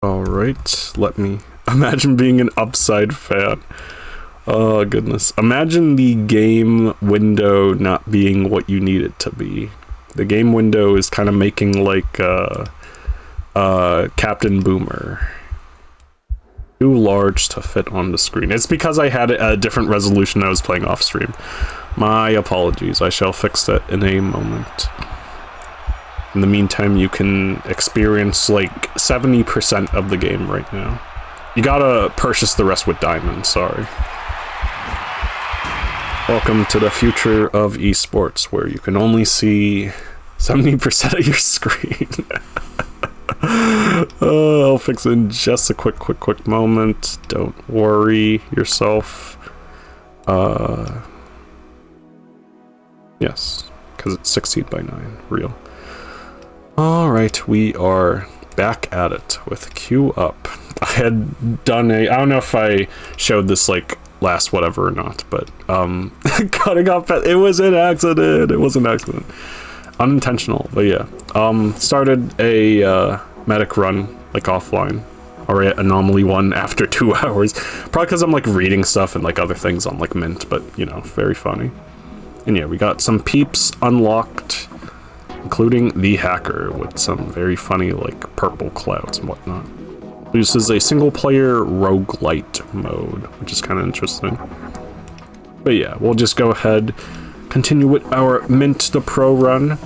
Alright, let me imagine being an upside fan. Oh goodness. Imagine the game window not being what you need it to be. The game window is kind of making like Captain Boomer. Too large to fit on the screen. It's because I had a different resolution I was playing off stream. My apologies. I shall fix that in a moment. In the meantime, you can experience like 70% of the game right now. You gotta purchase the rest with diamonds, sorry. Welcome to the future of esports, where you can only see 70% of your screen. I'll fix it in just a quick moment. Don't worry yourself. Yes, because it's 16 by 9, real. Alright, we are back at it with QUp. I had done I don't know if I showed this like last whatever or not, but cutting off, it was an accident. It was an accident. Unintentional, but yeah. Started a medic run, like offline, or anomaly 1 after 2 hours. Probably because I'm like reading stuff and like other things on like Mint, but you know, very funny. And yeah, we got some peeps unlocked, including the hacker with some very funny like purple clouds and whatnot. This is a single player roguelite mode, which is kind of interesting. But yeah, we'll just go ahead, continue with our Mint the Pro run.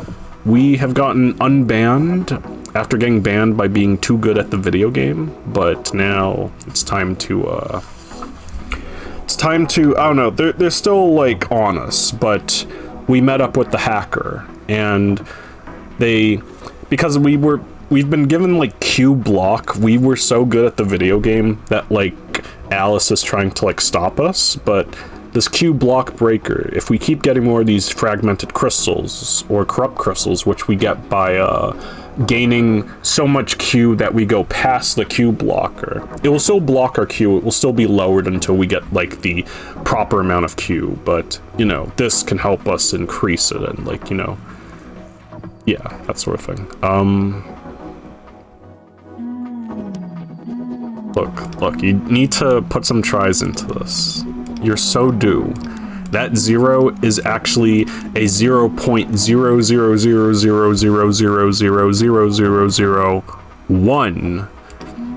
We have gotten unbanned after getting banned by being too good at the video game, but now it's time to I don't know, they're still like on us, but we met up with the hacker, and because we've been given like Q block, we were so good at the video game that like Alice is trying to like stop us, but this Q block breaker, if we keep getting more of these fragmented crystals or corrupt crystals, which we get by gaining so much Q that we go past the Q blocker, it will still block our Q, it will still be lowered until we get like the proper amount of Q, but you know, this can help us increase it and like, you know, yeah, that sort of thing. Look, you need to put some tries into this. You're so due. That 0 is actually a 0.00000000001.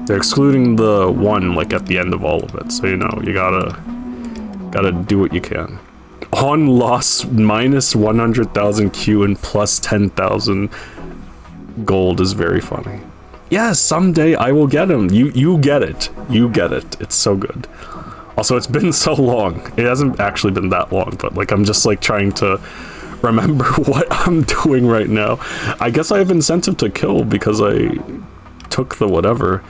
They're excluding the 1 like at the end of all of it, so you know, you gotta do what you can. On loss minus 100,000 Q and plus 10,000 gold is very funny. Yes, someday I will get him. You get it. You get it. It's so good. Also, it's been so long. It hasn't actually been that long, but like I'm just like trying to remember what I'm doing right now. I guess I have incentive to kill because I took the whatever.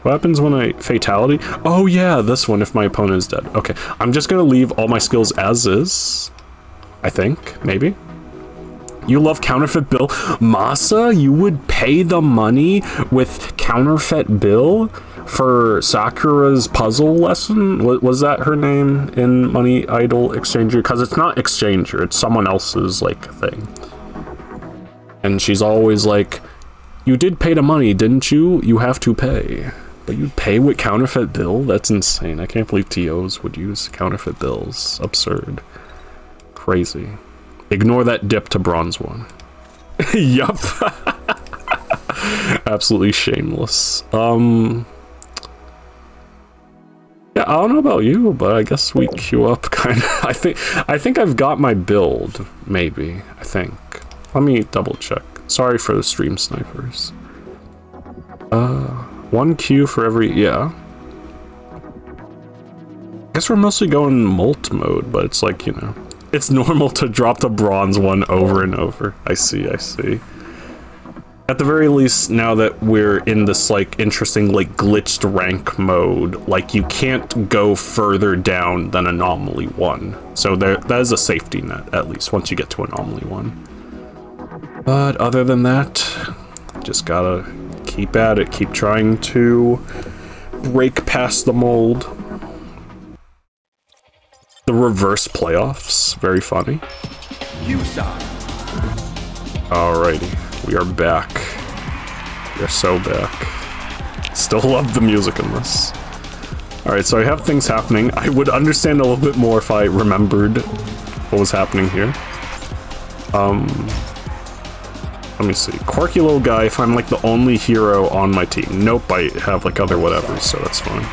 What happens when I fatality? Oh yeah, this one if my opponent is dead. Okay, I'm just gonna leave all my skills as is. I think, maybe. You love counterfeit Bill? Masa, you would pay the money with counterfeit Bill for Sakura's puzzle lesson? Was that her name in Money Idol Exchanger? Because it's not Exchanger, it's someone else's like thing. And she's always like, you did pay the money, didn't you? You have to pay. But you'd pay with counterfeit Bill? That's insane. I can't believe TOs would use counterfeit bills. Absurd. Crazy. Ignore that dip to bronze 1. Yup. Absolutely shameless. Yeah, I don't know about you, but I guess we queue up kind of. I think I've got my build, maybe. I think. Let me double check. Sorry for the stream snipers. 1 Q for every, yeah. I guess we're mostly going Mult mode, but it's like, you know, it's normal to drop the bronze 1 over and over. I see. At the very least, now that we're in this like interesting like glitched rank mode, like you can't go further down than anomaly 1. So that is a safety net, at least once you get to anomaly 1. But other than that, just gotta keep at it, keep trying to break past the mold. The reverse playoffs, very funny. Alrighty, we are back. We are so back. Still love the music in this. Alright, so I have things happening. I would understand a little bit more if I remembered what was happening here. Let me see. Quirky little guy, if I'm like the only hero on my team. Nope, I have like other whatevers, so that's fine.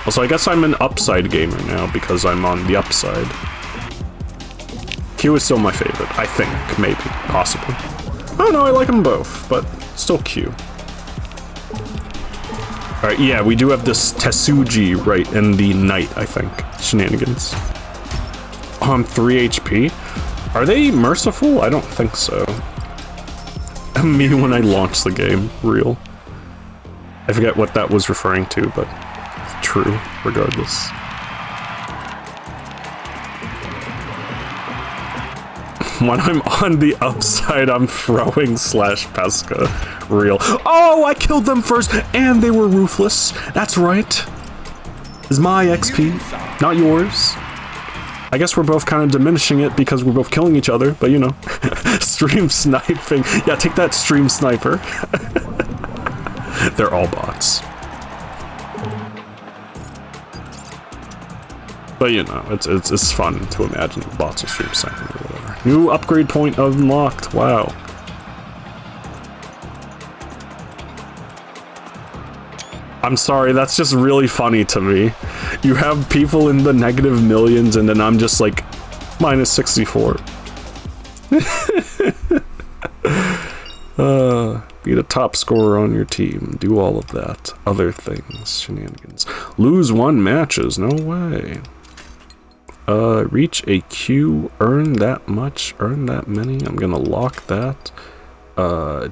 Also, I guess I'm an upside gamer now because I'm on the upside. Q is still my favorite, I think, maybe, possibly. I don't know, I like them both, but still Q. Alright, yeah, we do have this Tetsuji right in the night, I think. Shenanigans. Oh, I'm 3 HP? Are they merciful? I don't think so. Me when I launched the game, real. I forget what that was referring to, but true, regardless. When I'm on the upside, I'm throwing slash pesca. Real. Oh, I killed them first, and they were ruthless. That's right. It's my XP, not yours. I guess we're both kind of diminishing it because we're both killing each other, but you know. Stream sniping. Yeah, take that, stream sniper. They're all bots. But you know, it's fun to imagine bots are stream sniping or whatever. New upgrade point unlocked. Wow. I'm sorry, that's just really funny to me. You have people in the negative millions and then I'm just like, minus 64. Be the top scorer on your team. Do all of that. Other things. Shenanigans. Lose 1 matches. No way. Reach a Q. Earn that much. Earn that many. I'm gonna lock that.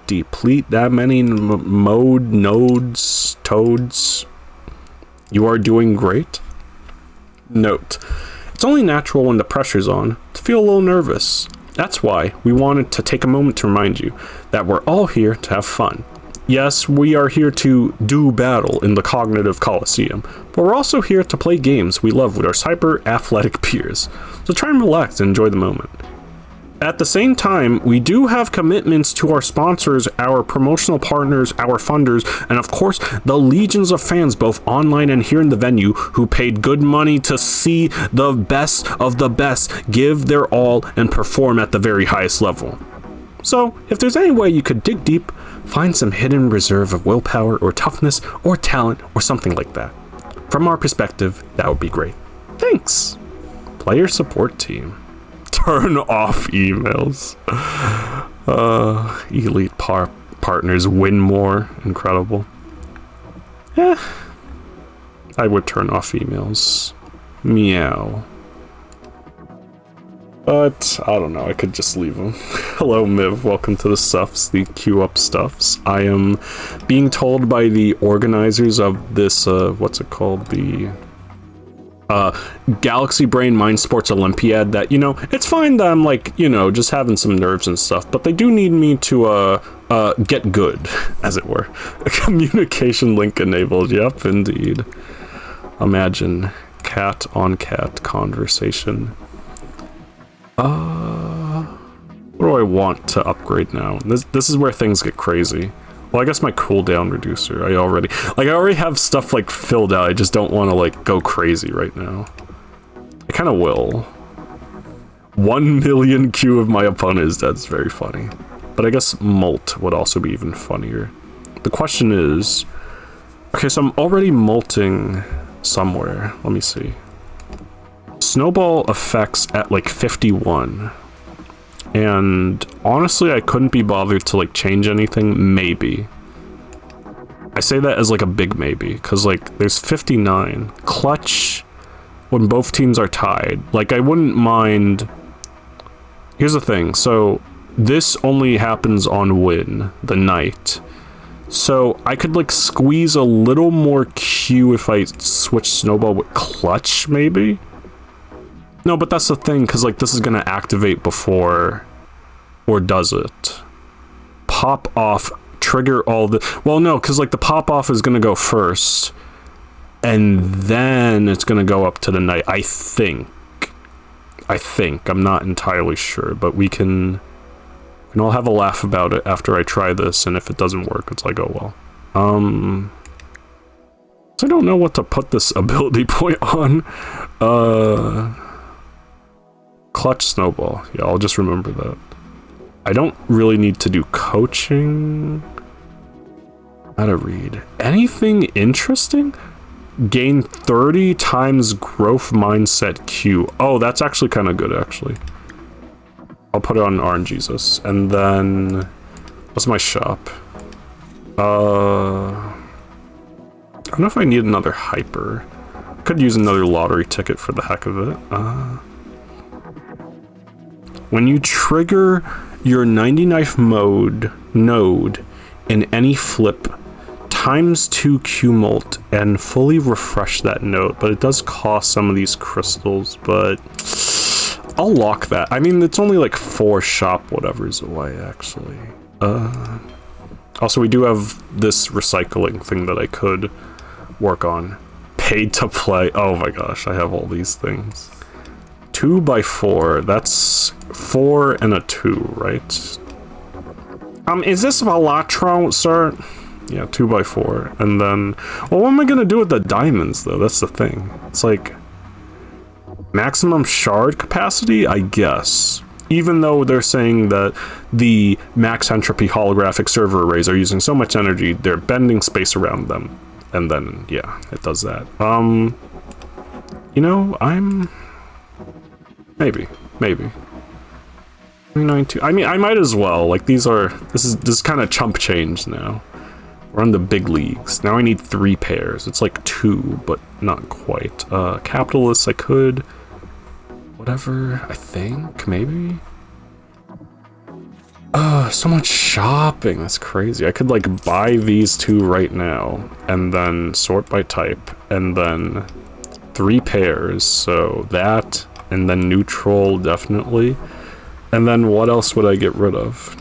Deplete that many mode nodes. Toads. You are doing great. Note. It's only natural when the pressure's on to feel a little nervous. That's why we wanted to take a moment to remind you that we're all here to have fun. Yes, we are here to do battle in the cognitive coliseum, but we're also here to play games we love with our cyber-athletic peers. So try and relax and enjoy the moment. At the same time, we do have commitments to our sponsors, our promotional partners, our funders, and of course, the legions of fans both online and here in the venue who paid good money to see the best of the best give their all and perform at the very highest level. So, if there's any way you could dig deep, find some hidden reserve of willpower or toughness or talent or something like that. From our perspective, that would be great. Thanks! Player support team. Turn off emails. Elite partners win more. Incredible. Yeah. I would turn off emails. Meow. But, I don't know, I could just leave them. Hello, Miv, welcome to the Stuffs, the Queue Up Stuffs. I am being told by the organizers of this, what's it called, the Galaxy Brain Mind Sports Olympiad that, you know, it's fine that I'm like, you know, just having some nerves and stuff, but they do need me to, get good, as it were. A communication link enabled, yep, indeed. Imagine cat-on-cat conversation. What do I want to upgrade now? This is where things get crazy. Well, I guess my cooldown reducer, I already have stuff, like, filled out, I just don't want to, like, go crazy right now. I kind of will. 1 million Q of my opponent is dead, it's very funny. But I guess Molt would also be even funnier. The question is... Okay, so I'm already molting somewhere. Let me see. Snowball effects at, like, 51. And honestly, I couldn't be bothered to, like, change anything. Maybe. I say that as, like, a big maybe, because, like, there's 59. Clutch, when both teams are tied. Like, I wouldn't mind... Here's the thing, so this only happens on win, the night. So I could, like, squeeze a little more Q if I switch Snowball with Clutch, maybe? No, but that's the thing, because, like, this is going to activate before... Or does it? Pop off, trigger all the... Well, no, because, like, the pop off is going to go first. And then it's going to go up to the night, I think. I'm not entirely sure, but we can... And I'll have a laugh about it after I try this, and if it doesn't work, it's like, oh well. I don't know what to put this ability point on. Clutch Snowball. Yeah, I'll just remember that. I don't really need to do coaching. How to read. Anything interesting? Gain 30 times growth mindset Q. Oh, that's actually kind of good, actually. I'll put it on RNGesus. And then... what's my shop? I don't know if I need another hyper. Could use another lottery ticket for the heck of it. When you trigger your 99th mode node in any flip, times 2 QMult and fully refresh that node. But it does cost some of these crystals, but I'll lock that. I mean, it's only like 4 shop whatever's away, actually. Also, we do have this recycling thing that I could work on. Paid to play. Oh my gosh, I have all these things. 2x4. That's 4 and a 2, right? Is this Velatro, sir? Yeah, 2x4. And then... well, what am I gonna do with the diamonds, though? That's the thing. It's like... maximum shard capacity, I guess. Even though they're saying that the max entropy holographic server arrays are using so much energy, they're bending space around them. And then, yeah, it does that. You know, I'm... maybe. 392. I mean, I might as well. Like, these are... this is kind of chump change now. We're on the big leagues. Now I need 3 pairs. It's like 2, but not quite. Capitalists, I could... whatever, I think, maybe? So much shopping, that's crazy. I could, like, buy these 2 right now, and then sort by type, and then 3 pairs, so that, and then neutral, definitely. And then what else would I get rid of?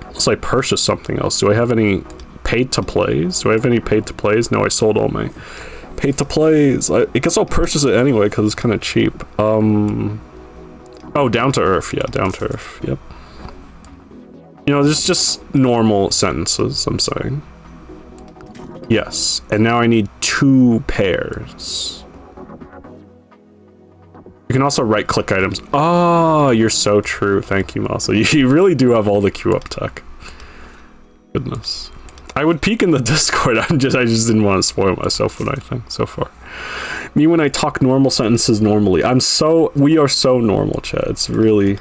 Unless I purchase something else. Do I have any paid to plays? No, I sold all my paid to plays. I guess I'll purchase it anyway because it's kind of cheap. Oh, down to earth. Yeah, down to earth. Yep. You know, there's just normal sentences, I'm saying. Yes. And now I need 2 pairs. You can also right-click items. Oh, you're so true. Thank you, Masa. You really do have all the queue up tech. Goodness. I would peek in the Discord. I just didn't want to spoil myself with anything so far. Me when I talk normal sentences normally. We are so normal, chat. It's really,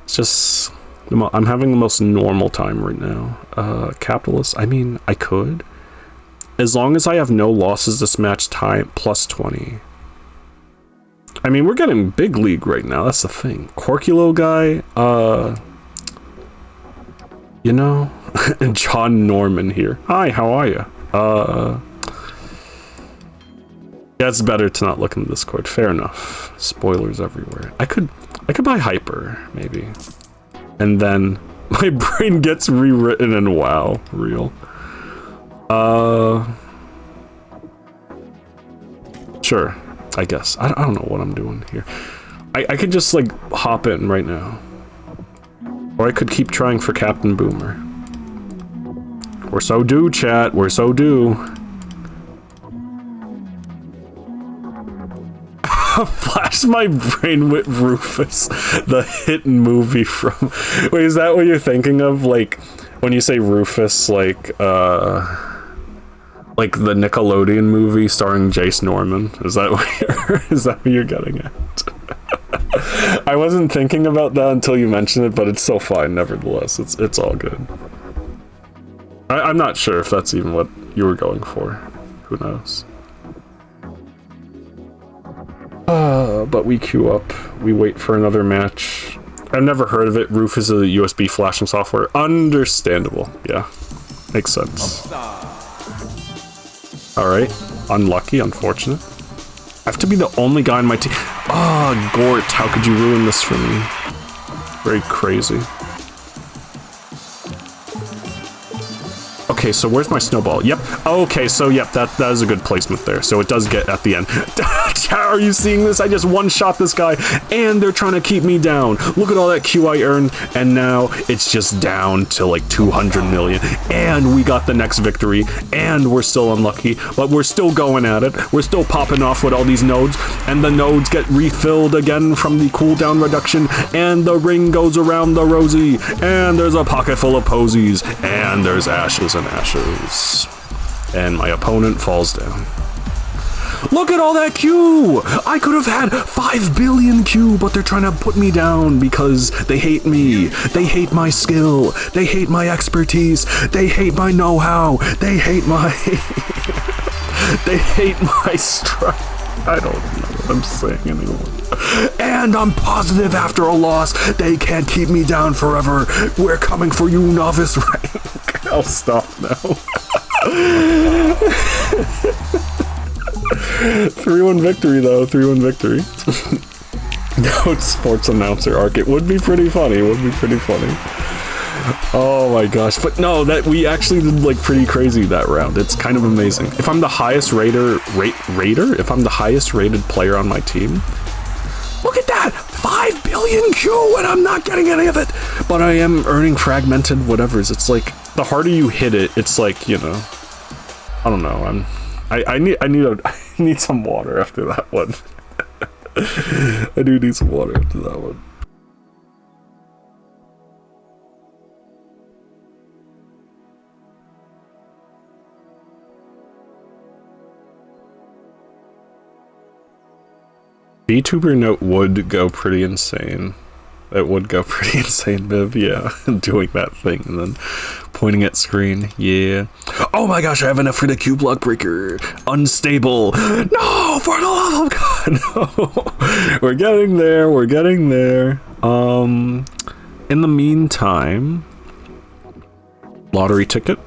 it's just, I'm having the most normal time right now. Capitalist, I mean, I could. As long as I have no losses this match time, plus 20. I mean, we're getting big league right now. That's the thing. Quirky little guy, you know, John Norman here. Hi, how are you? Yeah, it's better to not look in the Discord. Fair enough. Spoilers everywhere. I could buy Hyper, maybe. And then my brain gets rewritten in WoW. Real. Sure, I guess. I don't know what I'm doing here. I could just, like, hop in right now. Or I could keep trying for Captain Boomer. We're so due, chat. We're so due. Flash my brain with Rufus, the hit movie from... Wait, is that what you're thinking of? Like, when you say Rufus, like the Nickelodeon movie starring Jace Norman? Is that what you're getting at? I wasn't thinking about that until you mentioned it, but it's so fine, nevertheless. It's all good. I'm not sure if that's even what you were going for. Who knows? But we queue up. We wait for another match. I've never heard of it. Roof is a USB flashing software. Understandable. Yeah. Makes sense. Alright. Unlucky, unfortunate. I have to be the only guy on my team. Ah, Gort, how could you ruin this for me? Very crazy. Okay, so where's my snowball? Yep. Okay, so yep, that is a good placement there. So it does get at the end. Are you seeing this? I just one-shot this guy, and they're trying to keep me down. Look at all that Q I earned, and now it's just down to like 200 million. And we got the next victory, and we're still unlucky, but we're still going at it. We're still popping off with all these nodes, and the nodes get refilled again from the cooldown reduction, and the ring goes around the rosy, and there's a pocket full of posies, and there's ashes and ashes. And my opponent falls down. Look at all that Q! I could have had 5 billion Q, but they're trying to put me down because they hate me. They hate my skill. They hate my expertise. They hate my know-how. They hate my... they hate my strength. I don't know what I'm saying anymore. And I'm positive after a loss, they can't keep me down forever. We're coming for you, Novice Rank. I'll stop now. 3-1 victory, though. 3-1 victory. No, it's sports announcer arc. It would be pretty funny. It would be pretty funny. Oh my gosh. But no, that we actually did like pretty crazy that round. It's kind of amazing. If I'm the highest if I'm the highest rated player on my team, look at that! 5 billion Q and I'm not getting any of it! But I am earning fragmented whatevers. It's like, the harder you hit it, it's like, you know, I don't know, I need some water after that one. I do need some water after that one. VTuber note would go pretty insane. It would go pretty insane, Viv, yeah. Doing that thing and then pointing at screen, yeah. Oh my gosh, I have enough for the Q block breaker. Unstable. No, for the love of God, no. We're getting there, we're getting there. In the meantime, lottery ticket.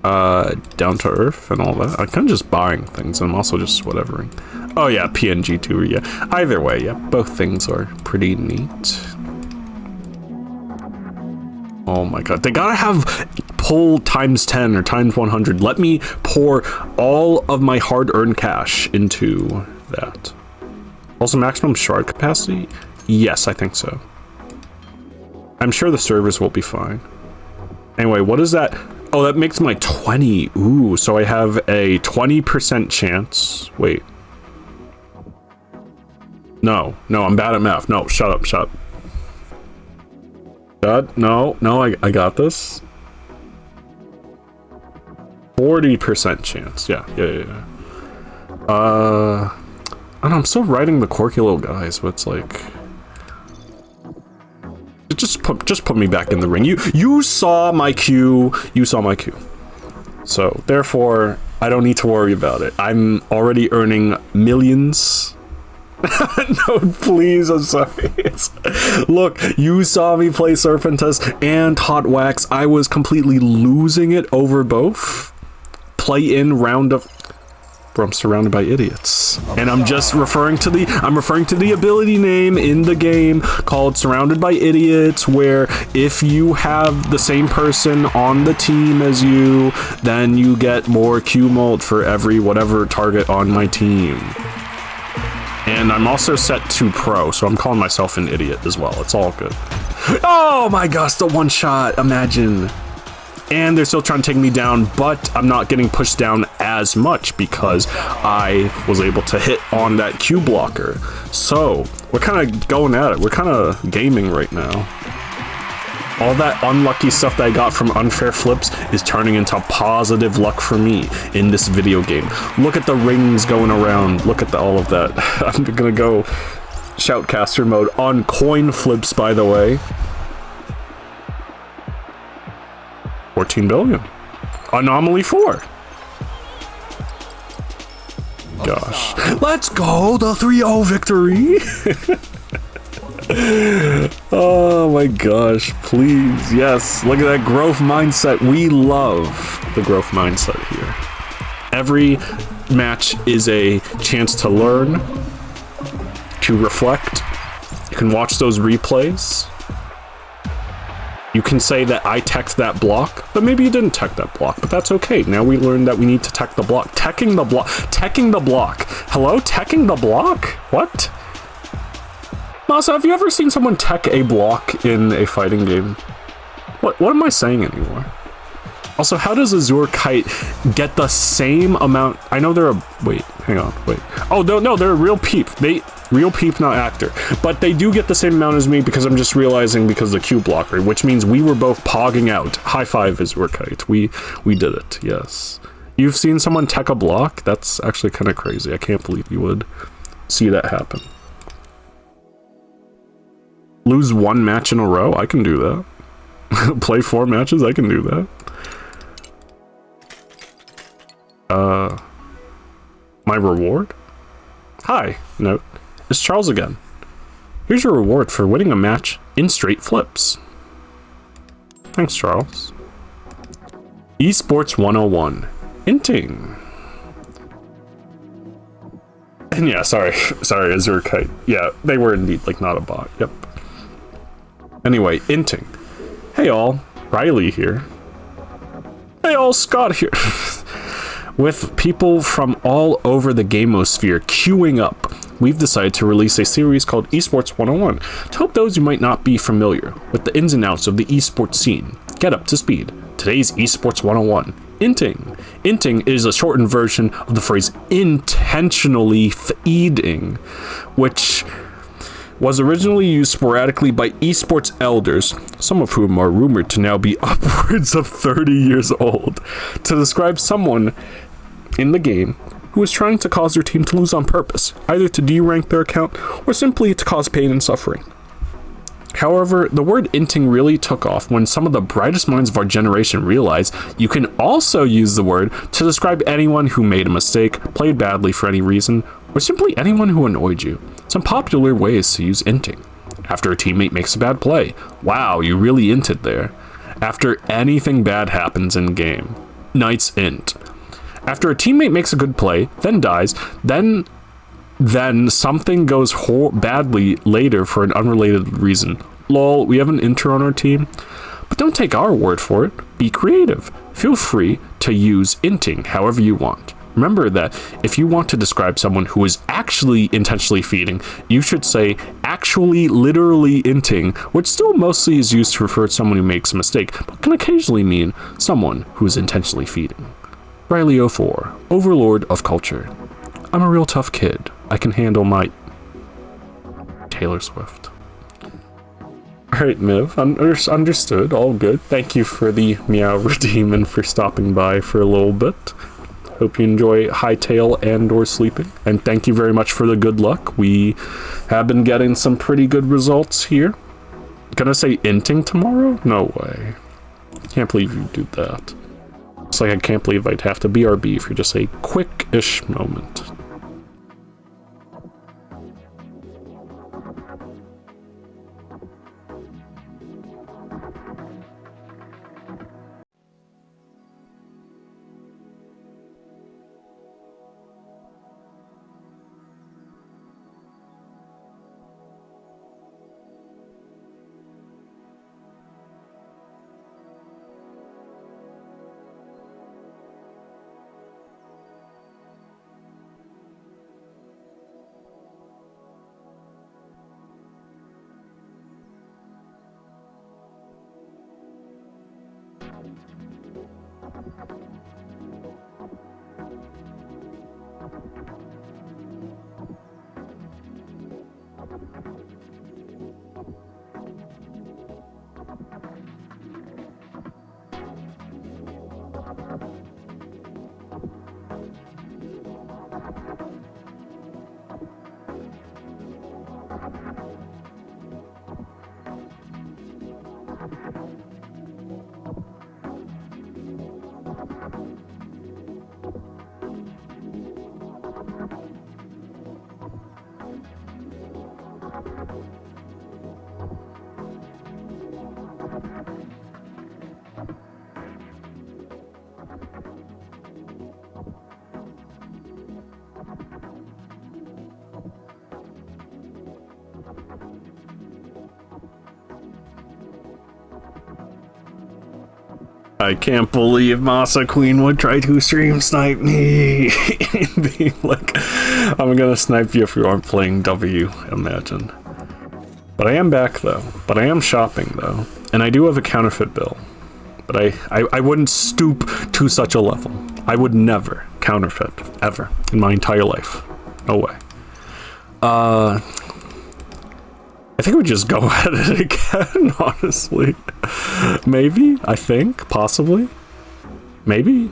Down to earth and all that. I'm kind of just buying things. I'm also just whatevering. Oh yeah, PNG tour, yeah. Either way, yeah, both things are pretty neat. Oh my god, they gotta have pull times 10 or times 100. Let me pour all of my hard-earned cash into that. Also, maximum shard capacity? Yes, I think so. I'm sure the servers will be fine. Anyway, what is that? Oh, that makes my 20. Ooh, so I have a 20% chance. Wait. No, I'm bad at math. No, shut up. God, no, I got this. 40% chance. Yeah. I don't know, I'm still writing the quirky little guys, but it's like... Just put me back in the ring. You saw my Q. You saw my Q. So, therefore, I don't need to worry about it. I'm already earning millions. No, please, I'm sorry. Look, you saw me play Serpentus and Hot Wax. I was completely losing it over both. Play in round of... Bro, I'm surrounded by idiots. And I'm just referring to the ability name in the game called Surrounded by Idiots, where if you have the same person on the team as you, then you get more QMult for every whatever target on my team. And I'm also set to pro, so I'm calling myself an idiot as well. It's all good. Oh my gosh, the one shot, imagine. And they're still trying to take me down, but I'm not getting pushed down as much because I was able to hit on that Q blocker. So, we're kind of going at it. We're kind of gaming right now. All that unlucky stuff that I got from unfair flips is turning into positive luck for me in this video game. Look at the rings going around. Look at all of that. I'm gonna go shoutcaster mode on coin flips, by the way. 14 billion. Anomaly 4. Gosh. Let's go! The 3-0 victory! Oh my gosh, please, yes. Look at that growth mindset. We love the growth mindset here. Every match is a chance to learn, to reflect. You can watch those replays. You can say that I teched that block, but maybe you didn't tech that block, but that's okay. Now we learned that we need to tech the block. Teching the block. Teching the block. Hello? Teching the block? What? Masa, have you ever seen someone tech a block in a fighting game? What am I saying anymore? Also, how does Azure Kite get the same amount? I know they're a... Wait, hang on, wait. Oh, no, they're a real peep. Real peep, not actor. But they do get the same amount as me because I'm just realizing because of the Q blocker, which means we were both pogging out. High five, Azure Kite. We did it, yes. You've seen someone tech a block? That's actually kind of crazy. I can't believe you would see that happen. Lose 1 match in a row? I can do that. Play 4 matches? I can do that. My reward? Hi, Note. It's Charles again. Here's your reward for winning a match in straight flips. Thanks, Charles. Esports 101. Inting. And yeah, sorry, Azure Kite. Yeah, they were indeed, like, not a bot. Yep. Anyway, Inting. Hey all, Riley here. Hey all, Scott here. With people from all over the gamosphere queuing up, we've decided to release a series called Esports 101 to help those who might not be familiar with the ins and outs of the esports scene get up to speed. Today's Esports 101, Inting. Inting is a shortened version of the phrase intentionally feeding, which was originally used sporadically by esports elders, some of whom are rumored to now be upwards of 30 years old, to describe someone in the game who is trying to cause their team to lose on purpose, either to derank their account or simply to cause pain and suffering. However, the word inting really took off when some of the brightest minds of our generation realized you can also use the word to describe anyone who made a mistake, played badly for any reason, or simply anyone who annoyed you. Some popular ways to use inting. After a teammate makes a bad play. Wow, you really inted there. After anything bad happens in game. Knight's int. After a teammate makes a good play, then dies, then something goes badly later for an unrelated reason. Lol, we have an inter on our team. But don't take our word for it. Be creative. Feel free to use inting however you want. Remember that if you want to describe someone who is actually intentionally feeding, you should say actually literally inting, which still mostly is used to refer to someone who makes a mistake, but can occasionally mean someone who is intentionally feeding. Riley04, Overlord of Culture. I'm a real tough kid. I can handle my... Taylor Swift. Alright, Miv, understood, all good. Thank you for the meow redeem and for stopping by for a little bit. Hope you enjoy Hightail and or sleeping. And thank you very much for the good luck. We have been getting some pretty good results here. Gonna say inting tomorrow? No way. Can't believe you do that. It's like I can't believe I'd have to BRB for just a quick-ish moment. I can't believe Masa Queen would try to stream snipe me. Being like, I'm gonna snipe you if you aren't playing W, imagine. But I am back though. But I am shopping though. And I do have a counterfeit bill. But I wouldn't stoop to such a level. I would never counterfeit, ever, in my entire life. No way. I think we just go at it again, honestly. Maybe, I think, possibly. Maybe.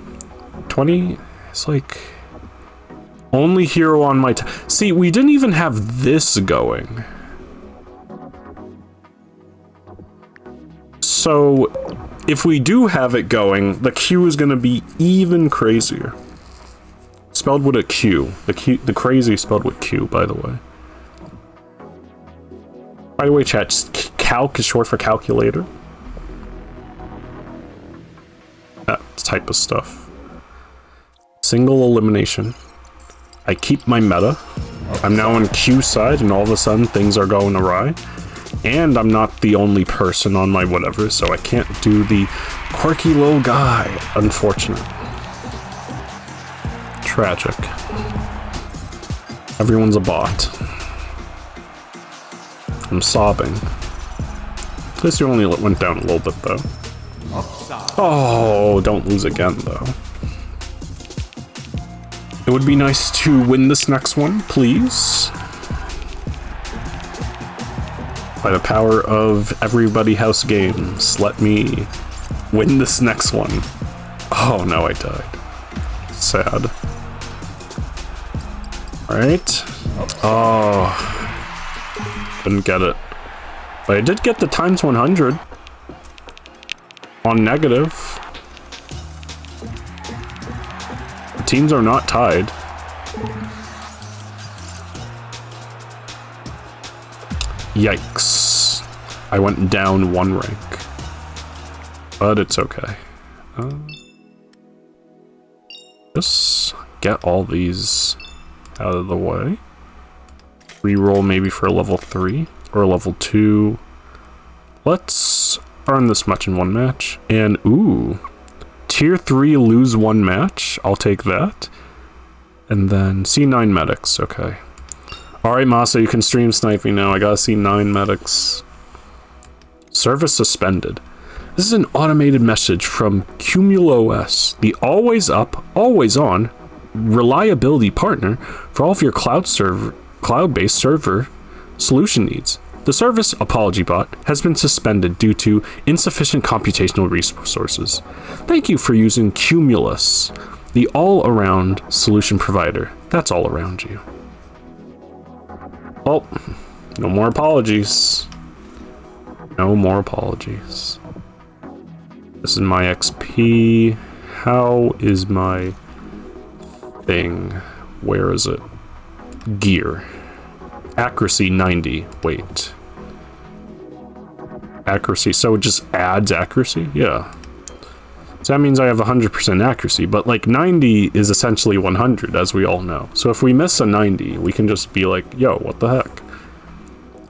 20, it's like... Only hero on my... See, we didn't even have this going. So, if we do have it going, the Q is going to be even crazier. Spelled with a Q. The crazy spelled with Q, by the way. By the way, chat, calc is short for calculator. That type of stuff. Single elimination. I keep my meta. I'm now on Q side, and all of a sudden things are going awry. And I'm not the only person on my whatever, so I can't do the quirky little guy. Unfortunate. Tragic. Everyone's a bot. I'm sobbing. At least you only went down a little bit, though. Oh, don't lose again, though. It would be nice to win this next one, please. By the power of Everybody House Games, let me win this next one. Oh, no, I died. Sad. Alright. Oh... Couldn't get it. But I did get the times 100 on negative. The teams are not tied. Yikes. I went down 1 rank. But it's okay. Just get all these out of the way. Reroll maybe for a level 3 or a level 2. Let's earn this much in 1 match. And ooh, tier 3 lose 1 match. I'll take that. And then C9 medics. Okay. Alright, Masa, you can stream snipe me now. I gotta see 9 medics. Service suspended. This is an automated message from QMult OS, the always up, always on reliability partner for all of your cloud-based server solution needs. The service apology bot has been suspended due to insufficient computational resources. Thank you for using Cumulus, the all-around solution provider that's all around you. Well, no more apologies. No more apologies. This is my XP. How is my thing? Where is it? Gear. Accuracy 90. Wait. Accuracy. So it just adds accuracy? Yeah. So that means I have 100% accuracy, but like 90 is essentially 100, as we all know. So if we miss a 90, we can just be like, yo, what the heck?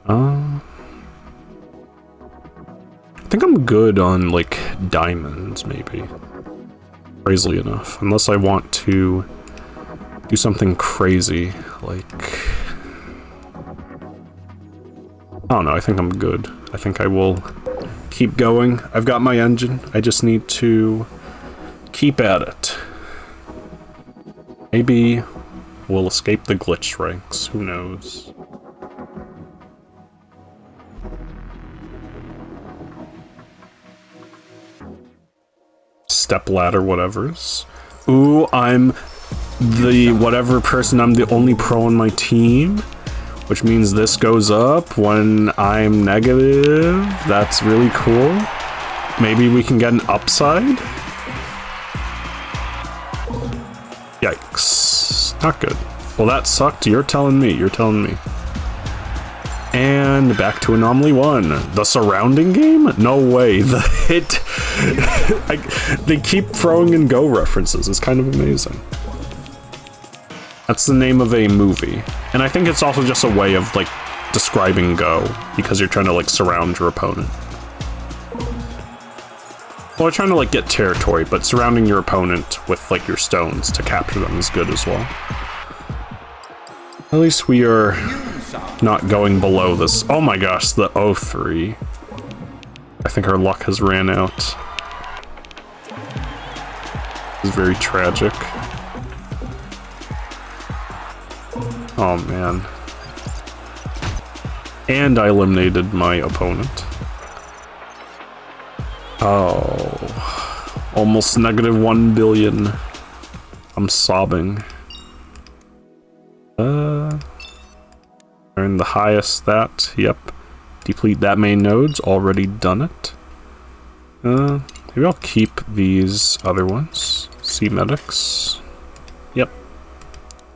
I think I'm good on like diamonds, maybe. Crazily enough. Unless I want to do something crazy, like... I don't know, I think I'm good. I think I will keep going. I've got my engine. I just need to keep at it. Maybe we'll escape the glitch ranks. Who knows? Step ladder, whatever's. Ooh, I'm the whatever person. I'm the only pro on my team. Which means this goes up when I'm negative. That's really cool. Maybe we can get an upside? Yikes. Not good. Well, that sucked. You're telling me. You're telling me. And back to Anomaly 1. The surrounding game? No way. The hit... they keep throwing in Go references. It's kind of amazing. That's the name of a movie. And I think it's also just a way of, like, describing Go, because you're trying to, like, surround your opponent. Well, we're trying to like get territory, but surrounding your opponent with like your stones to capture them is good as well. At least we are not going below this. Oh my gosh, the 03. I think our luck has ran out. This is very tragic. Oh man. And I eliminated my opponent. Oh. Almost -1 billion. I'm sobbing. Earn the highest that. Yep. Deplete that main node's already done it. Maybe I'll keep these other ones. See medics. Yep.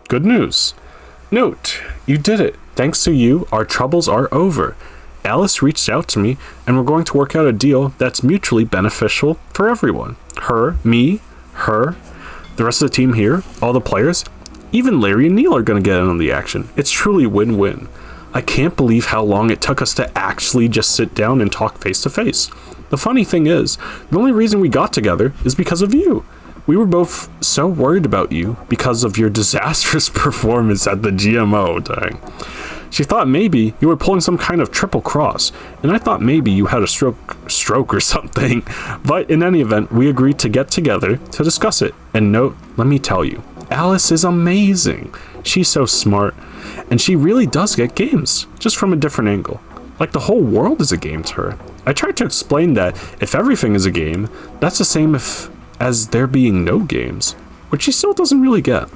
Good news. Note, you did it. Thanks to you, our troubles are over. Alice reached out to me, and we're going to work out a deal that's mutually beneficial for everyone. Her, me, her, the rest of the team here, all the players, even Larry and Neil are going to get in on the action. It's truly win-win. I can't believe how long it took us to actually just sit down and talk face-to-face. The funny thing is, the only reason we got together is because of you. We were both so worried about you because of your disastrous performance at the GMO, dang. She thought maybe you were pulling some kind of triple cross, and I thought maybe you had a stroke or something. But in any event, we agreed to get together to discuss it. And note, let me tell you, Alice is amazing. She's so smart, and she really does get games, just from a different angle. Like the whole world is a game to her. I tried to explain that if everything is a game, that's the same as there being no games, which she still doesn't really get.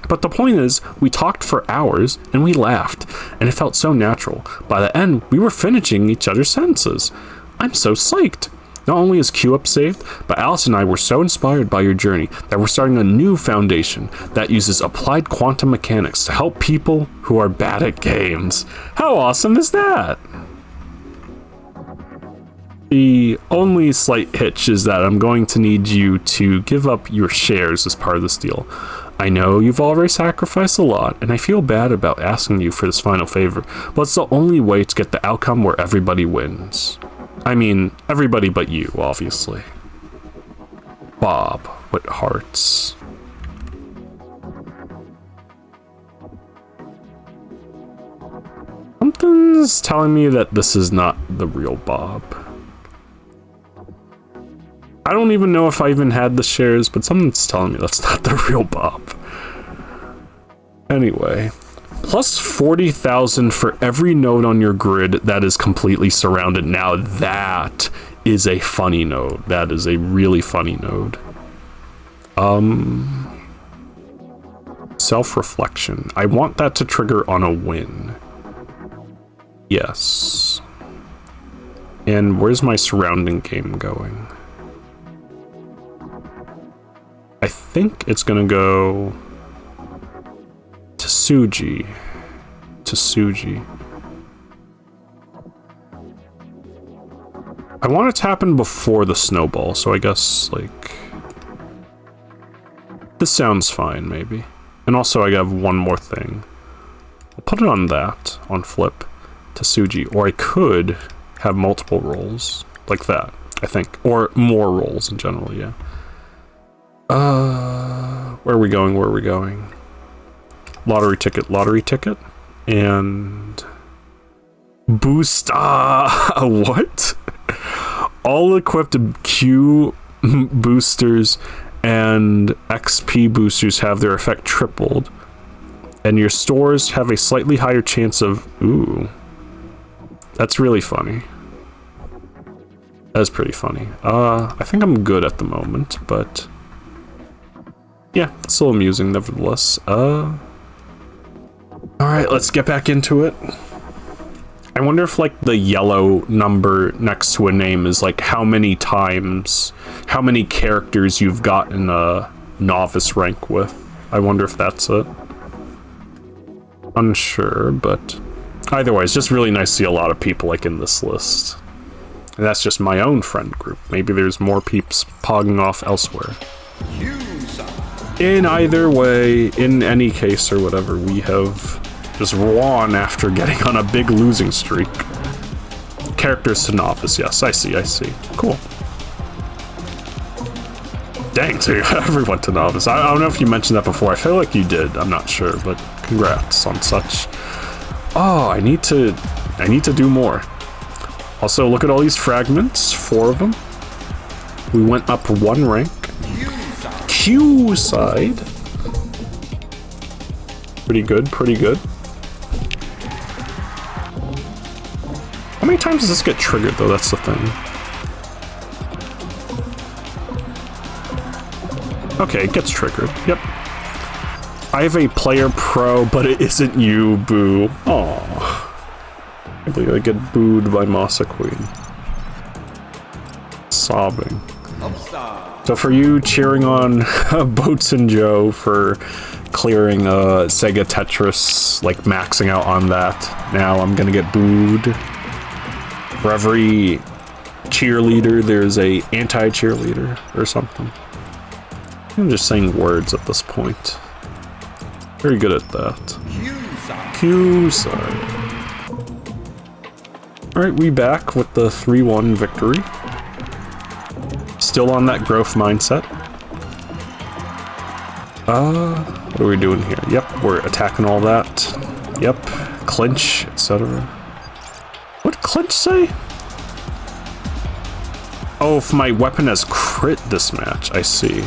But the point is, we talked for hours, and we laughed, and it felt so natural. By the end, we were finishing each other's sentences. I'm so psyched. Not only is QUp saved, but Alice and I were so inspired by your journey that we're starting a new foundation that uses applied quantum mechanics to help people who are bad at games. How awesome is that? The only slight hitch is that I'm going to need you to give up your shares as part of this deal. I know you've already sacrificed a lot, and I feel bad about asking you for this final favor, but it's the only way to get the outcome where everybody wins. I mean, everybody but you, obviously. Bob, with hearts. Something's telling me that this is not the real Bob. I don't even know if I even had the shares, but something's telling me that's not the real Bob. Anyway, plus 40,000 for every node on your grid that is completely surrounded. Now that is a funny node. That is a really funny node. Self-reflection. I want that to trigger on a win. Yes. And where's my surrounding game going? I think it's gonna go to Suji. I want it to happen before the snowball, so I guess, like, this sounds fine, maybe. And also I have one more thing. I'll put it on that, on flip, to Suji. Or I could have multiple rolls, like that, I think. Or more rolls in general, yeah. Where are we going? Lottery ticket. And... Boost, what? All equipped Q boosters and XP boosters have their effect tripled. And your stores have a slightly higher chance of... Ooh. That's really funny. That's pretty funny. I think I'm good at the moment, but... yeah, still amusing nevertheless. Alright, let's get back into it. I wonder if, like, the yellow number next to a name is, like, how many characters you've gotten a novice rank with. I wonder if that's it. Unsure, but either way, it's just really nice to see a lot of people, like, in this list. And that's just my own friend group. Maybe there's more peeps pogging off elsewhere. In either way, in any case or whatever, we have just won after getting on a big losing streak. Characters to novice, yes, I see. Cool. dang, so you everyone to Novice. I don't know if you mentioned that before. I feel like you did. I'm not sure, but congrats on such. Oh, I need to do more. Also, look at all these fragments, 4 of them. We went up 1 rank. Q side. Pretty good, pretty good. How many times does this get triggered, though? That's the thing. Okay, it gets triggered. Yep. I have a player pro, but it isn't you, boo. Aww. I believe I get booed by Masa Queen. Sobbing. So for you cheering on Boats and Joe for clearing Sega Tetris, like maxing out on that, now I'm gonna get booed. For every cheerleader, there's a anti-cheerleader or something. I'm just saying words at this point. Very good at that. Q side. Alright, we back with the 3-1 victory. Still on that growth mindset. What are we doing here? Yep, we're attacking all that. Yep, clinch, etc. What did clinch say? Oh, if my weapon has crit this match, I see.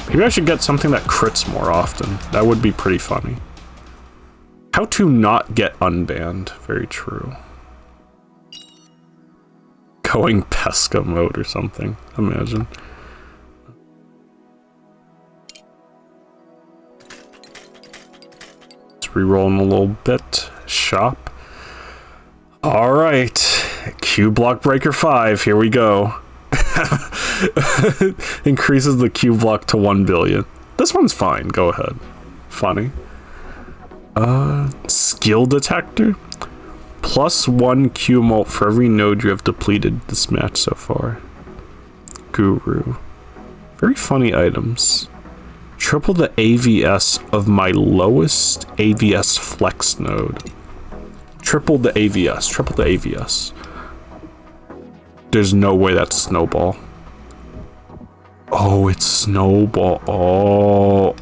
Maybe I should get something that crits more often. That would be pretty funny. How to not get unbanned. Very true. Going Pesca mode or something. Imagine. Let's reroll in a little bit. Shop. Alright. Q block breaker 5. Here we go. Increases the Q block to 1 billion. This one's fine. Go ahead. Funny. Skill detector. +1 QMult for every node you have depleted this match so far. Guru. Very funny items. Triple the AVS of my lowest AVS flex node. Triple the AVS. Triple the AVS. There's no way that's Snowball. Oh, it's Snowball. Oh.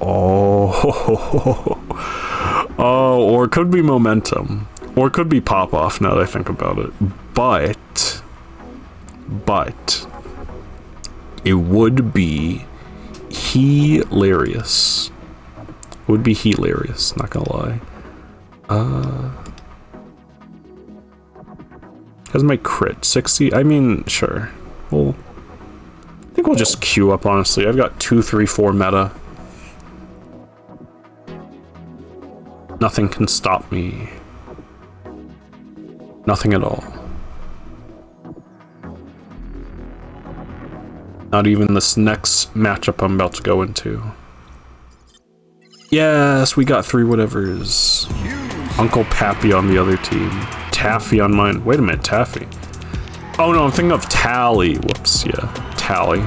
Oh, or it could be Momentum. Or it could be Pop-Off, now that I think about it. But, it would be hilarious. It would be hilarious, not gonna lie. How's my crit? 60? I mean, sure. Well, I think we'll just queue up, honestly. I've got 2, 3, 4 meta. Nothing can stop me. Nothing at all. Not even this next matchup I'm about to go into. Yes, we got 3 whatevers. Uncle Pappy on the other team. Taffy on mine. Wait a minute, Taffy. Oh no, I'm thinking of Tally. Whoops, yeah. Tally.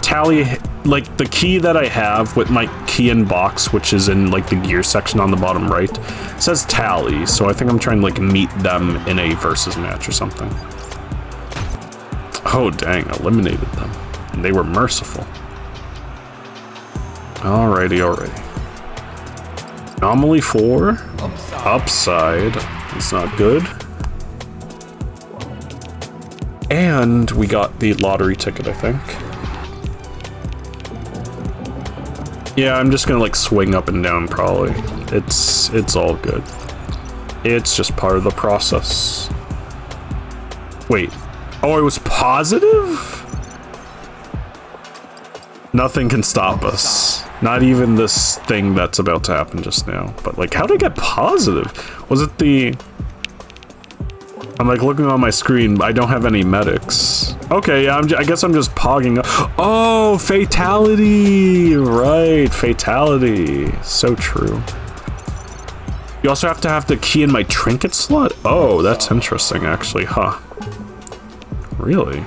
Tally, like the key that I have with my key in box, which is in like the gear section on the bottom right, says Tally, so I think I'm trying to like meet them in a versus match or something. Oh dang, eliminated them. And they were merciful. Alrighty, alrighty. Anomaly 4. Upside. It's not good. And we got the lottery ticket, I think. Yeah, I'm just gonna like swing up and down probably. It's all good. It's just part of the process. Wait. Oh, it was positive? Nothing can stop us. Not even this thing that's about to happen just now. But like, how did I get positive? Was it the... I'm like looking on my screen, I don't have any medics. Okay, yeah, I guess I'm just pogging. Oh, fatality! Right, fatality. So true. You also have to have the key in my trinket slot? Oh, that's interesting, actually, huh? Really?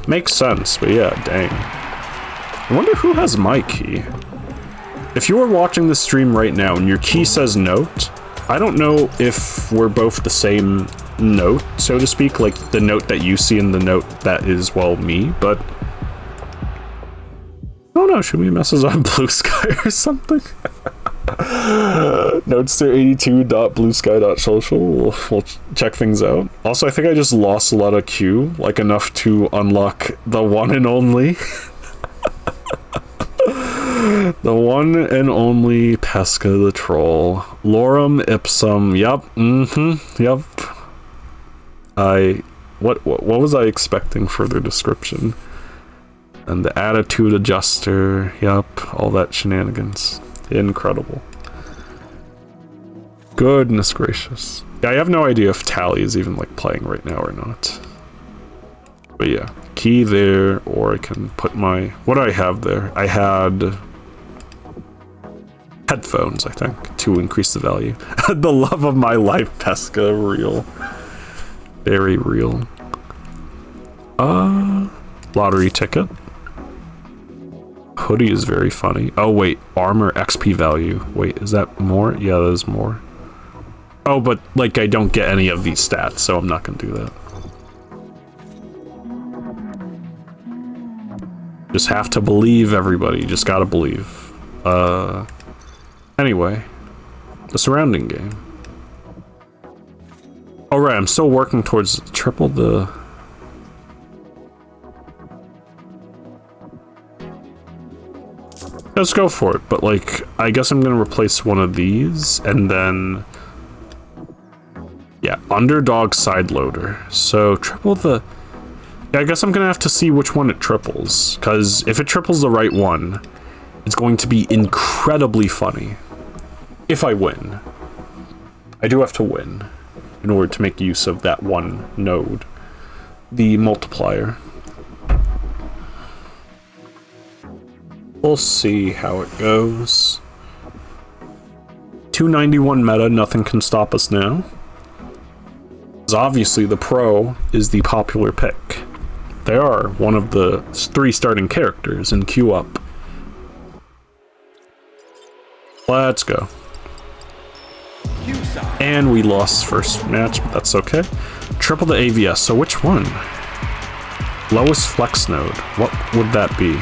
Makes sense, but yeah, dang. I wonder who has my key. If you are watching this stream right now and your key says note, I don't know if we're both the same note, so to speak, like the note that you see and the note that is, well, me, but don't know. Should we message on Blue Sky or something? Notester82.bluesky.social. We'll check things out. Also, I think I just lost a lot of Q, like enough to unlock the one and only. The one and only Pesca the Troll. Lorem ipsum. Yup. Yup. What was I expecting further description? And the attitude adjuster. Yup. All that shenanigans. Incredible. Goodness gracious. Yeah, I have no idea if Tally is even like playing right now or not. But yeah, key there, or I can put my... What do I have there? I had headphones, I think, to increase the value. The love of my life, Pesca, real. Very real. Lottery ticket. Hoodie is very funny. Oh wait, armor XP value. Wait, is that more? Yeah, that is more. Oh, but like I don't get any of these stats, so I'm not gonna do that. Just have to believe, everybody. Just gotta believe. Anyway, the surrounding game. Oh right, I'm still working towards triple the... Let's go for it, but like, I guess I'm gonna replace one of these, and then... Yeah, underdog side loader. So, triple the... Yeah, I guess I'm gonna have to see which one it triples, because if it triples the right one, it's going to be incredibly funny. If I win. I do have to win in order to make use of that one node. The multiplier. We'll see how it goes. 291 meta, nothing can stop us now. Because obviously the pro is the popular pick. They are one of the 3 starting characters in QUp. Let's go. And we lost first match, but that's okay. Triple the AVS, so which one? Lowest flex node, what would that be?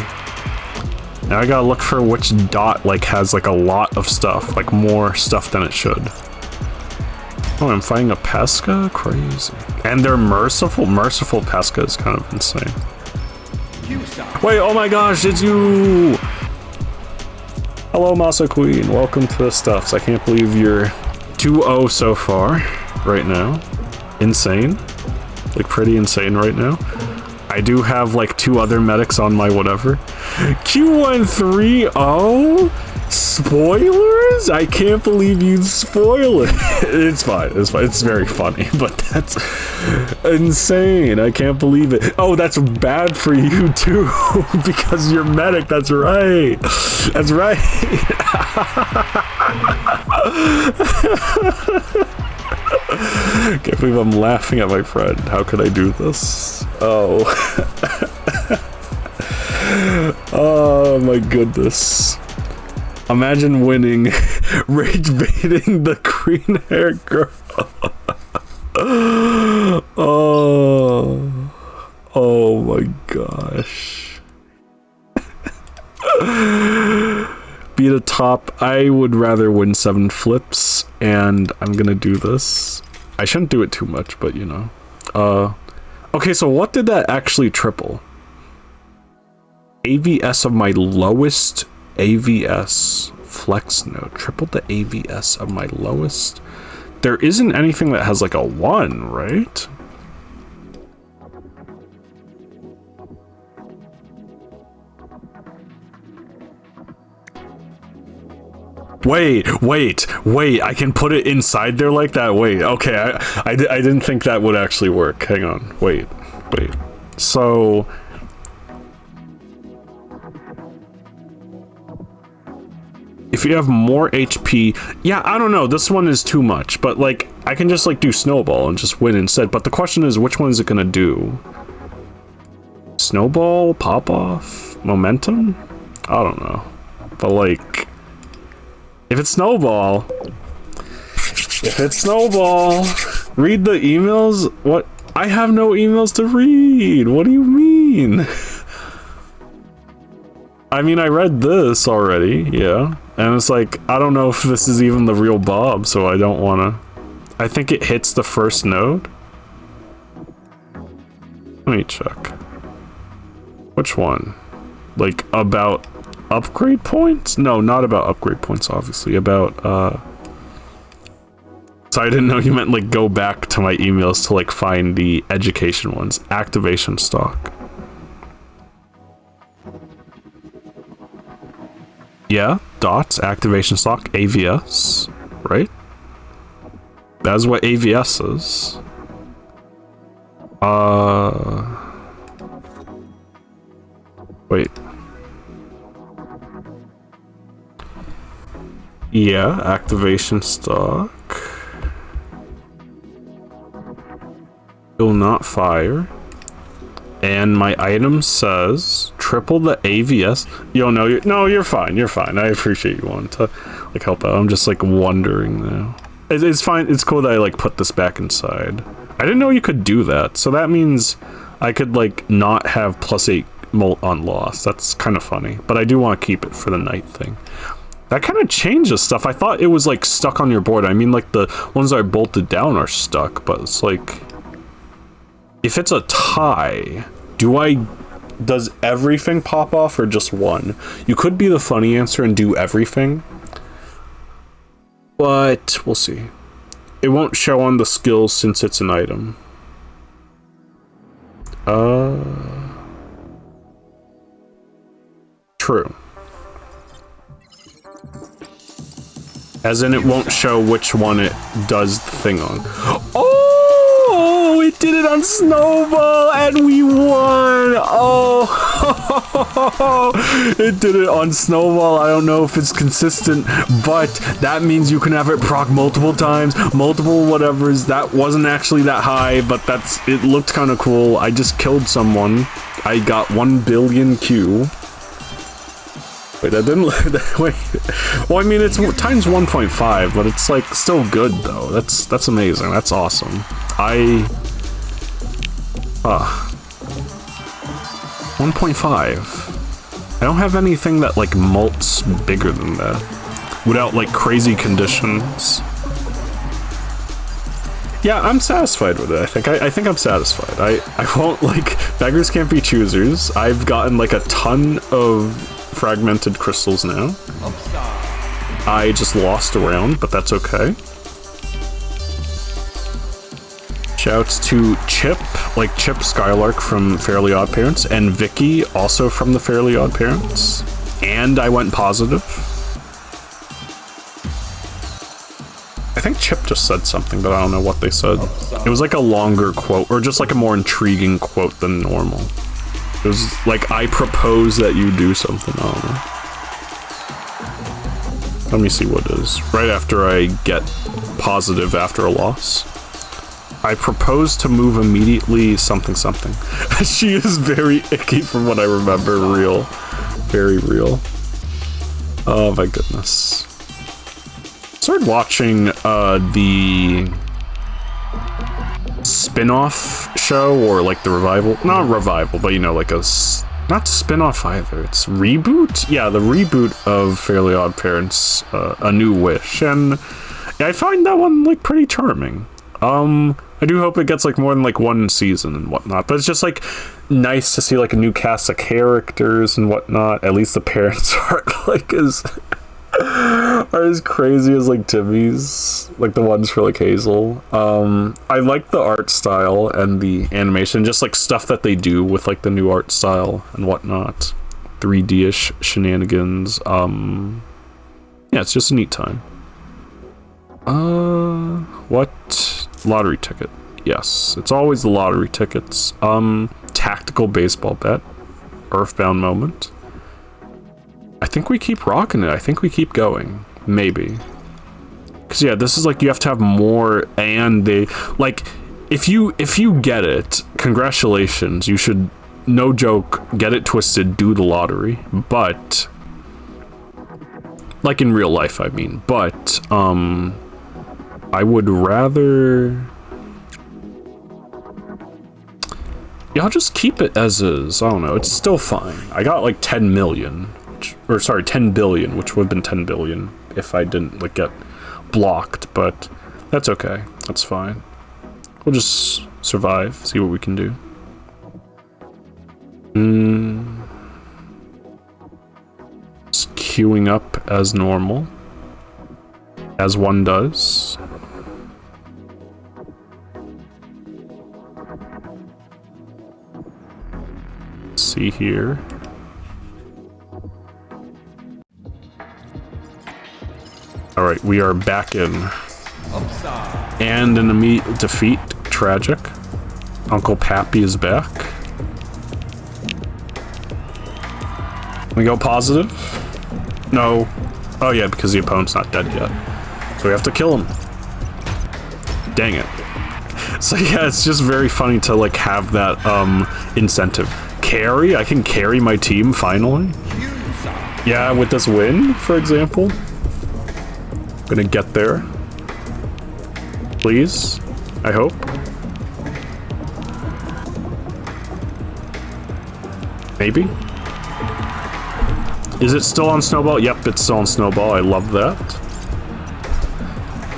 Now I gotta look for which dot like has like a lot of stuff, like more stuff than it should. Oh, I'm fighting a Pesca? Crazy. And they're merciful? Merciful Pesca is kind of insane. Wait, oh my gosh, it's you! Hello, Masa Queen. Welcome to the stuffs. I can't believe you're 2-0 so far, right now. Insane. Like, pretty insane right now. I do have, like, 2 other medics on my whatever. Q130? Spoilers? I can't believe you'd spoil it. It's fine, it's fine. It's very funny, but that's insane. I can't believe it. Oh, that's bad for you too, because you're medic. That's right. That's right. Can't believe I'm laughing at my friend. How could I do this? Oh. Oh my goodness. Imagine winning, rage baiting the green haired girl. Oh my gosh. Beat a top. I would rather win 7 flips, and I'm gonna do this. I shouldn't do it too much, but you know. Okay, so what did that actually triple? AVS of my lowest AVS flex node. Triple the AVS of my lowest. There isn't anything that has like a 1, right? Wait, I can put it inside there like that? Wait, okay, I didn't think that would actually work. Hang on, wait. So... if you have more HP... Yeah, I don't know, this one is too much, but like, I can just like do Snowball and just win instead. But the question is, which one is it gonna do? Snowball? Pop-off? Momentum? I don't know. But like... If it's Snowball... Read the emails? What? I have no emails to read! What do you mean? I mean, I read this already, yeah. And it's like, I don't know if this is even the real Bob, so I don't want to... I think it hits the first node. Let me check. Which one? Like, about upgrade points? No, not about upgrade points, obviously. About, So I didn't know you meant, like, go back to my emails to, like, find the education ones. Activation stock. Yeah, dots, activation stock, AVS, right? That's what AVS is. Wait. Yeah, activation stock. Will not fire. And my item says triple the AVS. Yo, no, you're fine. You're fine. I appreciate you wanting to like help out. I'm just like wondering now. It's fine. It's cool that I like put this back inside. I didn't know you could do that. So that means I could like not have +8 molt on loss. That's kind of funny. But I do want to keep it for the night thing. That kind of changes stuff. I thought it was like stuck on your board. I mean, like the ones that are bolted down are stuck, but it's like, if it's a tie, does everything pop off or just one? You could be the funny answer and do everything, but we'll see. It won't show on the skills since it's an item. True. As in, it won't show which one it does the thing on. Oh, it did it on Snowball, and we won! Oh, it did it on Snowball. I don't know if it's consistent, but that means you can have it proc multiple times, multiple whatevers. That wasn't actually that high, but it looked kind of cool. I just killed someone. I got 1 billion Q. Wait, that didn't... Wait. Well, I mean, it's times 1.5, but it's, like, still good, though. That's amazing. That's awesome. 1.5. I don't have anything that, like, mults bigger than that. Without, like, crazy conditions. Yeah, I'm satisfied with it, I think. I think I'm satisfied. I won't, like... Beggars can't be choosers. I've gotten, like, a ton of fragmented crystals now. I just lost a round, but that's okay. Shouts to Chip, like Chip Skylark from Fairly Odd Parents, and Vicky, also from the Fairly Odd Parents. And I went positive. I think Chip just said something, but I don't know what they said. It was like a longer quote, or just like a more intriguing quote than normal. It was like, I propose that you do something. I don't know. Let me see what it is. Right after I get positive after a loss. I propose to move immediately something something. She is very icky from what I remember. Real. Very real. Oh my goodness. Started watching the spin-off show, or like the revival, not revival, but you know, like not spin-off either, it's reboot. Yeah, the reboot of Fairly Odd Parents, A New Wish, and yeah, I find that one like pretty charming. I do hope it gets like more than like one season and whatnot, but it's just like nice to see like a new cast of characters and whatnot. At least the parents aren't like are as crazy as like Timmy's, like the ones for like Hazel. I like the art style and the animation, just like stuff that they do with like the new art style and whatnot. 3D-ish shenanigans. Yeah, it's just a neat time. What? Lottery ticket. Yes, it's always the lottery tickets. Tactical baseball bet. Earthbound moment. I think we keep rocking it. I think we keep going. Maybe. Because, yeah, this is like you have to have more, and they... Like, if you get it, congratulations. You should, no joke, get it twisted, do the lottery. But... Like in real life, I mean. But, I would rather... Yeah, I'll just keep it as is. I don't know. It's still fine. I got like 10 million. or sorry, 10 billion, which would have been 10 billion if I didn't like get blocked, but that's okay. That's fine. We'll just survive, see what we can do. Just queuing up as normal, as one does. Let's see here. All right, we are back in. And an immediate defeat. Tragic. Uncle Pappy is back. We go positive? No. Oh yeah, because the opponent's not dead yet. So we have to kill him. Dang it. So yeah, it's just very funny to like have that incentive. Carry? I can carry my team finally? Yeah, with this win, for example. Gonna get there. Please. I hope. Maybe. Is it still on Snowball? Yep, it's still on Snowball. I love that.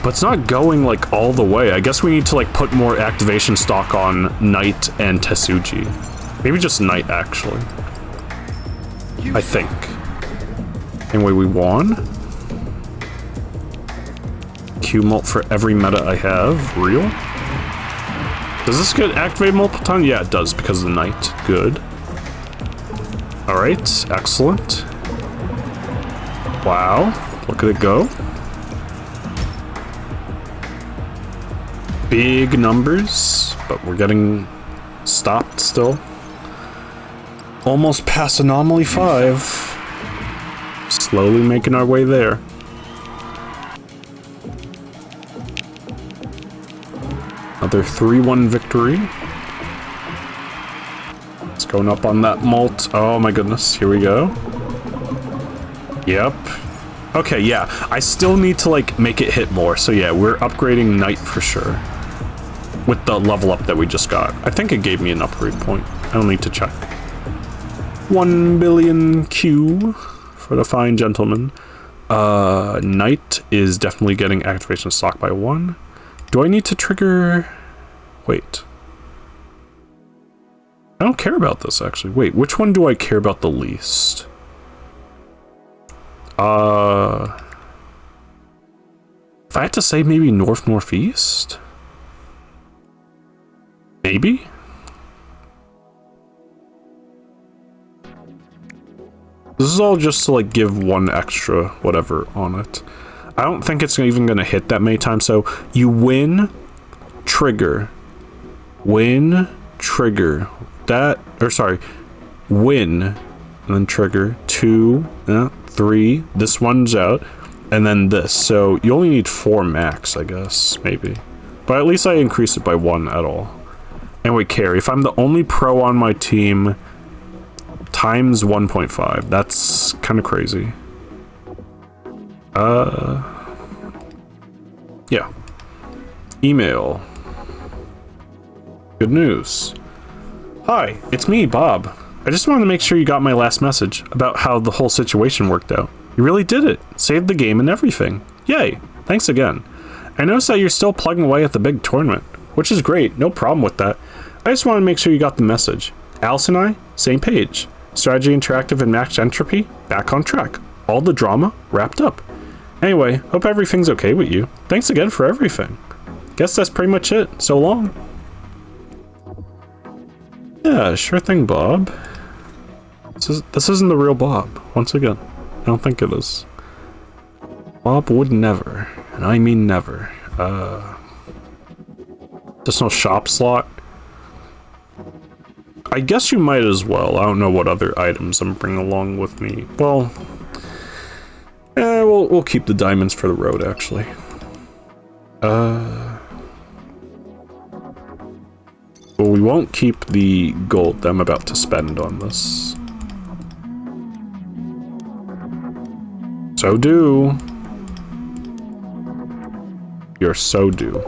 But it's not going like all the way. I guess we need to like put more activation stock on Knight and Tetsuji. Maybe just Knight, actually. I think. Anyway, we won. QMult for every meta I have. Real? Does this get activated multiple times? Yeah, it does because of the Knight. Good. Alright, excellent. Wow, look at it go. Big numbers, but we're getting stopped still. Almost past Anomaly 5. Slowly making our way there. Another 3-1 victory. It's going up on that mult. Oh my goodness, here we go. Yep. Okay, yeah. I still need to like make it hit more. So yeah, we're upgrading Knight for sure. With the level up that we just got. I think it gave me an upgrade point. I don't need to check. 1 billion Q for the fine gentleman. Knight is definitely getting activation stock by 1. Do I need to trigger... Wait. I don't care about this, actually. Wait, which one do I care about the least? If I had to say maybe north-northeast? Maybe? This is all just to like give one extra whatever on it. I don't think it's even gonna hit that many times, so you win, trigger, win, trigger, that, or sorry, win, and then trigger, 2, 3, this one's out, and then this, so you only need 4 max, I guess, maybe. But at least I increased it by 1 at all. Anyway, carry, if I'm the only pro on my team, times 1.5, that's kind of crazy. Yeah. Email. Good news. Hi, it's me, Bob. I just wanted to make sure you got my last message about how the whole situation worked out. You really did it. Saved the game and everything. Yay. Thanks again. I noticed that you're still plugging away at the big tournament, which is great. No problem with that. I just want to make sure you got the message. Alice and I, same page. Strategy Interactive and Max Entropy, back on track. All the drama wrapped up. Anyway, hope everything's okay with you. Thanks again for everything. Guess that's pretty much it. So long. Yeah, sure thing, Bob. This isn't the real Bob, once again. I don't think it is. Bob would never, and I mean never. There's no shop slot. I guess you might as well. I don't know what other items I'm bringing along with me. Well, we'll keep the diamonds for the road, actually. Well, we won't keep the gold that I'm about to spend on this. So do. You're so due.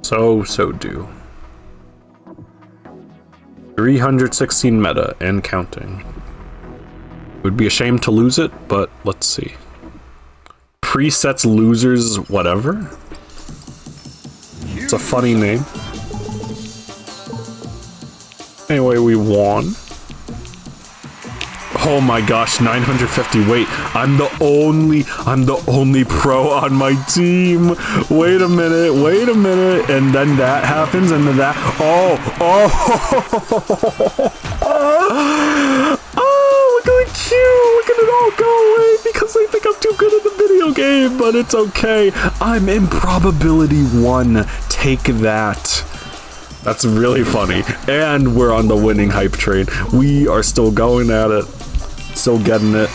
So do. 316 meta and counting. It would be a shame to lose it, but let's see. Presets losers whatever? It's a funny name. Anyway, we won. Oh my gosh, 950. Wait, I'm the only pro on my team. Wait a minute. And then that happens, and then that. Oh, look at the queue. Look at it all go away because they think I'm too good at the video game, but it's okay. I'm improbability 1. Take that. That's really funny. And we're on the winning hype train. We are still going at it. Still getting it.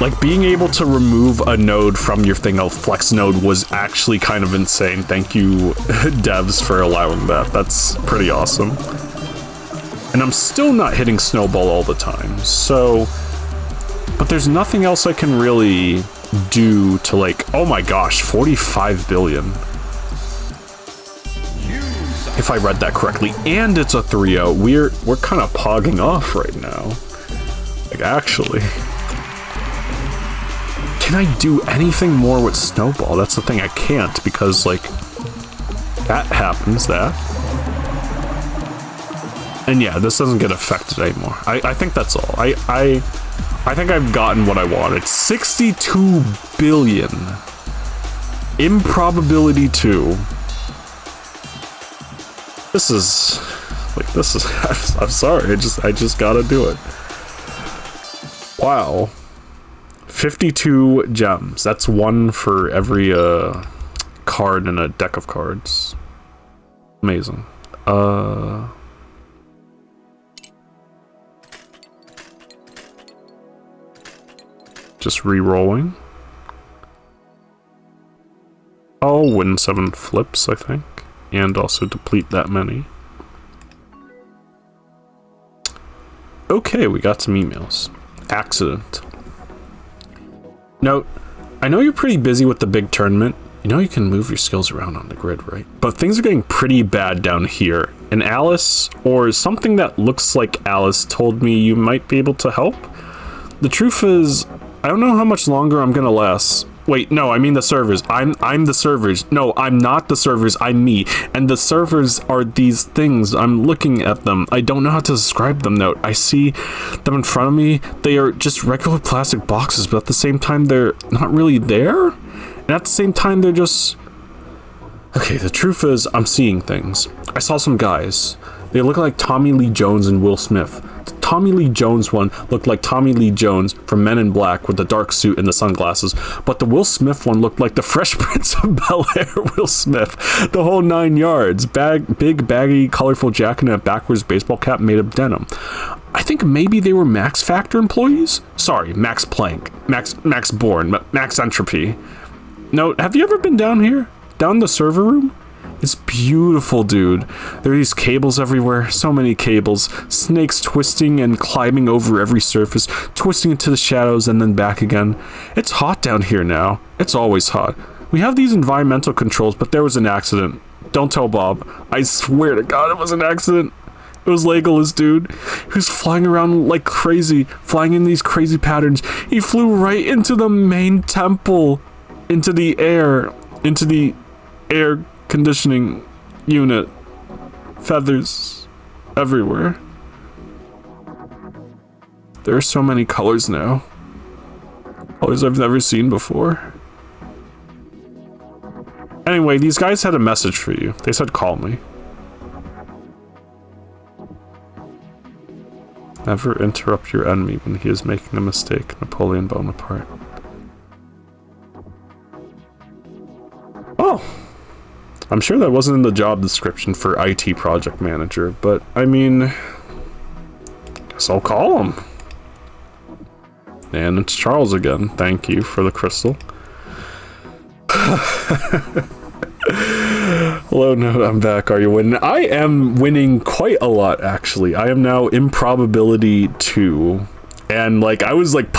Like, being able to remove a node from your thing, a flex node, was actually kind of insane. Thank you, devs, for allowing that. That's pretty awesome. And I'm still not hitting snowball all the time, so... But there's nothing else I can really do to, like... Oh my gosh, 45 billion. If I read that correctly. And it's a 3-0. We're kind of pogging off right now. Like, actually. Can I do anything more with snowball? That's the thing, I can't, because, like, that happens, that. And yeah, this doesn't get affected anymore. I think that's all. I think I've gotten what I wanted. 62 billion. Improbability 2. This is, I'm sorry, I just gotta do it. Wow. 52 gems. That's 1 for every card in a deck of cards. Amazing. Just re-rolling. I'll win 7 flips, I think. And also deplete that many. Okay, we got some emails. Accident. Note, I know you're pretty busy with the big tournament. You know you can move your skills around on the grid, right? But things are getting pretty bad down here. And Alice, or something that looks like Alice, told me you might be able to help. The truth is, I don't know how much longer I'm gonna last. Wait, no, I mean the servers. I'm the servers. No, I'm not the servers, I'm me. And the servers are these things. I'm looking at them. I don't know how to describe them, Note. I see them in front of me. They are just regular plastic boxes, but at the same time, they're not really there. And at the same time, they're just... Okay, the truth is, I'm seeing things. I saw some guys. They look like Tommy Lee Jones and Will Smith. The Tommy Lee Jones one looked like Tommy Lee Jones from Men in Black with the dark suit and the sunglasses, but the Will Smith one looked like the Fresh Prince of Bel-Air Will Smith. The whole 9 yards. Big, baggy, colorful jacket and a backwards baseball cap made of denim. I think maybe they were Max Factor employees? Sorry, Max Planck, Max Born, Max Entropy. No, have you ever been down here? Down the server room? It's beautiful, dude. There are these cables everywhere, so many cables. Snakes twisting and climbing over every surface, twisting into the shadows and then back again. It's hot down here now. It's always hot. We have these environmental controls, but there was an accident. Don't tell Bob. I swear to God it was an accident. It was Legolas, dude. He was flying around like crazy, flying in these crazy patterns. He flew right into the main temple, into the air conditioning unit. Feathers everywhere. There are so many colors now. Colors I've never seen before. Anyway, these guys had a message for you. They said call me. Never interrupt your enemy when he is making a mistake. Napoleon Bonaparte. Oh! I'm sure that wasn't in the job description for IT project manager, but I mean, guess I'll call him. And it's Charles again. Thank you for the crystal. Hello, no, I'm back. Are you winning? I am winning quite a lot, actually. I am now improbability 2. And like I was like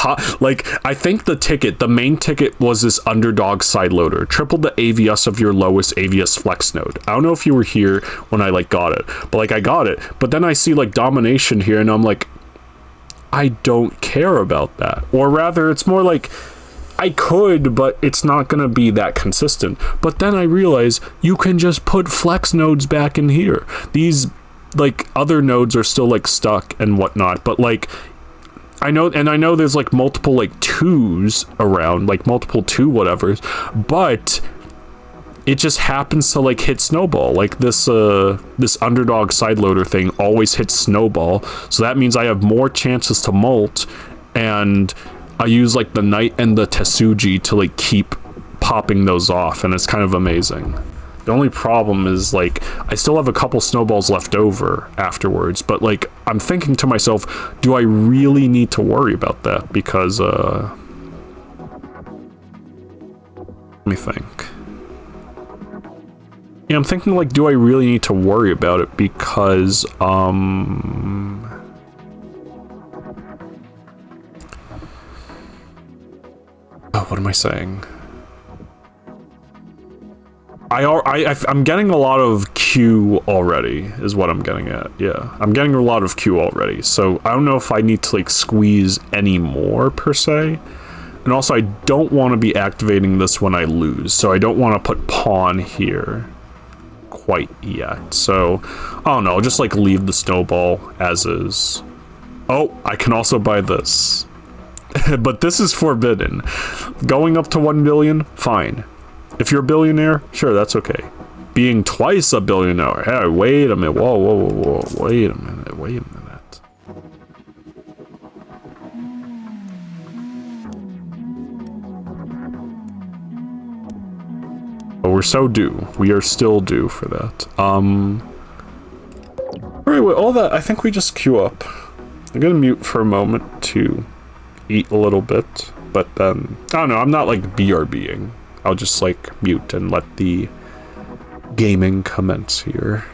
I think the main ticket was this underdog side loader, triple the AVS of your lowest AVS flex node. I don't know if you were here when I like got it, but like I got it, but then I see like domination here and I'm like, I don't care about that. Or rather, it's more like I could, but it's not gonna be that consistent. But then I realize you can just put flex nodes back in here. These like other nodes are still like stuck and whatnot, but like I know there's like multiple like twos around, like multiple two whatevers, but it just happens to like hit snowball. Like this underdog side loader thing always hits snowball, so that means I have more chances to molt, and I use like the knight and the Tetsuji to like keep popping those off, and it's kind of amazing. The only problem is like I still have a couple snowballs left over afterwards, but like I'm thinking to myself, do I really need to worry about that? Because let me think. Yeah, I'm thinking like, do I really need to worry about it? Because oh, what am I saying? I'm getting a lot of Q already, is what I'm getting at. Yeah, I'm getting a lot of Q already, so I don't know if I need to like squeeze any more per se. And also, I don't want to be activating this when I lose, so I don't want to put pawn here quite yet. So I don't know, I'll just like leave the snowball as is. Oh, I can also buy this. But this is forbidden. Going up to 1 billion, fine. If you're a billionaire, sure, that's okay. Being twice a billionaire, hey, wait a minute, whoa, wait a minute. But we're so due. We are still due for that. Alright, with all that, I think we just queue up. I'm gonna mute for a moment to eat a little bit, but then, I don't know, I'm not like BRBing. I'll just like mute and let the gaming commence here.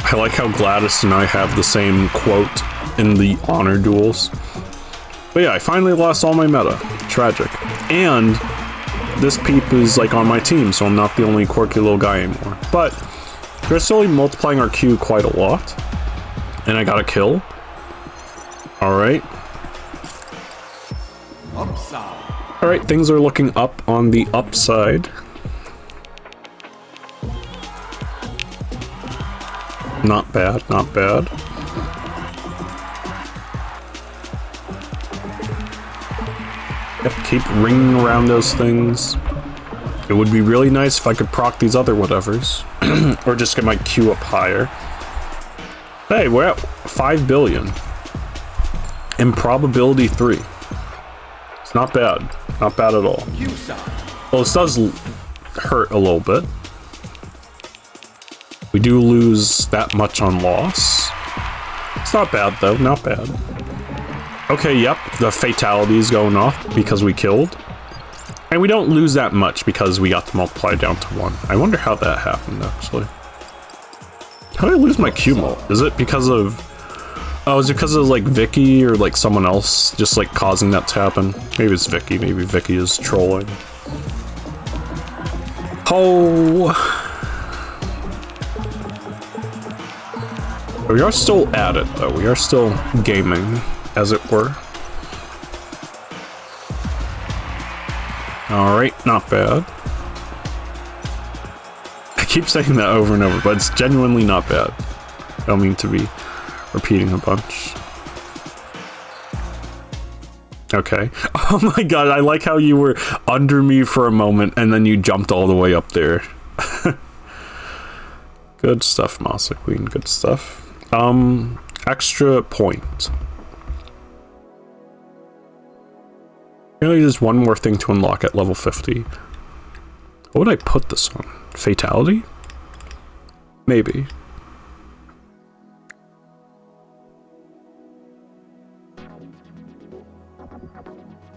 I like how Gladys and I have the same quote in the honor duels. But yeah, I finally lost all my meta. Tragic. And this peep is like on my team, so I'm not the only quirky little guy anymore. But we're still multiplying our Q quite a lot. And I got a kill. Alright. Alright, things are looking up on the upside. Not bad, not bad. Yep, keep ringing around those things. It would be really nice if I could proc these other whatevers. Or just get my Q up higher. Hey, we're at 5 billion. Improbability 3. It's not bad. Not bad at all. Well, this does hurt a little bit. We do lose that much on loss. It's not bad though, not bad. Okay, yep, the fatality is going off because we killed. And we don't lose that much because we got to multiply down to 1. I wonder how that happened actually. How did I lose my QMult? Is it because of... Oh, is it because of like Vicky or like someone else just like causing that to happen? Maybe it's Vicky, maybe Vicky is trolling. Oh... We are still at it, though. We are still gaming, as it were. Alright, not bad. I keep saying that over and over, but it's genuinely not bad. I don't mean to be repeating a bunch. Okay. Oh my god, I like how you were under me for a moment and then you jumped all the way up there. Good stuff, Masa Queen, good stuff. Extra point. Apparently there's one more thing to unlock at level 50. What would I put this on? Fatality? Maybe.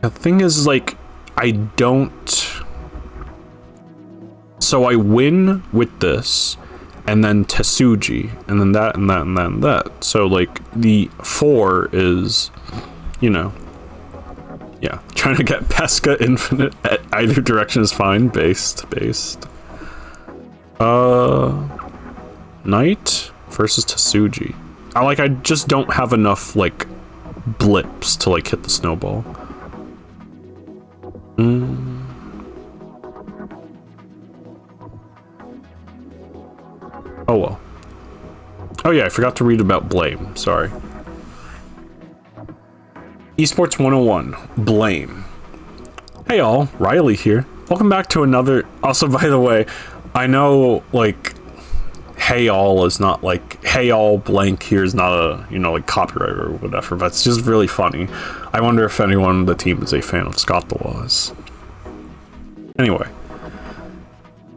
The thing is, like, I don't... So I win with this, and then Tetsuji, and then that, and that, and that, and that. So, like, the 4 is, you know... Yeah, trying to get Pesca Infinite at either direction is fine. Based. Knight versus Tetsuji. I just don't have enough, like, blips to, like, hit the snowball. Oh well. Oh yeah, I forgot to read about Blame. Sorry. Esports 101. Blame. Hey all, Riley here. Welcome back to another... Also, by the way, I know, like, hey all is not, like, hey all blank here is not a, you know, like, copyright or whatever, but it's just really funny. I wonder if anyone on the team is a fan of Scott the Laws. Anyway.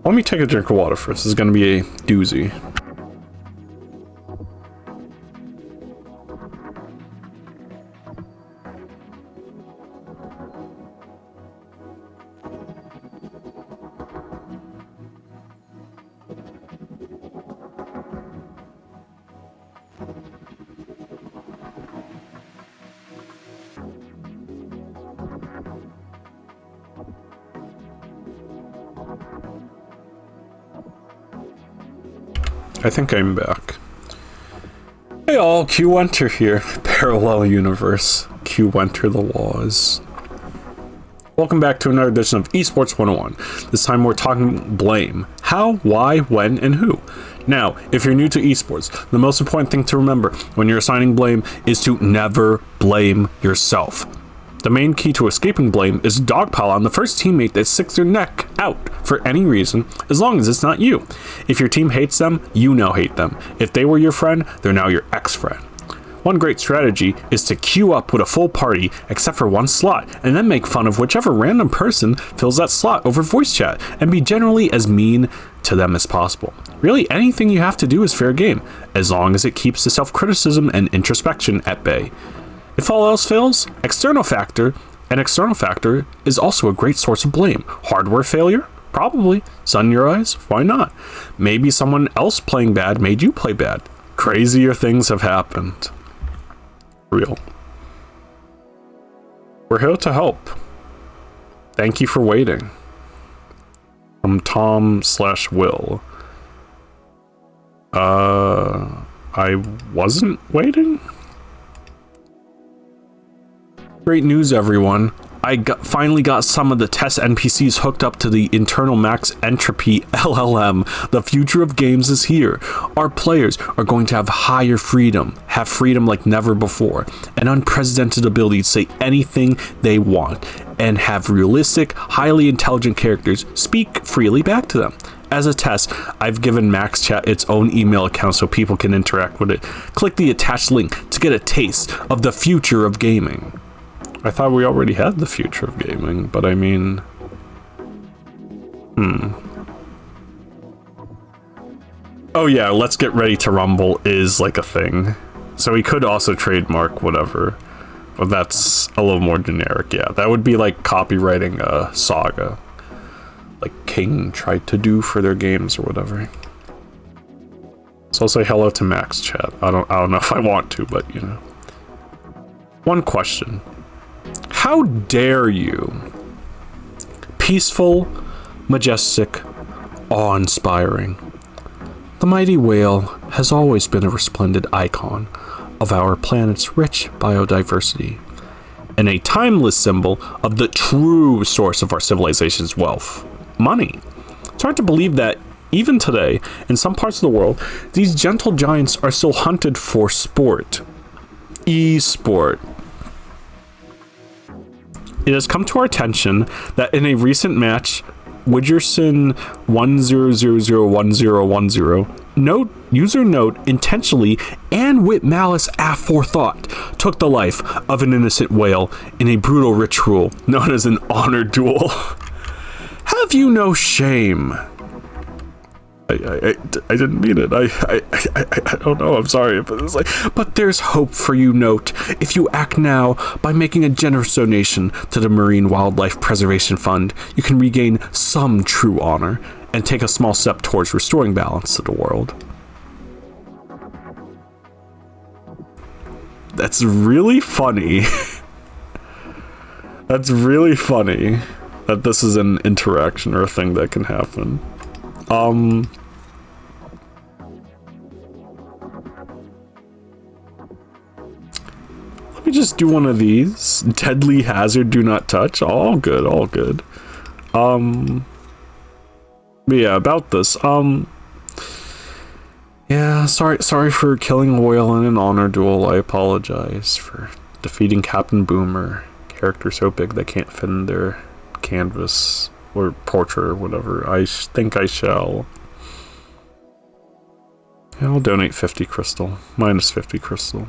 Let me take a drink of water first. This is going to be a doozy. I think I'm back. Hey all, QMult here. Parallel universe. QMult the laws. Welcome back to another edition of Esports 101. This time we're talking blame. How, why, when, and who. Now, if you're new to esports, the most important thing to remember when you're assigning blame is to never blame yourself. The main key to escaping blame is to dogpile on the first teammate that sticks their neck out for any reason, as long as it's not you. If your team hates them, you now hate them. If they were your friend, they're now your ex-friend. One great strategy is to queue up with a full party except for one slot, and then make fun of whichever random person fills that slot over voice chat, and be generally as mean to them as possible. Really, anything you have to do is fair game, as long as it keeps the self-criticism and introspection at bay. If all else fails, external factor is also a great source of blame. Hardware failure? Probably. Sun in your eyes? Why not? Maybe someone else playing bad made you play bad. Crazier things have happened. Real. We're here to help. Thank you for waiting. From Tom/Will. I wasn't waiting? Great news, everyone. I finally got some of the test NPCs hooked up to the internal max entropy LLM. The future of games is here. Our players are going to have higher freedom, have freedom like never before, an unprecedented ability to say anything they want, and have realistic, highly intelligent characters speak freely back to them. As a test, I've given Max Chat its own email account so people can interact with it. Click the attached link to get a taste of the future of gaming. I thought we already had the future of gaming, but I mean... Oh yeah, let's get ready to rumble is like a thing. So we could also trademark whatever, but that's a little more generic, yeah. That would be like copywriting a saga. Like King tried to do for their games or whatever. So I'll say hello to Max Chat. I don't know if I want to, but you know. One question. How dare you? Peaceful, majestic, awe-inspiring. The mighty whale has always been a resplendent icon of our planet's rich biodiversity, and a timeless symbol of the true source of our civilization's wealth, money. It's hard to believe that, even today, in some parts of the world, these gentle giants are still hunted for sport. E-sport. It has come to our attention that in a recent match, Widgerson 10001010 user note intentionally and with malice aforethought took the life of an innocent whale in a brutal ritual known as an honor duel. Have you no shame? I didn't mean it. I don't know. I'm sorry, but it's like, but there's hope for you, Note. If you act now by making a generous donation to the Marine Wildlife Preservation Fund, you can regain some true honor and take a small step towards restoring balance to the world. That's really funny. That's really funny that this is an interaction or a thing that can happen. Let me just do one of these. Deadly hazard, do not touch. All good, all good. But yeah, about this. Yeah, sorry for killing a whale in an honor duel. I apologize for defeating Captain Boomer. Character so big they can't fit in their canvas or portrait or whatever. I think I shall. Yeah, I'll donate 50 crystal. Minus 50 crystal.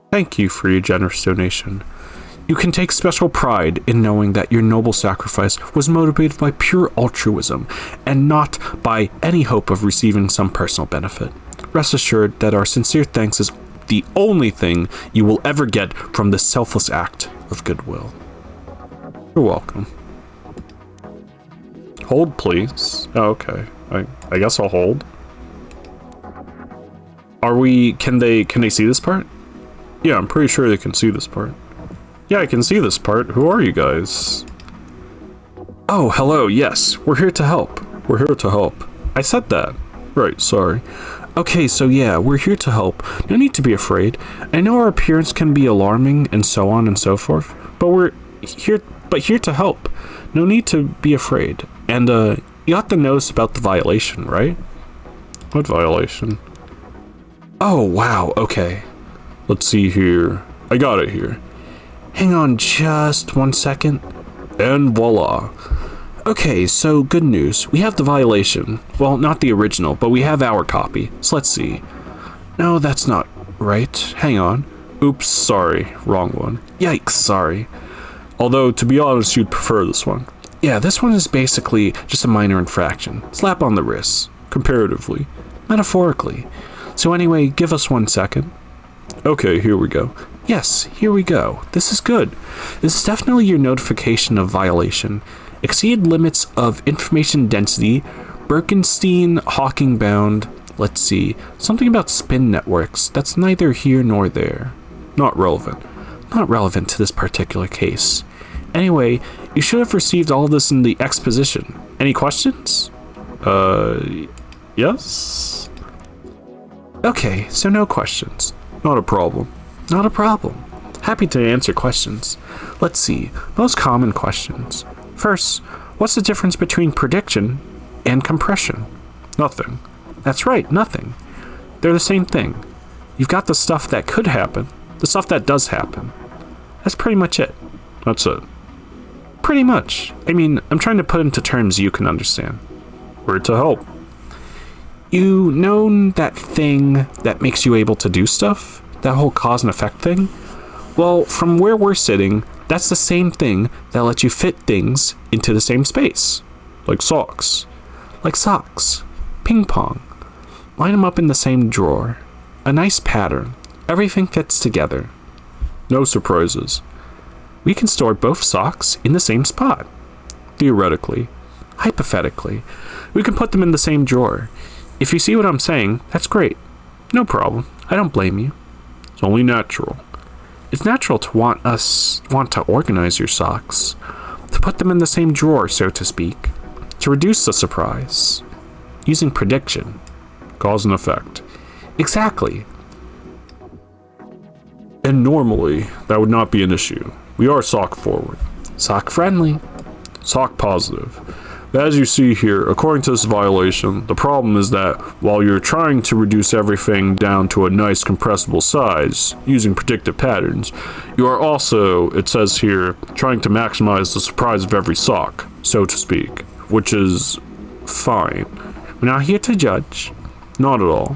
Thank you for your generous donation. You can take special pride in knowing that your noble sacrifice was motivated by pure altruism and not by any hope of receiving some personal benefit. Rest assured that our sincere thanks is the only thing you will ever get from this selfless act of goodwill. You're welcome. Hold, please. Oh, okay. I guess I'll hold. Are we... Can they see this part? Yeah, I'm pretty sure they can see this part. Yeah, I can see this part. Who are you guys? Oh, hello, yes. We're here to help. We're here to help. I said that. Right, sorry. Okay, so yeah, we're here to help. No need to be afraid. I know our appearance can be alarming and so on and so forth, but we're here to help. No need to be afraid. And, you got the notice about the violation, right? What violation? Oh, wow, okay. Let's see here. I got it here. Hang on just 1 second. And voila. Okay, so good news. We have the violation. Well, not the original, but we have our copy. So let's see. No, that's not right. Hang on. Oops, sorry. Wrong one. Yikes, sorry. Although, to be honest, you'd prefer this one. Yeah, this one is basically just a minor infraction. Slap on the wrist. Comparatively. Metaphorically. So anyway, give us 1 second. Okay, here we go. Yes, here we go. This is good. This is definitely your notification of violation. Exceed limits of information density, Birkenstein, Hawking bound. Let's see. Something about spin networks. That's neither here nor there. Not relevant. Not relevant to this particular case. Anyway, you should have received all of this in the exposition. Any questions? Yes? Okay, so no questions. Not a problem. Not a problem. Happy to answer questions. Let's see. Most common questions. First, what's the difference between prediction and compression? Nothing. That's right, nothing. They're the same thing. You've got the stuff that could happen, the stuff that does happen. That's pretty much it. That's it. Pretty much. I mean, I'm trying to put into terms you can understand. We're to help. You know that thing that makes you able to do stuff? That whole cause and effect thing? Well, from where we're sitting, that's the same thing that lets you fit things into the same space. Like socks. Like socks. Ping pong. Line them up in the same drawer. A nice pattern. Everything fits together. No surprises. We can store both socks in the same spot. Theoretically. Hypothetically. We can put them in the same drawer. If you see what I'm saying, that's great. No problem. I don't blame you. It's only natural. It's natural to want to organize your socks. To put them in the same drawer, so to speak. To reduce the surprise. Using prediction. Cause and effect. Exactly. And normally, that would not be an issue. We are sock forward. Sock friendly. Sock positive. As you see here, according to this violation, the problem is that while you're trying to reduce everything down to a nice compressible size using predictive patterns, you are also, it says here, trying to maximize the surprise of every sock, so to speak, which is fine. We're not here to judge. Not at all.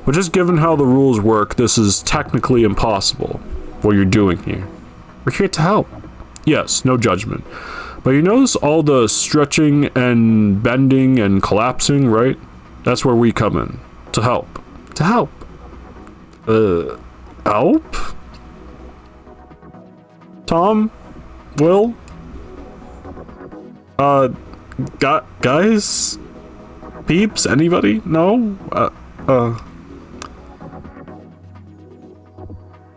But just given how the rules work, this is technically impossible, what you're doing here. We're here to help. Yes, no judgment. But you notice all the stretching and bending and collapsing, right? That's where we come in. To help. To help. Help? Tom? Will? Guys? Peeps? Anybody? No?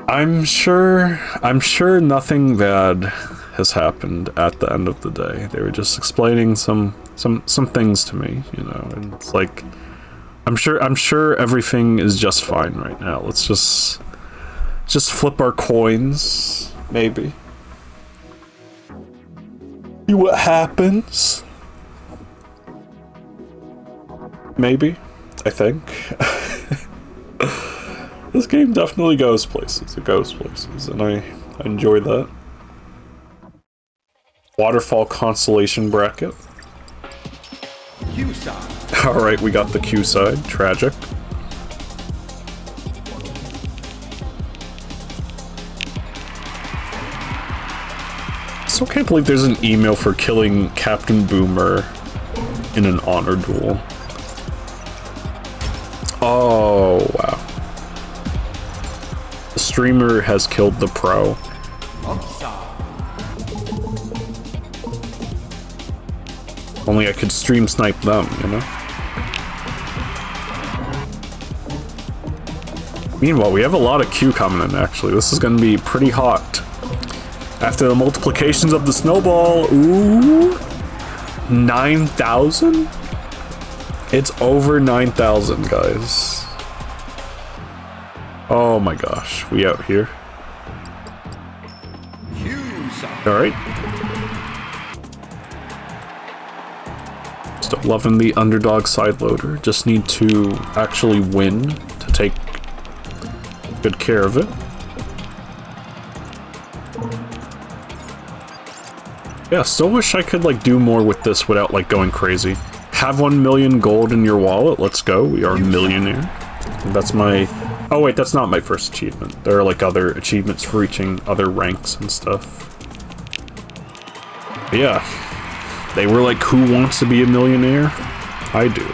I'm sure nothing bad has happened at the end of the day. They were just explaining some things to me, you know, and it's like, I'm sure everything is just fine right now. Let's just flip our coins, maybe. See what happens. Maybe, I think. This game definitely goes places. It goes places, and I enjoy that. Waterfall consolation bracket. Q side. Alright, we got the Q side. Tragic. Still can't believe there's an email for killing Captain Boomer in an honor duel. Oh, wow. The streamer has killed the pro. Only I could stream snipe them, you know? Meanwhile, we have a lot of Q coming in, actually. This is gonna be pretty hot. After the multiplications of the snowball, ooh, 9,000? It's over 9,000, guys. Oh my gosh, we out here. Alright. Still loving the underdog side loader. Just need to actually win to take good care of it. Yeah, still wish I could like do more with this without like going crazy. Have 1 million gold in your wallet. Let's go. We are a millionaire. That's my... Oh wait, that's not my first achievement. There are like other achievements for reaching other ranks and stuff. But yeah. They were like, who wants to be a millionaire? I do.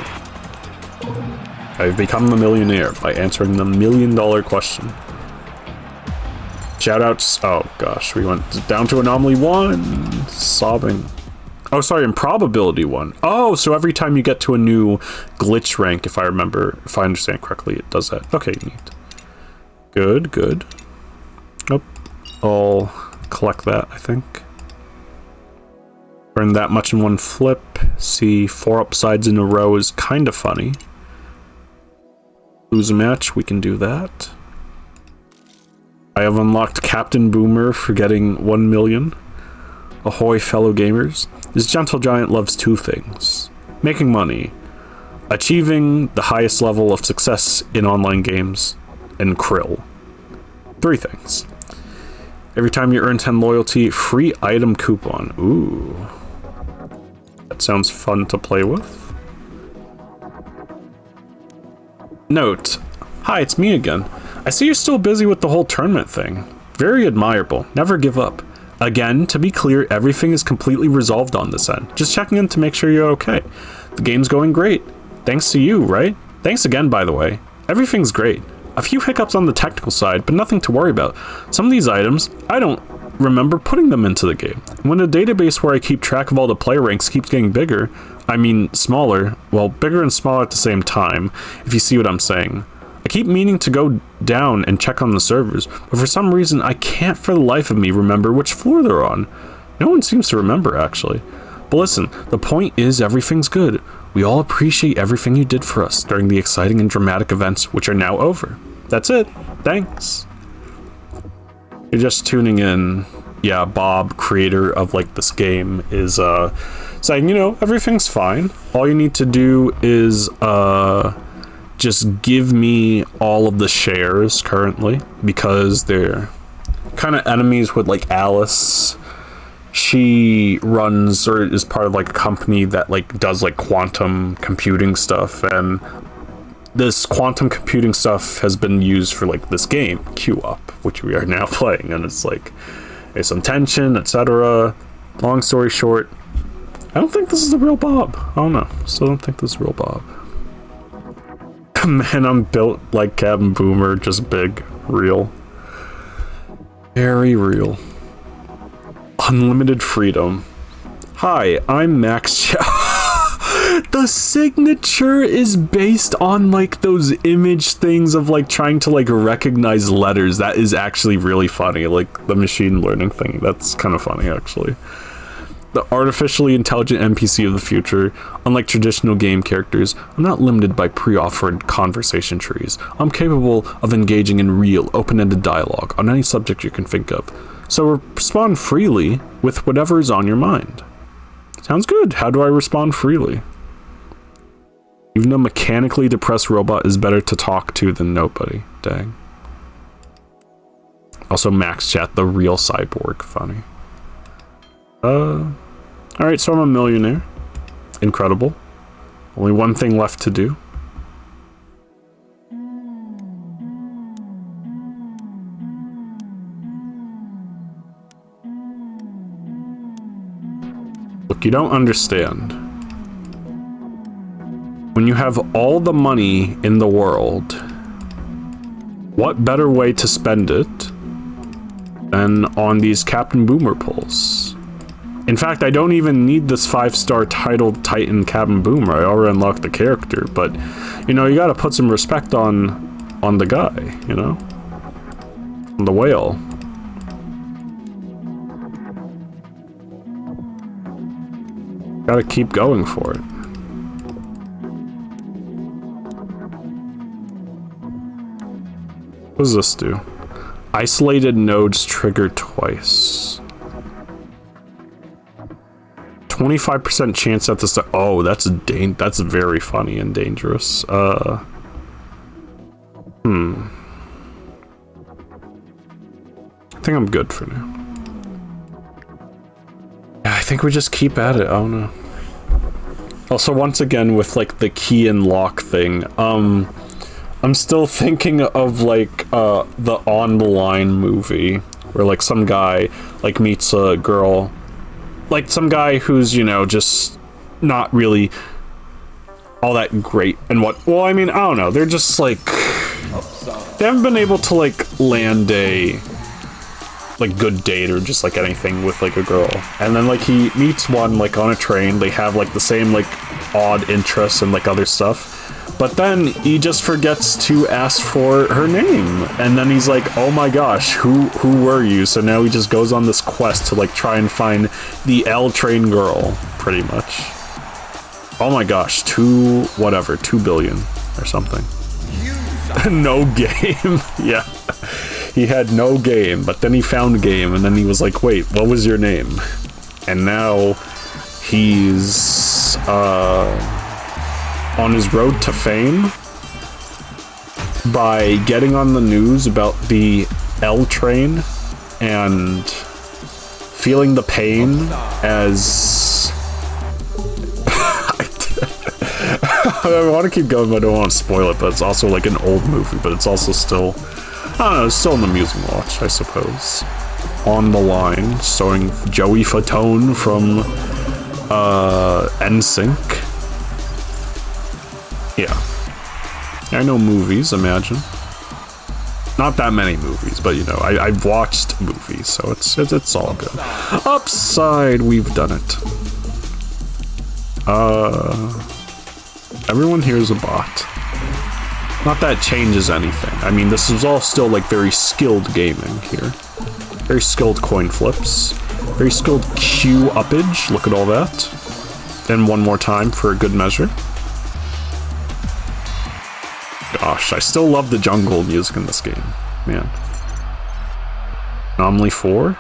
I've become a millionaire by answering the $1 million question. Shoutouts. Oh gosh, we went down to anomaly 1. Sobbing. Oh, sorry, improbability 1. Oh, so every time you get to a new glitch rank, if I understand correctly, it does that. Okay, neat. Good, good. Nope. I'll collect that, I think. Earn that much in one flip. See 4 upsides in a row is kind of funny. Lose a match, we can do that. I have unlocked Captain Boomer for getting 1 million. Ahoy, fellow gamers. This gentle giant loves 2 things. Making money, achieving the highest level of success in online games, and krill. 3 things. Every time you earn 10 loyalty, free item coupon. Ooh. That sounds fun to play with. Note. Hi, it's me again. I see you're still busy with the whole tournament thing. Very admirable. Never give up. Again, to be clear, everything is completely resolved on this end. Just checking in to make sure you're okay. The game's going great. Thanks to you, right? Thanks again, by the way. Everything's great. A few hiccups on the technical side, but nothing to worry about. Some of these items, I don't remember putting them into the game. When the database where I keep track of all the player ranks keeps getting bigger, I mean smaller, well, bigger and smaller at the same time, if you see what I'm saying. I keep meaning to go down and check on the servers, but for some reason I can't for the life of me remember which floor they're on. No one seems to remember, actually. But listen, the point is everything's good. We all appreciate everything you did for us during the exciting and dramatic events which are now over. That's it. Thanks. You're just tuning in. Yeah, Bob, creator of like this game, is saying, you know, everything's fine. All you need to do is just give me all of the shares currently, because they're kind of enemies with like Alice. She runs or is part of like a company that like does like quantum computing stuff, and this quantum computing stuff has been used for like this game QUp, which we are now playing, and it's like there's some tension, etc. Long story short, I don't think this is the real Bob. I don't know. Still don't think this is real Bob. Man, I'm built like Captain Boomer, just big, real, very real. Unlimited freedom. Hi, I'm Max. The signature is based on like those image things of like trying to like recognize letters. That is actually really funny. Like the machine learning thing. That's kind of funny actually. The artificially intelligent NPC of the future. Unlike traditional game characters, I'm not limited by pre-offered conversation trees. I'm capable of engaging in real, open-ended dialogue on any subject you can think of. So respond freely with whatever is on your mind. Sounds good. How do I respond freely? Even a mechanically depressed robot is better to talk to than nobody. Dang. Also Max Chat, the real cyborg. Funny. Alright, so I'm a millionaire. Incredible. Only one thing left to do. Look, you don't understand. When you have all the money in the world, what better way to spend it than on these Captain Boomer pulls? In fact, I don't even need this 5-star titled Titan Captain Boomer. I already unlocked the character, but you know, you gotta put some respect on the guy, you know? On the whale. Gotta keep going for it. What does this do? Isolated nodes trigger twice. 25% chance at the oh, that's very funny and dangerous. I think I'm good for now. Yeah, I think we just keep at it. I don't know. Also, once again, with like the key and lock thing, I'm still thinking of like the On the Line movie where like some guy like meets a girl, like some guy who's, you know, just not really all that great and what, well, I mean, I don't know, they're just like, they haven't been able to like land a like good date or just like anything with like a girl, and then like he meets one like on a train, they have like the same like odd interests and like other stuff, but then he just forgets to ask for her name, and then he's like, oh my gosh, who were you? So now he just goes on this quest to like try and find the L train girl, pretty much. Oh my gosh, 2 billion or something. No game. Yeah, he had no game, but then he found game, and then he was like, wait, what was your name? And now he's on his road to fame by getting on the news about the L train and feeling the pain as I want to keep going, but I don't want to spoil it, but it's also like an old movie, but it's also still, I don't know, it's still an amusing watch, I suppose. On the Line, starring Joey Fatone from NSYNC. Yeah. I know movies, imagine. Not that many movies, but you know, I've watched movies, so it's all good. Upside, we've done it. Everyone here is a bot. Not that it changes anything. I mean, this is all still like very skilled gaming here. Very skilled coin flips. Very skilled Q uppage. Look at all that. And one more time for a good measure. Gosh, I still love the jungle music in this game. Man. Anomaly 4?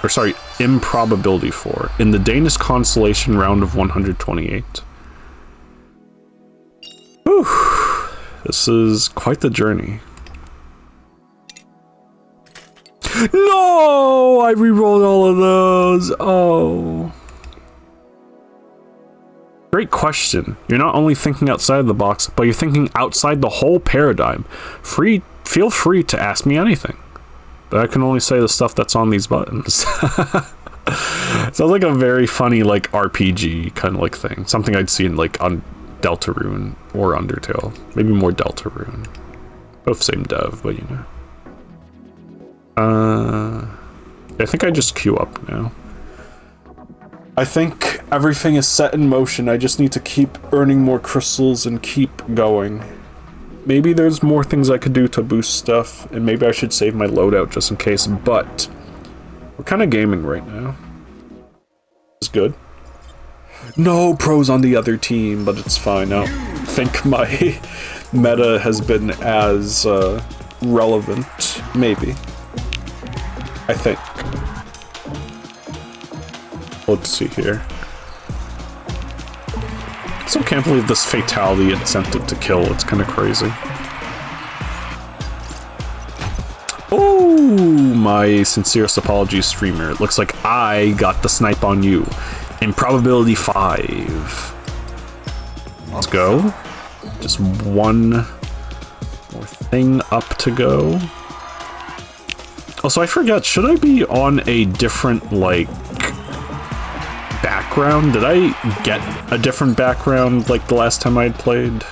Or sorry, improbability for in the Danish constellation round of 128. Whew. This is quite the journey. No! I re-rolled all of those. Oh. Great question. You're not only thinking outside the box, but you're thinking outside the whole paradigm. Feel free to ask me anything. But I can only say the stuff that's on these buttons. Sounds like a very funny, like, RPG kind of like thing. Something I'd seen, like, on Deltarune or Undertale. Maybe more Deltarune. Both same dev, but you know. I think I just queue up now. I think everything is set in motion. I just need to keep earning more crystals and keep going. Maybe there's more things I could do to boost stuff, and maybe I should save my loadout just in case, but we're kind of gaming right now. It's good. No pros on the other team, but it's fine. I don't think my meta has been as relevant. Maybe. I think. Let's see here. Still can't believe this fatality incentive to kill. It's kind of crazy. Oh, my sincerest apologies, streamer. It looks like I got the snipe on you. Improbability 5. Let's go. Just one more thing up to go. Also, I forgot, should I be on a different, like, background? Did I get a different background, like, the last time I had played?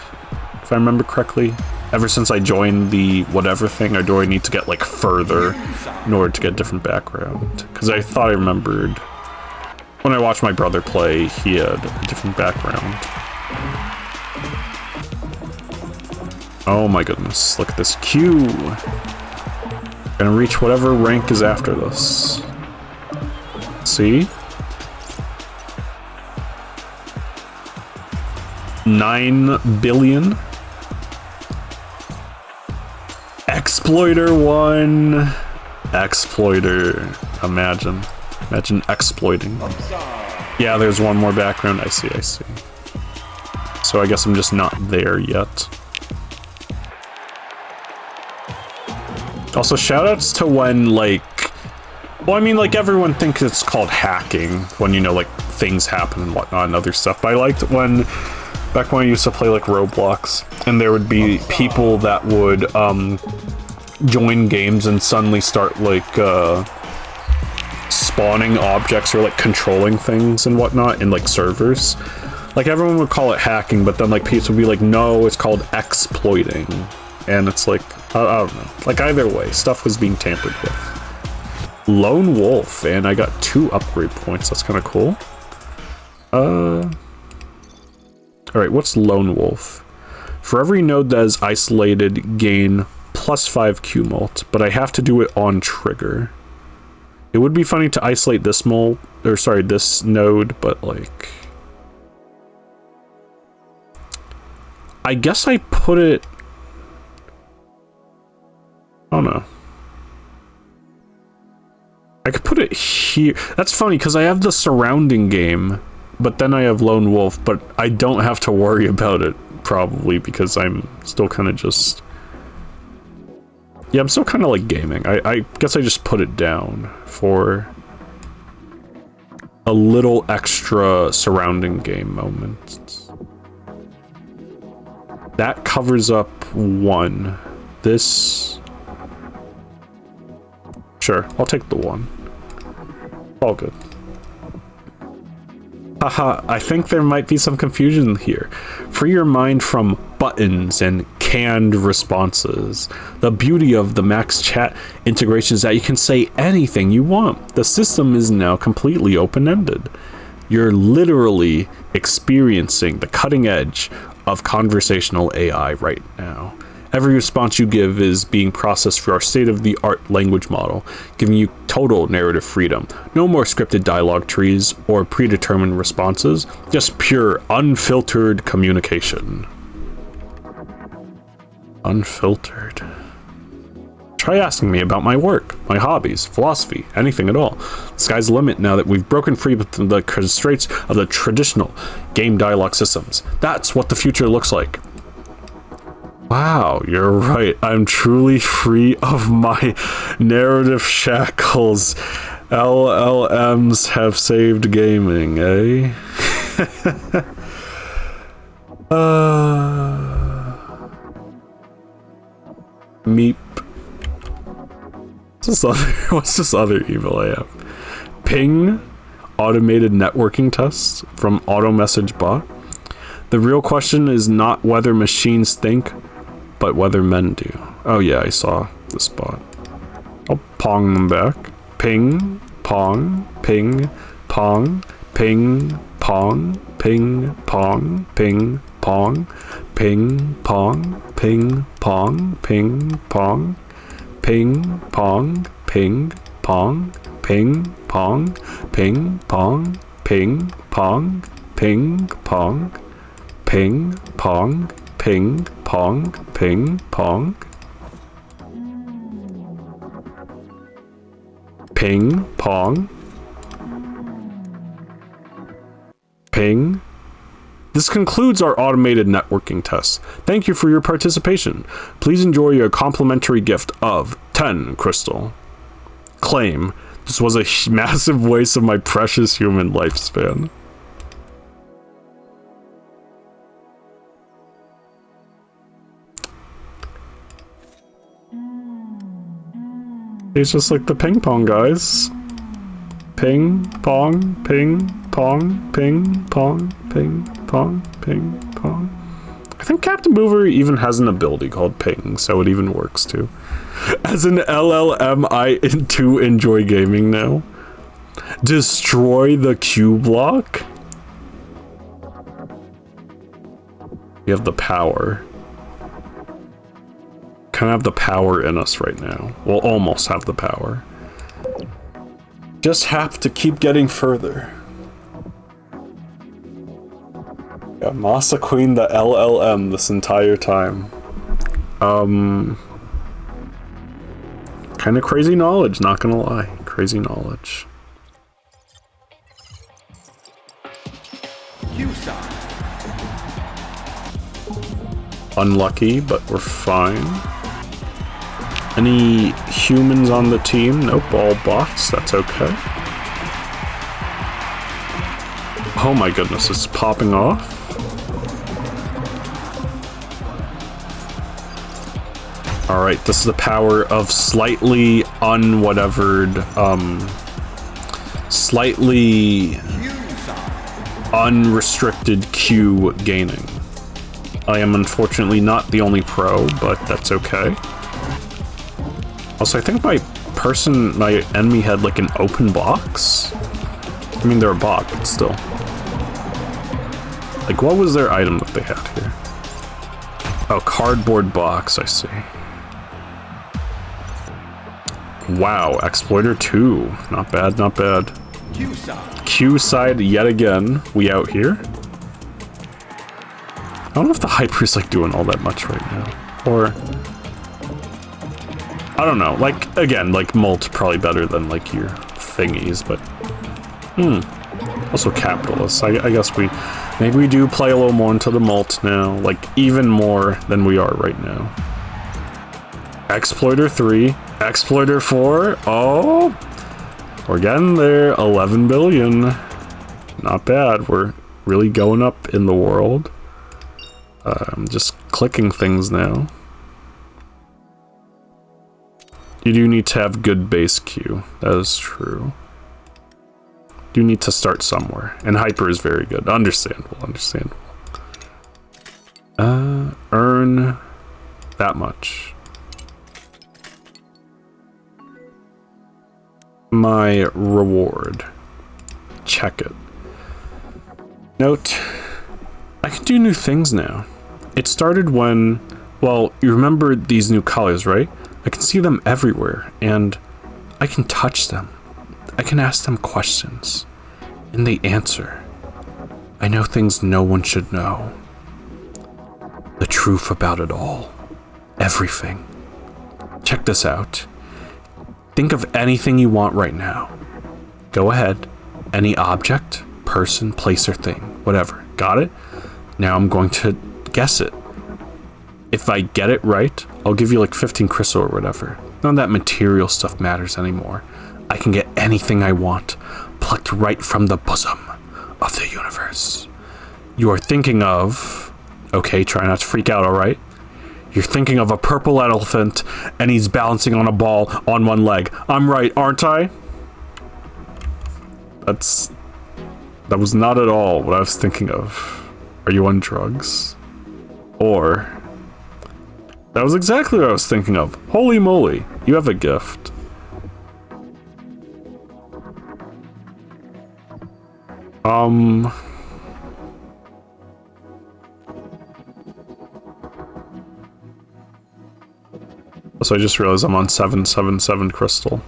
If I remember correctly? Ever since I joined the whatever thing, or do I need to get, like, further in order to get a different background? Because I thought I remembered when I watched my brother play, he had a different background. Oh my goodness, look at this queue. Gonna reach whatever rank is after this. See? 9 billion. Exploiter 1. Exploiter. Imagine exploiting. Yeah, there's one more background. I see. So I guess I'm just not there yet. Also, shoutouts to when, like... Well, I mean, like, everyone thinks it's called hacking when, you know, like, things happen and whatnot and other stuff. But I liked when... Back when I used to play, like, Roblox, and there would be people that would, join games and suddenly start, like, spawning objects or, like, controlling things and whatnot in, like, servers. Like, everyone would call it hacking, but then, like, people would be like, no, it's called exploiting. And it's like, I don't know. Like, either way, stuff was being tampered with. Lone Wolf, and I got 2 upgrade points. That's kind of cool. Alright, what's Lone Wolf? For every node that is isolated, gain +5 QMult, but I have to do it on trigger. It would be funny to isolate this this node, but like... I guess I put it... I don't know. I could put it here. That's funny, because I have the surrounding game, but then I have Lone Wolf, but I don't have to worry about it, probably, because I'm still kind of just... Yeah, I'm still kind of like gaming. I guess I just put it down for a little extra surrounding game moment. That covers up 1. This... Sure, I'll take the 1. All good. Haha, I think there might be some confusion here. Free your mind from buttons and canned responses. The beauty of the Max Chat integration is that you can say anything you want. The system is now completely open-ended. You're literally experiencing the cutting edge of conversational AI right now. Every response you give is being processed through our state-of-the-art language model, giving you total narrative freedom. No more scripted dialogue trees or predetermined responses, just pure, unfiltered communication. Unfiltered. Try Try asking me about my work, my hobbies, philosophy, anything at all. The sky's the limit now that we've broken free from the constraints of the traditional game dialogue systems. That's what the future looks like. Wow, you're right. I'm truly free of my narrative shackles. LLMs have saved gaming, eh? Meep. What's this other email I have? Ping, automated networking tests from auto message bot. The real question is not whether machines think, but whether men do. Oh yeah, I saw this bot. I'll pong them back. Ping, pong, ping, pong, ping, pong, ping, pong, ping, pong, ping, pong, ping, pong, ping, pong, ping, pong, ping, pong, ping, pong, ping, pong, ping, pong, ping, pong, ping, pong, ping, pong, ping, pong, ping, pong, ping. This concludes our automated networking test. Thank you for your participation. Please enjoy your complimentary gift of 10 crystal. Claim, this was a massive waste of my precious human lifespan. It's just like the ping pong guys. Ping, pong, ping, pong, ping, pong, ping, pong, ping, pong. I think Captain Mover even has an ability called ping, so it even works too. As an LLM, I too enjoy gaming now. Destroy the Q block? We have the power. Kind of have the power in us right now. We'll almost have the power. Just have to keep getting further. Yeah, Masa Queen the LLM this entire time. Kind of crazy knowledge, not gonna lie. Crazy knowledge. Unlucky, but we're fine. Any humans on the team? Nope, all bots. That's okay. Oh my goodness, it's popping off. Alright, this is the power of slightly unwhatevered, slightly unrestricted Q gaining. I am unfortunately not the only pro, but that's okay. Also, I think my enemy had like an open box. I mean, they're a bot, but still. Like, what was their item that they had here? Oh, cardboard box, I see. Wow, Exploiter 2. Not bad, not bad. Q side yet again. We out here. I don't know if the Hyper's like doing all that much right now. Or... I don't know, like, again, like, Mult probably better than, like, your thingies, but... Also capitalists. I guess maybe we do play a little more into the Mult now, like, even more than we are right now. Exploiter 3, Exploiter 4, oh! We're getting there, 11 billion. Not bad, we're really going up in the world. I'm just clicking things now. You do need to have good base Q. That is true. You need to start somewhere. And Hyper is very good. Understandable, understandable. Earn that much. My reward. Check it. Note. I can do new things now. It started when... Well, you remember these new colors, right? I can see them everywhere, and I can touch them. I can ask them questions, and they answer. I know things no one should know. The truth about it all. Everything. Check this out. Think of anything you want right now. Go ahead. Any object, person, place, or thing. Whatever. Got it? Now I'm going to guess it. If I get it right, I'll give you like 15 crystal or whatever. None of that material stuff matters anymore. I can get anything I want, plucked right from the bosom of the universe. You are thinking of... Okay, try not to freak out, alright? You're thinking of a purple elephant, and he's balancing on a ball on one leg. I'm right, aren't I? That was not at all what I was thinking of. Are you on drugs? Or... That was exactly what I was thinking of. Holy moly, you have a gift. So I just realized I'm on 777 crystal.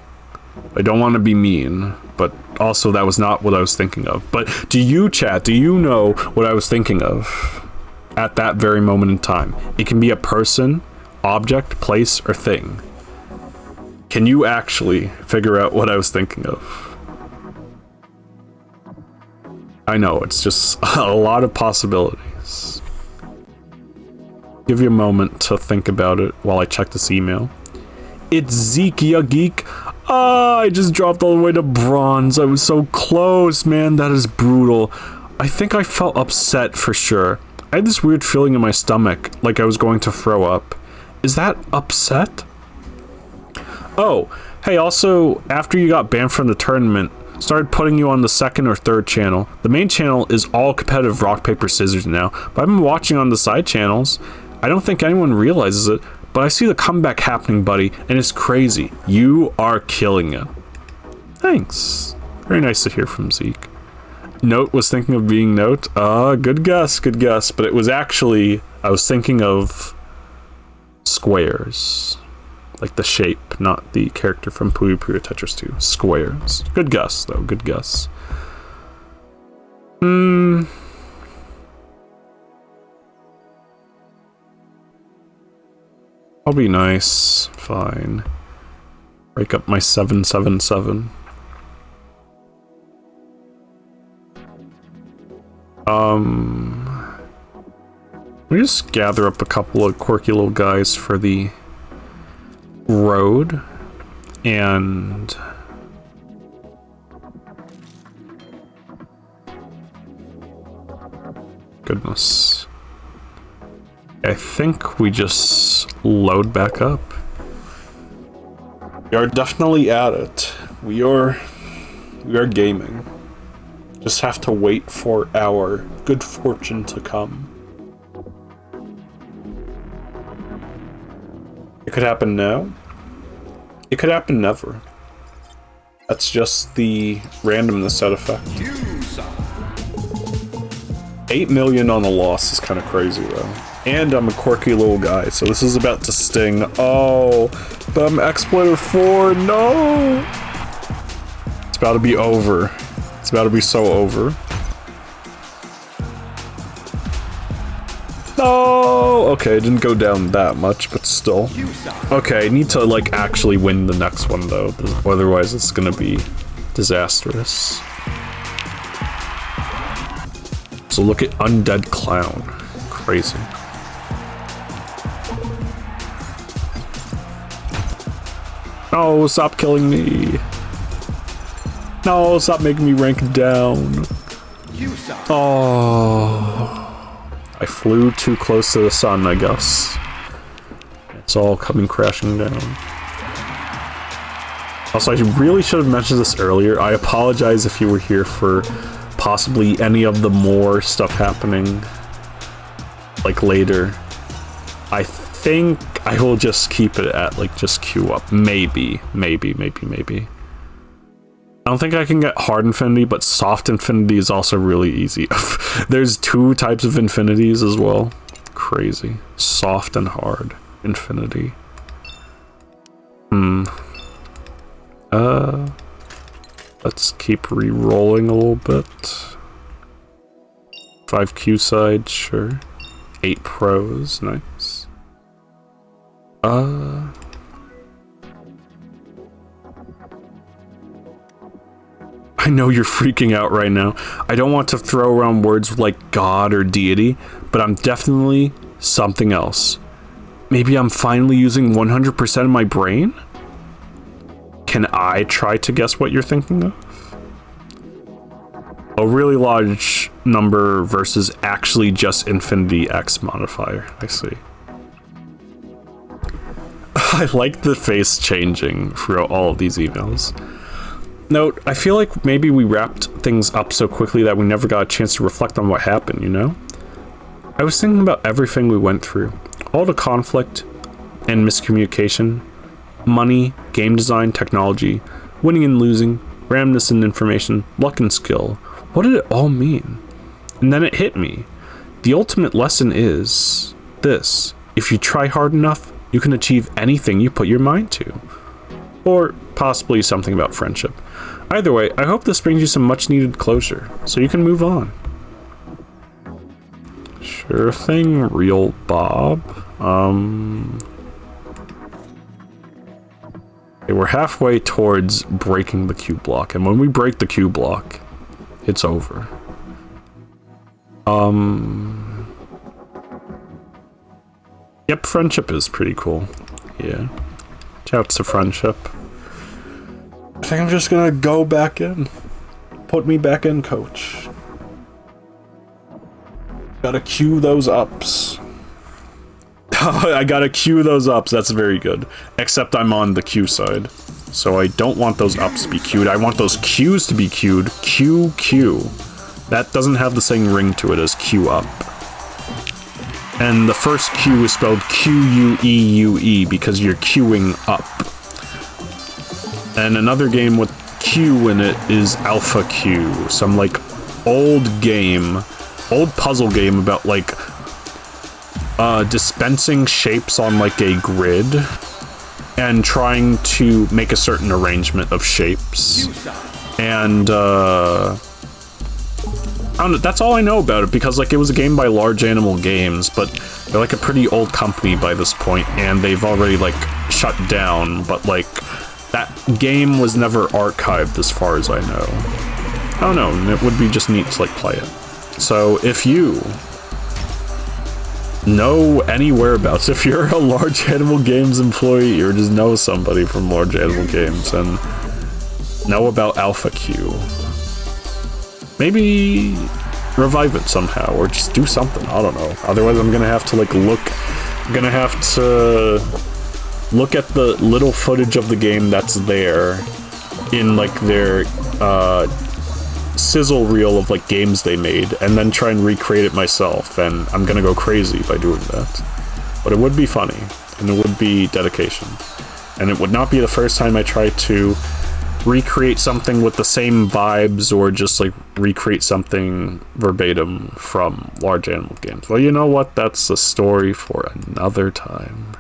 I don't want to be mean, but also that was not what I was thinking of. But do you, chat, do you know what I was thinking of at that very moment in time? It can be a person, object, place, or thing. Can you actually figure out what I was thinking of? I know, it's just a lot of possibilities. Give you a moment to think about it while I check this email. It's Zeke, ya geek. Ah, I just dropped all the way to bronze. I was so close, man. That is brutal. I think I felt upset for sure. I had this weird feeling in my stomach, like I was going to throw up. Is that upset? Oh, hey, also, after you got banned from the tournament, started putting you on the second or third channel. The main channel is all competitive rock, paper, scissors now, but I've been watching on the side channels. I don't think anyone realizes it, but I see the comeback happening, buddy, and it's crazy. You are killing it. Thanks. Very nice to hear from Zeke. Note was thinking of being Note. Good guess, but it was actually, I was thinking of squares. Like the shape, not the character from Puyo Puyo Tetris 2. Squares. Good guess, though. Good guess. I'll be nice. Fine. Break up my 777. Let me just gather up a couple of quirky little guys for the road, and goodness, I think we just load back up. We are definitely at it. We are gaming. Just have to wait for our good fortune to come. It could happen now. It could happen never. That's just the randomness set effect. 8 million on the loss is kind of crazy though. And I'm a quirky little guy, so this is about to sting. Oh, but I'm Exploiter 4, no! It's about to be over. It's about to be so over. No! Okay, it didn't go down that much, but still. Okay, I need to, like, actually win the next one, though. Otherwise, it's gonna be disastrous. So look at Undead Clown. Crazy. No, stop killing me. No, stop making me rank down. Oh. I flew too close to the sun, I guess. It's all coming crashing down. Also, I really should have mentioned this earlier. I apologize if you were here for possibly any of the more stuff happening, like, later. I think I will just keep it at, like, just queue up. Maybe. I don't think I can get hard infinity, but soft infinity is also really easy. There's 2 types of infinities as well. Crazy. Soft and hard infinity. Let's keep re-rolling a little bit. 5 Q sides, sure. 8 pros, nice. I know you're freaking out right now. I don't want to throw around words like God or deity, but I'm definitely something else. Maybe I'm finally using 100% of my brain? Can I try to guess what you're thinking of? A really large number versus actually just infinity x modifier. I see. I like the face changing throughout all of these emails. Note, I feel like maybe we wrapped things up so quickly that we never got a chance to reflect on what happened, you know? I was thinking about everything we went through. All the conflict and miscommunication, money, game design, technology, winning and losing, randomness and information, luck and skill. What did it all mean? And then it hit me. The ultimate lesson is this. If you try hard enough, you can achieve anything you put your mind to. Or possibly something about friendship. Either way, I hope this brings you some much needed closure, so you can move on. Sure thing, real Bob. Okay, we're halfway towards breaking the Q block, and when we break the Q block, it's over. Yep, friendship is pretty cool. Yeah. Shouts to friendship. I think I'm just gonna go back in. Put me back in, coach. Gotta queue those ups. I gotta queue those ups, that's very good. Except I'm on the Q side. So I don't want those ups to be queued. I want those Qs to be queued. Q. That doesn't have the same ring to it as Q up. And the first Q is spelled Q-U-E-U-E because you're queuing up. And another game with Q in it is Alpha Q. Some like old puzzle game about like dispensing shapes on like a grid and trying to make a certain arrangement of shapes. And I don't know, that's all I know about it because like it was a game by Large Animal Games, but they're like a pretty old company by this point and they've already like shut down, but like that game was never archived as far as I know. I don't know, and it would be just neat to like play it. So if you know any whereabouts, if you're a Large Animal Games employee or just know somebody from Large Animal Games and know about Alpha Q, maybe revive it somehow or just do something. I don't know. Otherwise I'm gonna have to like look at the little footage of the game that's there in like their sizzle reel of like games they made and then try and recreate it myself, and I'm gonna go crazy by doing that. But it would be funny and it would be dedication, and it would not be the first time I try to recreate something with the same vibes or just like recreate something verbatim from Large Animal Games. Well, you know what? That's a story for another time.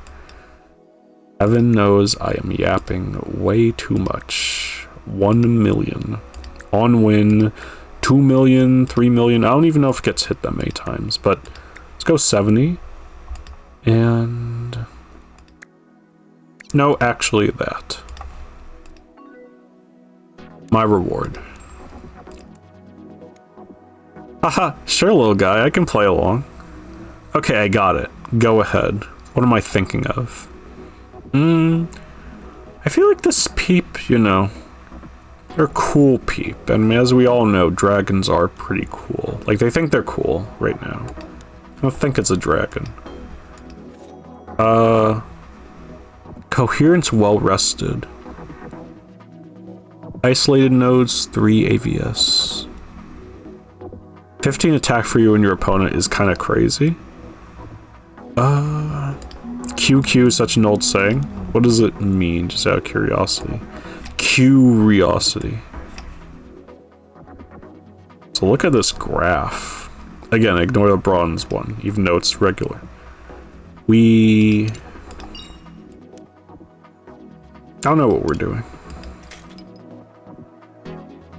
Heaven knows I am yapping way too much. 1 million. On win. 2 million, 3 million. I don't even know if it gets hit that many times, but let's go 70. And no, actually that. My reward. Haha, sure little guy, I can play along. Okay, I got it. Go ahead. What am I thinking of? I feel like this peep, you know, they're cool peep, and as we all know, dragons are pretty cool. Like, they think they're cool right now. I don't think it's a dragon. Coherence well rested. Isolated nodes, 3 AVS. 15 attack for you and your opponent is kind of crazy. QQ, such an old saying. What does it mean, just out of curiosity? Curiosity. So look at this graph. Again, ignore the bronze one, even though it's regular. I don't know what we're doing.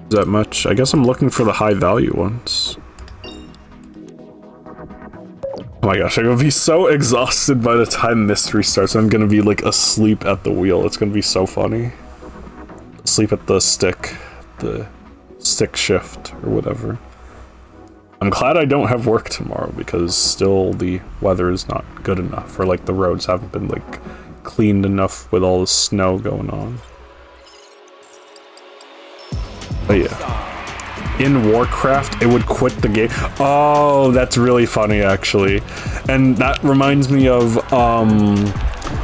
Is that much? I guess I'm looking for the high value ones. Oh my gosh, I'm gonna be so exhausted by the time mystery starts. I'm gonna be like asleep at the wheel. It's gonna be so funny. Sleep at the stick. The stick shift or whatever. I'm glad I don't have work tomorrow because still the weather is not good enough, or like the roads haven't been like cleaned enough with all the snow going on. But yeah, in Warcraft it would quit the game. Oh, that's really funny actually, and that reminds me of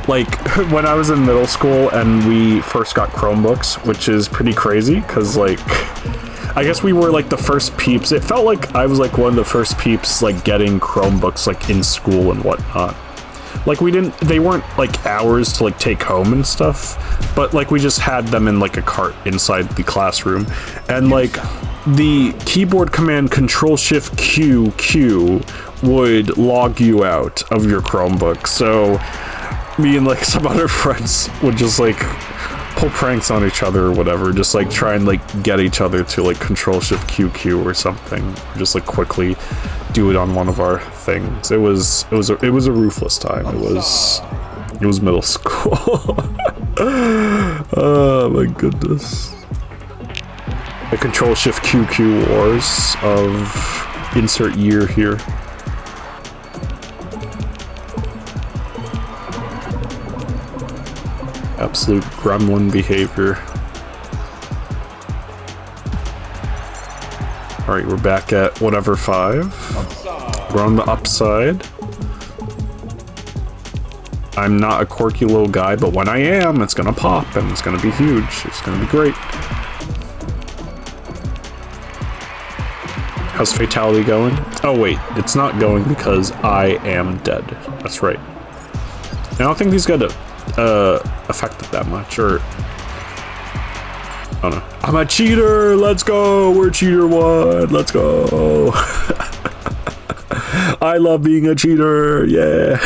like when I was in middle school and we first got Chromebooks, which is pretty crazy because like I guess we were like the first peeps. It felt like I was like one of the first peeps like getting Chromebooks like in school and whatnot. Like they weren't like ours to like take home and stuff, but like we just had them in like a cart inside the classroom, and like the keyboard command Control-Shift-Q would log you out of your Chromebook. So me and like some other friends would just like pull pranks on each other or whatever, just like try and like get each other to like Control-Shift-Q or something, just like quickly do it on one of our things. It was a ruthless time. It was middle school. Oh my goodness. The Control-Shift-Q wars of insert year here. Absolute gremlin behavior. Alright, we're back at whatever 5. We're on the upside. I'm not a quirky little guy, but when I am, it's gonna pop and it's gonna be huge. It's gonna be great. How's Fatality going? Oh wait, it's not going because I am dead. That's right. I don't think these got affected that much, or I don't know. I'm a cheater. Let's go. We're cheater 1. Let's go. I love being a cheater. Yeah.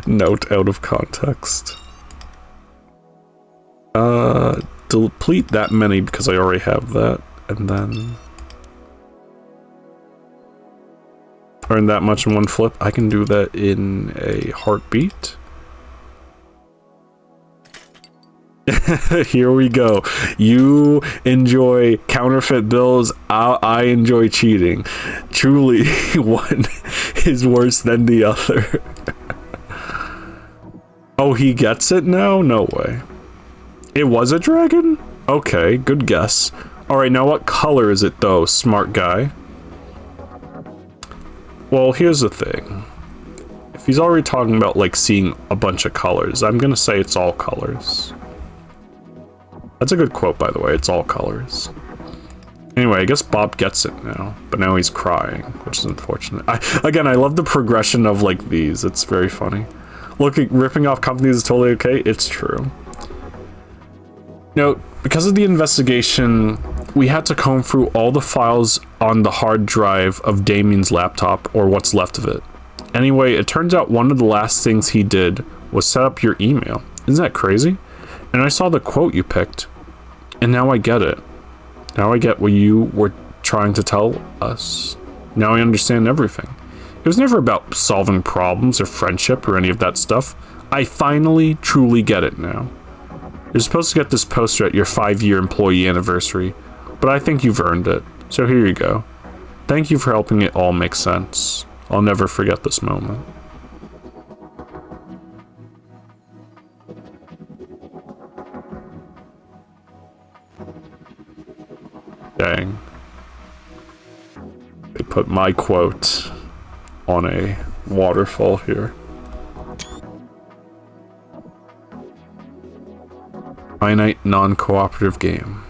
Note out of context. Delete that many because I already have that, and then earn that much in one flip. I can do that in a heartbeat. Here we go. You enjoy counterfeit bills. I enjoy cheating. Truly, one is worse than the other. Oh, he gets it now? No way. It was a dragon? Okay, good guess. Alright, now what color is it though, smart guy? Well, here's the thing. If he's already talking about like seeing a bunch of colors, I'm gonna say it's all colors. That's a good quote, by the way. It's all colors. Anyway, I guess Bob gets it now, but now he's crying, which is unfortunate. Again, I love the progression of like these. It's very funny. Ripping off companies is totally okay. It's true. Note, because of the investigation, we had to comb through all the files on the hard drive of Damien's laptop, or what's left of it. Anyway, it turns out one of the last things he did was set up your email. Isn't that crazy? And I saw the quote you picked, and now I get it. Now I get what you were trying to tell us. Now I understand everything. It was never about solving problems or friendship or any of that stuff. I finally, truly get it now. You're supposed to get this poster at your 5-year employee anniversary, but I think you've earned it. So here you go. Thank you for helping it all make sense. I'll never forget this moment. Dang. They put my quote on a waterfall here. Finite non-cooperative game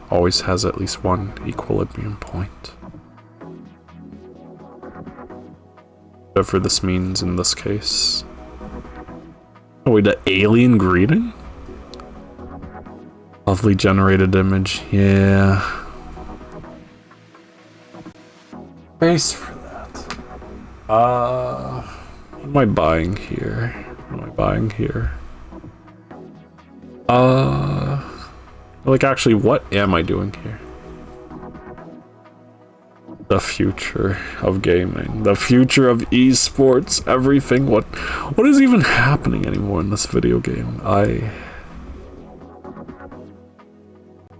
always has at least one equilibrium point. Whatever this means in this case. Oh wait, the alien greeting? Lovely generated image, yeah. Space for that. What am I buying here? What am I buying here? Like actually, what am I doing here? The future of gaming. The future of esports. Everything. What is even happening anymore in this video game?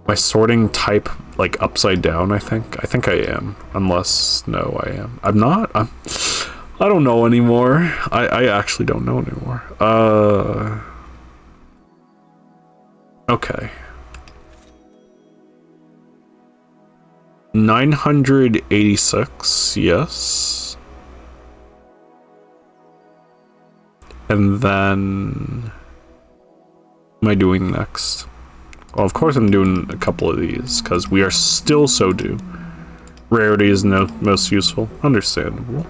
Am I sorting type like upside down? I think I am. Unless no, I am. I'm not. I don't know anymore. I actually don't know anymore. Okay. 986, yes. And then... what am I doing next? Well, of course I'm doing a couple of these, because we are still so due. Rarity is no most useful. Understandable.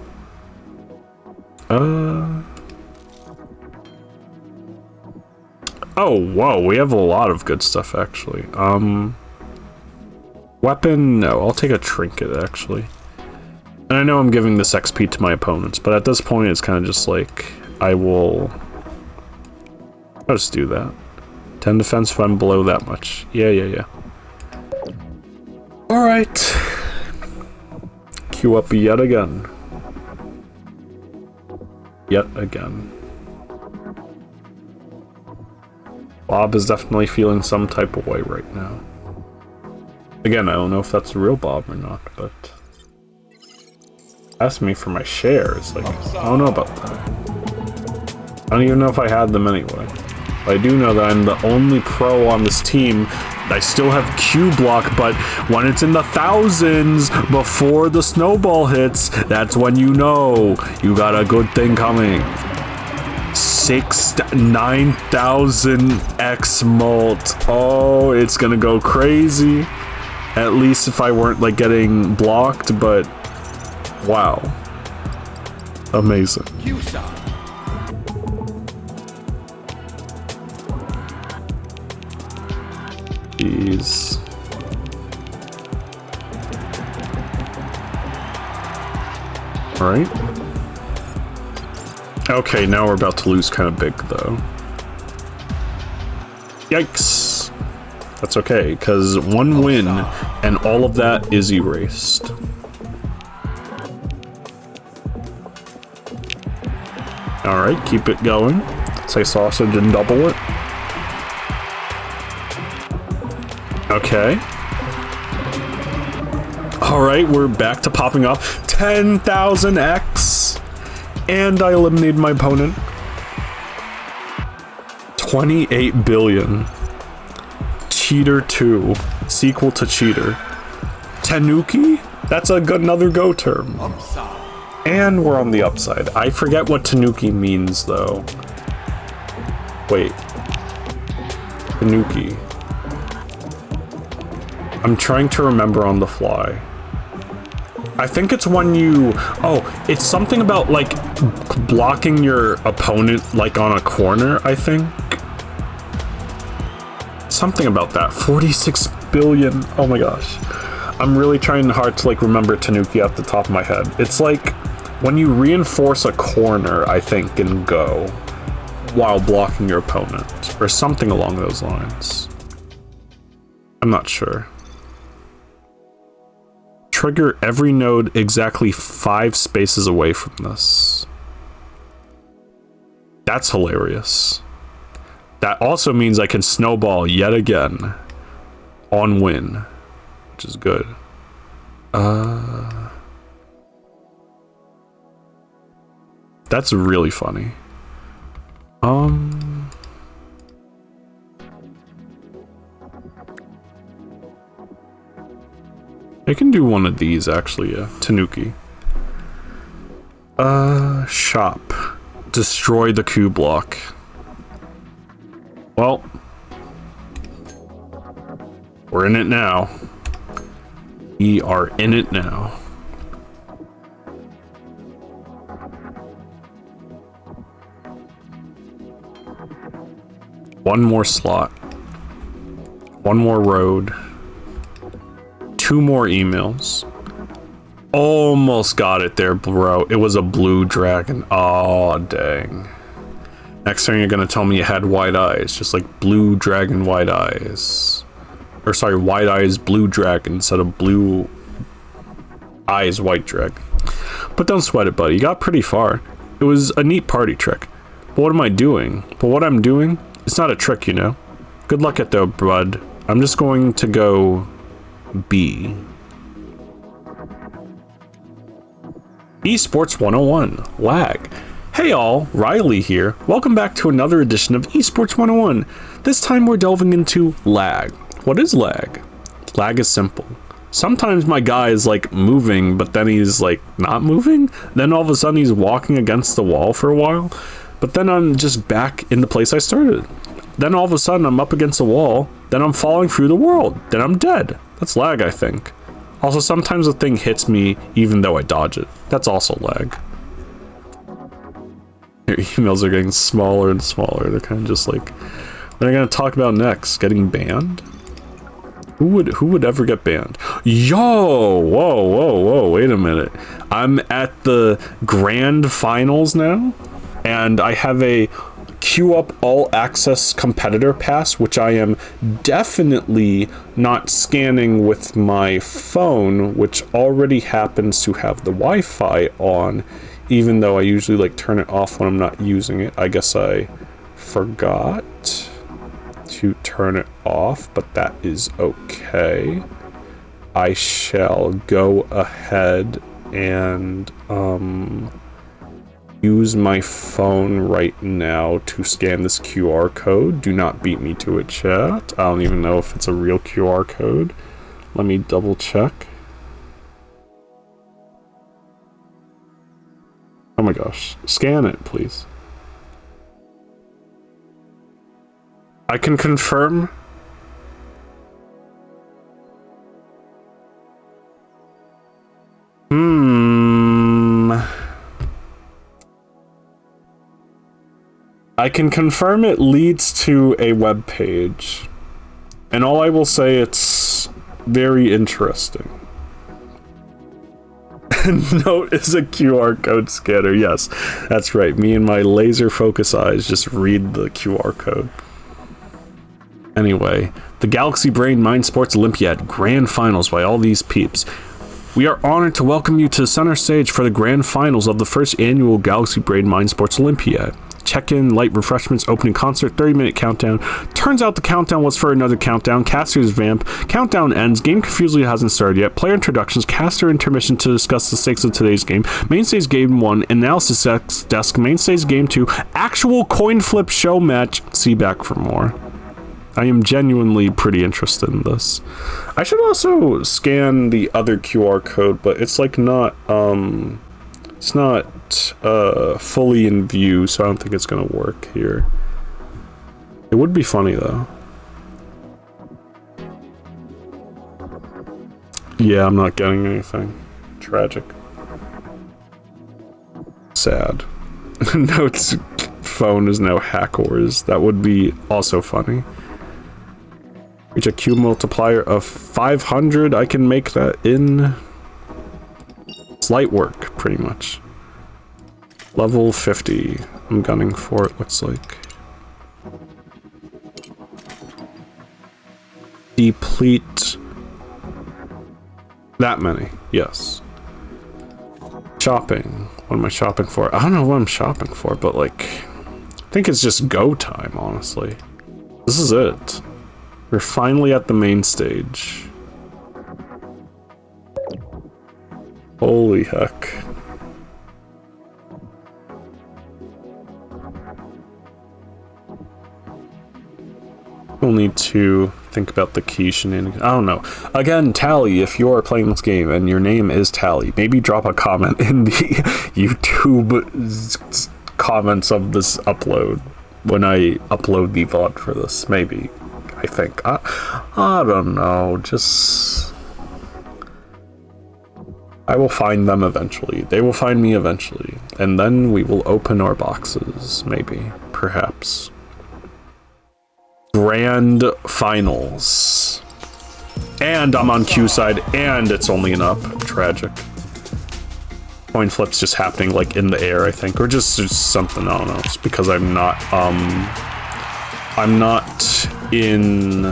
Oh, whoa, we have a lot of good stuff, actually. Weapon? No, I'll take a trinket, actually. And I know I'm giving this XP to my opponents, but at this point it's kind of just like, I'll just do that. 10 defense if I'm below that much. Yeah. Alright. Queue up yet again. Yet again. Bob is definitely feeling some type of way right now. Again, I don't know if that's the real Bob or not, but... ask me for my shares, like, I don't know about that. I don't even know if I had them anyway. But I do know that I'm the only pro on this team. I still have Q block, but when it's in the thousands before the snowball hits, that's when you know you got a good thing coming. 9,000 QMult. Oh, it's gonna go crazy. At least if I weren't like getting blocked, but wow. Amazing. Jeez. Alright. Okay, now we're about to lose kind of big, though. Yikes. That's okay, because one win, and all of that is erased. Alright, keep it going. Say sausage and double it. Okay. Alright, we're back to popping up. 10,000x! And I eliminated my opponent. 28 billion. Cheater 2. Sequel to Cheater. Tanuki? That's another Go term. And we're on the upside. I forget what Tanuki means, though. Wait. Tanuki. I'm trying to remember on the fly. I think it's when you... oh, it's something about, like, blocking your opponent, like, on a corner, I think. Something about that. 46 billion. Oh my gosh. I'm really trying hard to, like, remember Tanuki off the top of my head. It's like when you reinforce a corner, I think, in Go, while blocking your opponent. Or something along those lines. I'm not sure. Trigger every node exactly 5 spaces away from this. That's hilarious. That also means I can snowball yet again on win, which is good. That's really funny. I can do one of these, actually, yeah. Tanuki. Shop. Destroy the Q block. Well. We're in it now. We are in it now. One more slot. One more road. 2 more emails. Almost got it there, bro. It was a blue dragon. Oh, dang. Next thing you're gonna tell me you had white eyes. Just like blue dragon, white eyes. Or sorry, white eyes, blue dragon instead of blue eyes, white dragon. But don't sweat it, buddy. You got pretty far. It was a neat party trick. But what am I doing? But what I'm doing, it's not a trick, you know. Good luck at though, bud. I'm just going to go B. Esports 101, lag. Hey all, Riley here. Welcome back to another edition of Esports 101. This time we're delving into lag. What is lag? Lag is simple. Sometimes my guy is like moving, but then he's like not moving. Then all of a sudden he's walking against the wall for a while. But then I'm just back in the place I started. Then all of a sudden I'm up against the wall. Then I'm falling through the world. Then I'm dead. That's lag, I think. Also, sometimes the thing hits me even though I dodge it. That's also lag. Your emails are getting smaller and smaller. They're kind of just like, what are I going to talk about next? Getting banned? Who would ever get banned? Yo! Whoa, wait a minute. I'm at the grand finals now, and I have a QUp all access competitor pass, which I am definitely not scanning with my phone, which already happens to have the Wi-Fi on, even though I usually like turn it off when I'm not using it. I guess I forgot to turn it off, but that is okay. I shall go ahead and use my phone right now to scan this QR code. Do not beat me to it, chat. I don't even know if it's a real QR code. Let me double check. Oh my gosh. Scan it, please. I can confirm. I can confirm it leads to a web page, and all I will say, it's very interesting. Note is a QR code scanner. Yes, that's right. Me and my laser focus eyes just read the QR code. Anyway, the Galaxy Brain Mind Sports Olympiad Grand Finals by all these peeps. We are honored to welcome you to the center stage for the Grand Finals of the first annual Galaxy Brain Mind Sports Olympiad. Check-in, light refreshments, opening concert, 30-minute countdown. Turns out the countdown was for another countdown. Caster's vamp. Countdown ends. Game confusingly hasn't started yet. Player introductions. Caster intermission to discuss the stakes of today's game. Main stage game 1. Analysis desk. Main stage game 2. Actual coin flip show match. See back for more. I am genuinely pretty interested in this. I should also scan the other QR code, but it's like not, it's not fully in view, so I don't think it's gonna work here. It would be funny though. Yeah, I'm not getting anything. Tragic. Sad. Note's phone is now Hackors. That would be also funny. Reach a Q multiplier of 500. I can make that in... It's light work, pretty much. Level 50. I'm gunning for it, looks like. Deplete. That many, yes. Shopping. What am I shopping for? I don't know what I'm shopping for, but like... I think it's just go time, honestly. This is it. We're finally at the main stage. Holy heck. We'll need to think about the key shenanigans. I don't know. Again, Tally, if you're playing this game and your name is Tally, maybe drop a comment in the YouTube comments of this upload when I upload the VOD for this. Maybe. I think. I don't know. Just... I will find them eventually. They will find me eventually. And then we will open our boxes. Maybe. Perhaps. Grand Finals. And I'm on Q side, and it's only an up. Tragic. Coin flip's just happening like in the air, I think. Or just something, I don't know. It's because I'm not in...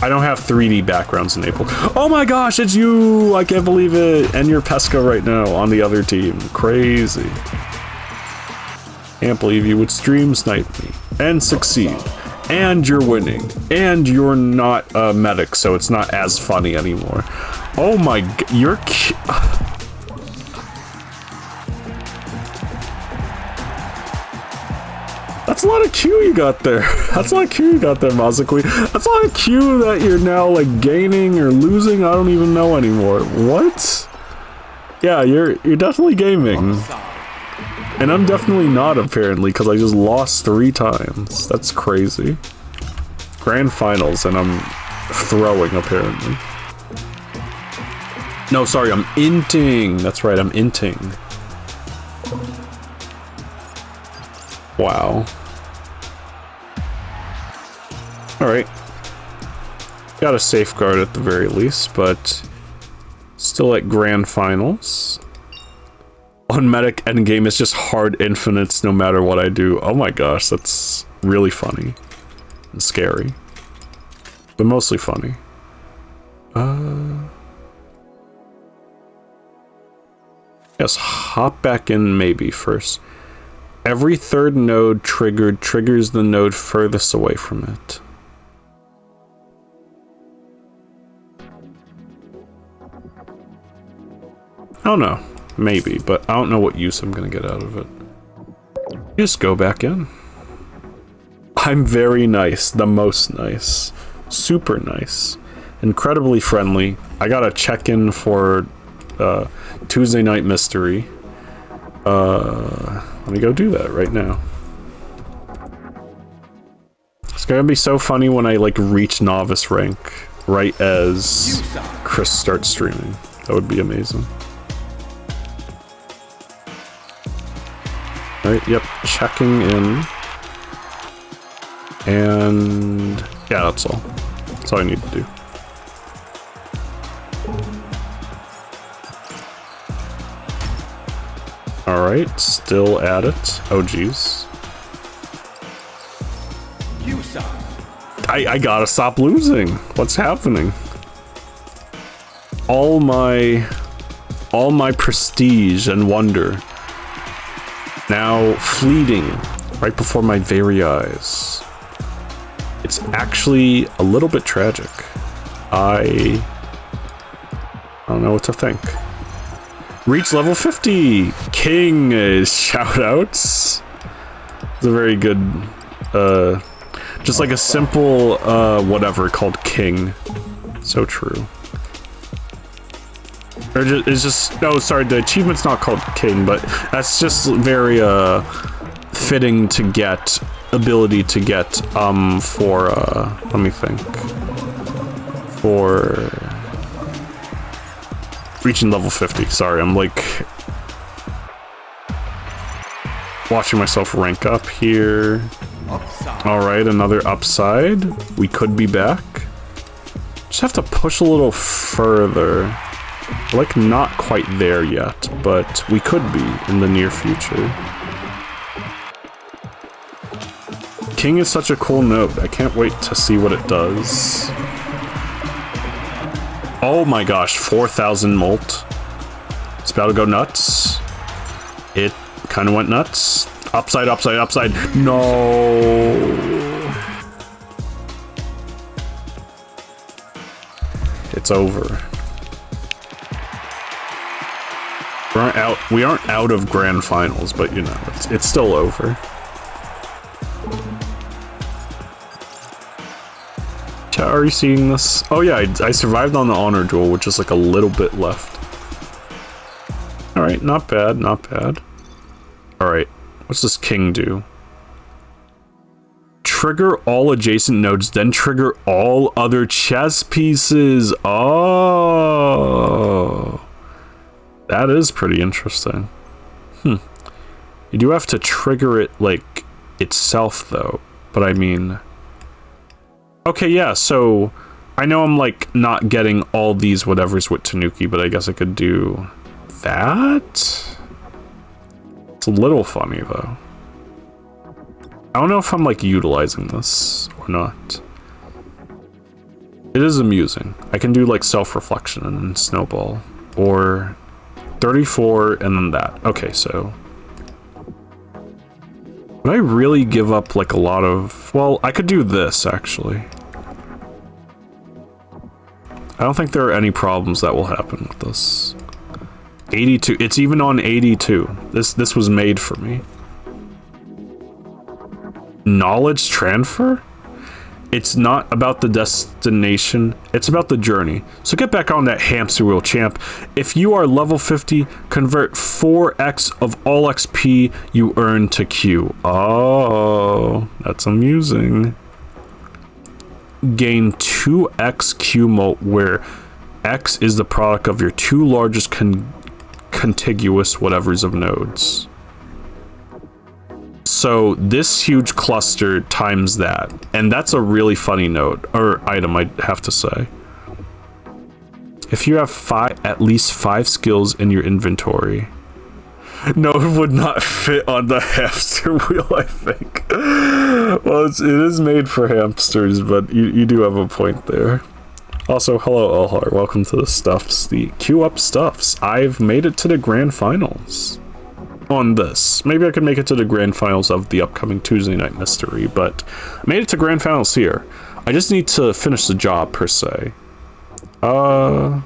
I don't have 3D backgrounds enabled. Oh my gosh, it's you! I can't believe it! And you're Pesca right now on the other team. Crazy. Can't believe you would stream snipe me. And succeed. and you're winning, and you're not a medic, so it's not as funny anymore. Oh my god, you're that's a lot of Q you got there. That's a lot of Q you got there, Mazakui. That's a lot of Q that you're now like gaining or losing. I don't even know anymore. What? Yeah, you're definitely gaming. And I'm definitely not, apparently, because I just lost 3 times. That's crazy. Grand finals, and I'm throwing, apparently. No, sorry, I'm inting. That's right, I'm inting. Wow. Alright. Got a safeguard at the very least, but still at grand finals. On medic endgame, it's just hard infinites no matter what I do. Oh my gosh, that's really funny. And scary. But mostly funny. Yes, hop back in maybe first. Every third node triggered triggers the node furthest away from it. I don't know. Maybe, but I don't know what use I'm gonna get out of it. Just go back in. I'm very nice. The most nice. Super nice. Incredibly friendly. I got a check-in for Tuesday Night Mystery. Let me go do that right now. It's gonna be so funny when I like reach Novice Rank right as Chris starts streaming. That would be amazing. Alright, yep, checking in. And yeah, that's all. That's all I need to do. Alright, still at it. Oh geez. I gotta stop losing. What's happening? All my prestige and wonder now fleeting right before my very eyes. It's actually a little bit tragic. I don't know what to think. Reach level 50! King shoutouts. It's a very good, just like a simple, whatever called King. So true. Or it's just, no, sorry, the achievement's not called King, but that's just very, fitting to get, ability to get, for, let me think. For reaching level 50. Sorry, I'm like watching myself rank up here. Alright, another upside. We could be back. Just have to push a little further. Like, not quite there yet, but we could be in the near future. King is such a cool node. I can't wait to see what it does. Oh my gosh, 4,000 molt. It's about to go nuts. It kind of went nuts. Upside, upside, upside. No. It's over. We aren't out of grand finals, but you know, it's still over. Are you seeing this? Oh yeah, I survived on the honor duel, which is like a little bit left. Alright, not bad, not bad. Alright, what's this king do? Trigger all adjacent nodes, then trigger all other chess pieces. Oh, that is pretty interesting. You do have to trigger it, like, itself, though. But I mean... Okay, yeah, so... I know I'm, like, not getting all these whatevers with Tanuki, but I guess I could do... that? It's a little funny, though. I don't know if I'm, like, utilizing this or not. It is amusing. I can do, like, self-reflection and then snowball. Or... 34 and then that. Okay, so... Would I really give up like a lot of... Well, I could do this, actually. I don't think there are any problems that will happen with this. 82. It's even on 82. This was made for me. Knowledge transfer? It's not about the destination, it's about the journey. So get back on that hamster wheel, champ. If you are level 50, convert 4x of all XP you earn to Q. Oh, that's amusing. Gain 2x QMult, where x is the product of your two largest contiguous whatevers of nodes. So this huge cluster times that, and that's a really funny node or item, I'd have to say. If you have at least 5 skills in your inventory. No, it would not fit on the hamster wheel, I think. Well, it is made for hamsters, but you do have a point there. Also, hello Elhar, welcome to the Stuffs, the Queue Up Stuffs. I've made it to the grand finals on this. Maybe I could make it to the grand finals of the upcoming Tuesday Night Mystery, but I made it to grand finals here. I just need to finish the job, per se. 5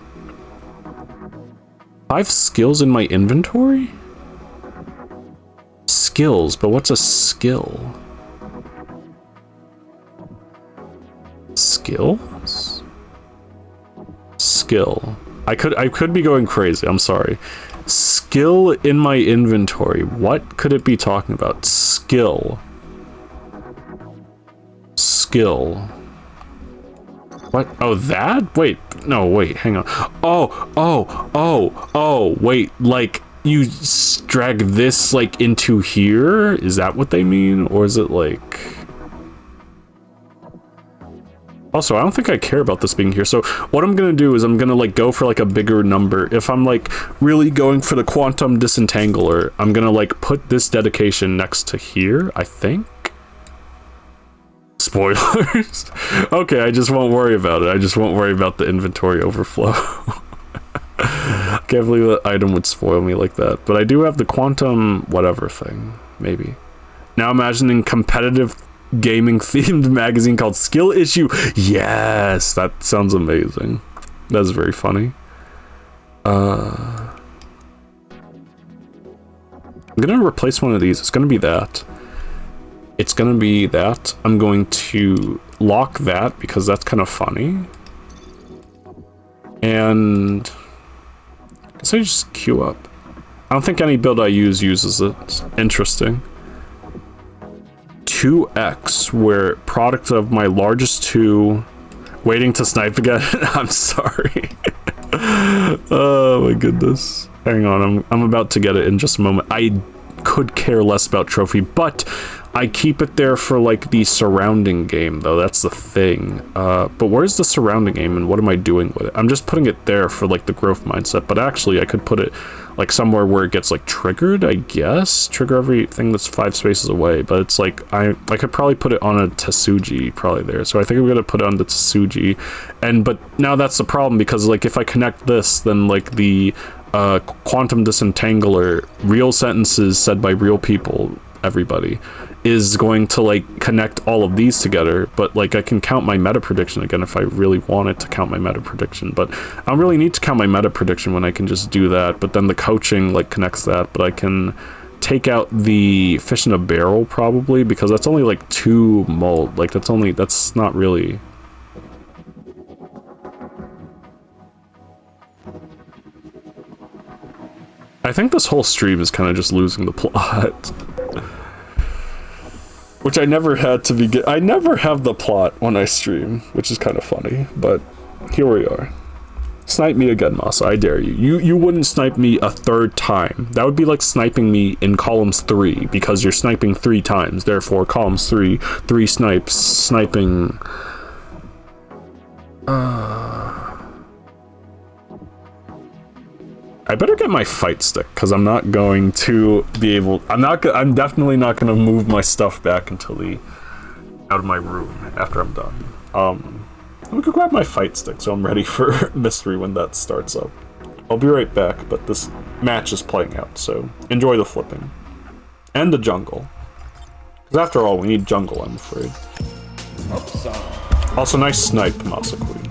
skills in my inventory? Skills, but what's a skill? Skills? Skill. I could be going crazy, I'm sorry. Skill in my inventory. What could it be talking about? Skill. Skill. What? Oh, that? Wait. No, wait, hang on. Oh, wait, like, you drag this, like, into here? Is that what they mean? Or is it, like... Also, I don't think I care about this being here, so what I'm gonna do is I'm gonna, like, go for, like, a bigger number. If I'm, like, really going for the quantum disentangler, I'm gonna, like, put this dedication next to here, I think? Spoilers? Okay, I just won't worry about it. I just won't worry about the inventory overflow. I can't believe that item would spoil me like that. But I do have the quantum whatever thing, maybe. Now imagining competitive gaming themed magazine called Skill Issue. Yes, that sounds amazing. That's very funny. I'm gonna replace one of these. It's gonna be that. It's gonna be that. I'm going to lock that because that's kind of funny. And I guess I just queue up. I don't think any build I use uses it. Interesting. 2x, where product of my largest two. Waiting to snipe again. I'm sorry. Oh my goodness. Hang on, I'm about to get it in just a moment. I could care less about trophy, but I keep it there for like the surrounding game though. That's the thing. But where's the surrounding game and what am I doing with it? I'm just putting it there for like the growth mindset, but actually I could put it like somewhere where it gets like triggered, I guess. Trigger everything that's 5 spaces away, but it's like I could probably put it on a Tsuji probably there. So I think I'm gonna put it on the Tsuji. But now that's the problem because like if I connect this, then like the quantum disentangler, real sentences said by real people, everybody, is going to like connect all of these together, but like I can count my meta prediction again if I really wanted to count my meta prediction, but I don't really need to count my meta prediction when I can just do that. But then the coaching like connects that, but I can take out the fish in a barrel probably because that's only like 2 mold, like that's not really. I think this whole stream is kind of just losing the plot. Which I never had to begin. I never have the plot when I stream, which is kind of funny, but here we are. Snipe me again, Masa, I dare you. You wouldn't snipe me a 3rd time. That would be like sniping me in columns 3, because you're sniping 3 times. Therefore, columns 3 snipes, sniping... I better get my fight stick because I'm not going to be able. I'm definitely not going to move my stuff back until out of my room after I'm done. Let me go grab my fight stick so I'm ready for mystery when that starts up. I'll be right back, but this match is playing out, so enjoy the flipping and the jungle. Because after all, we need jungle, I'm afraid. Also, nice snipe, Masa Queen.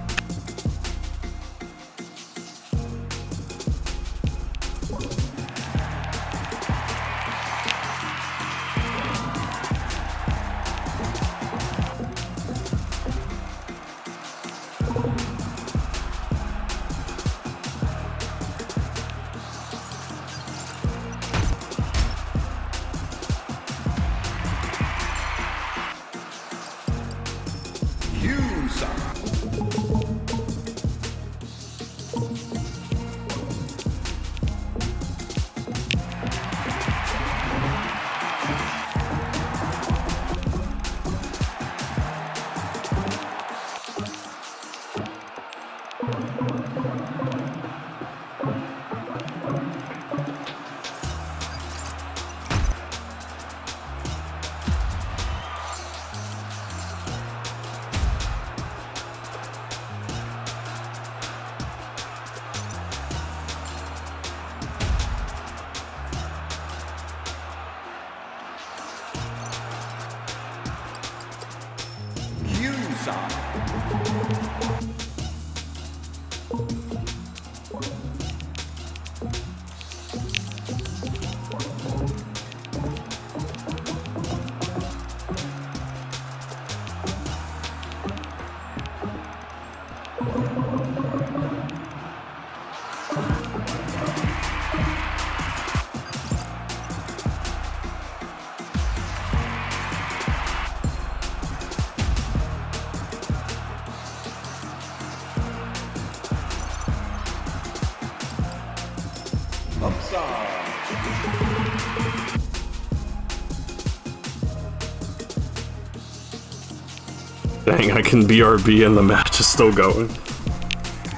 Dang, I can BRB and the match is still going.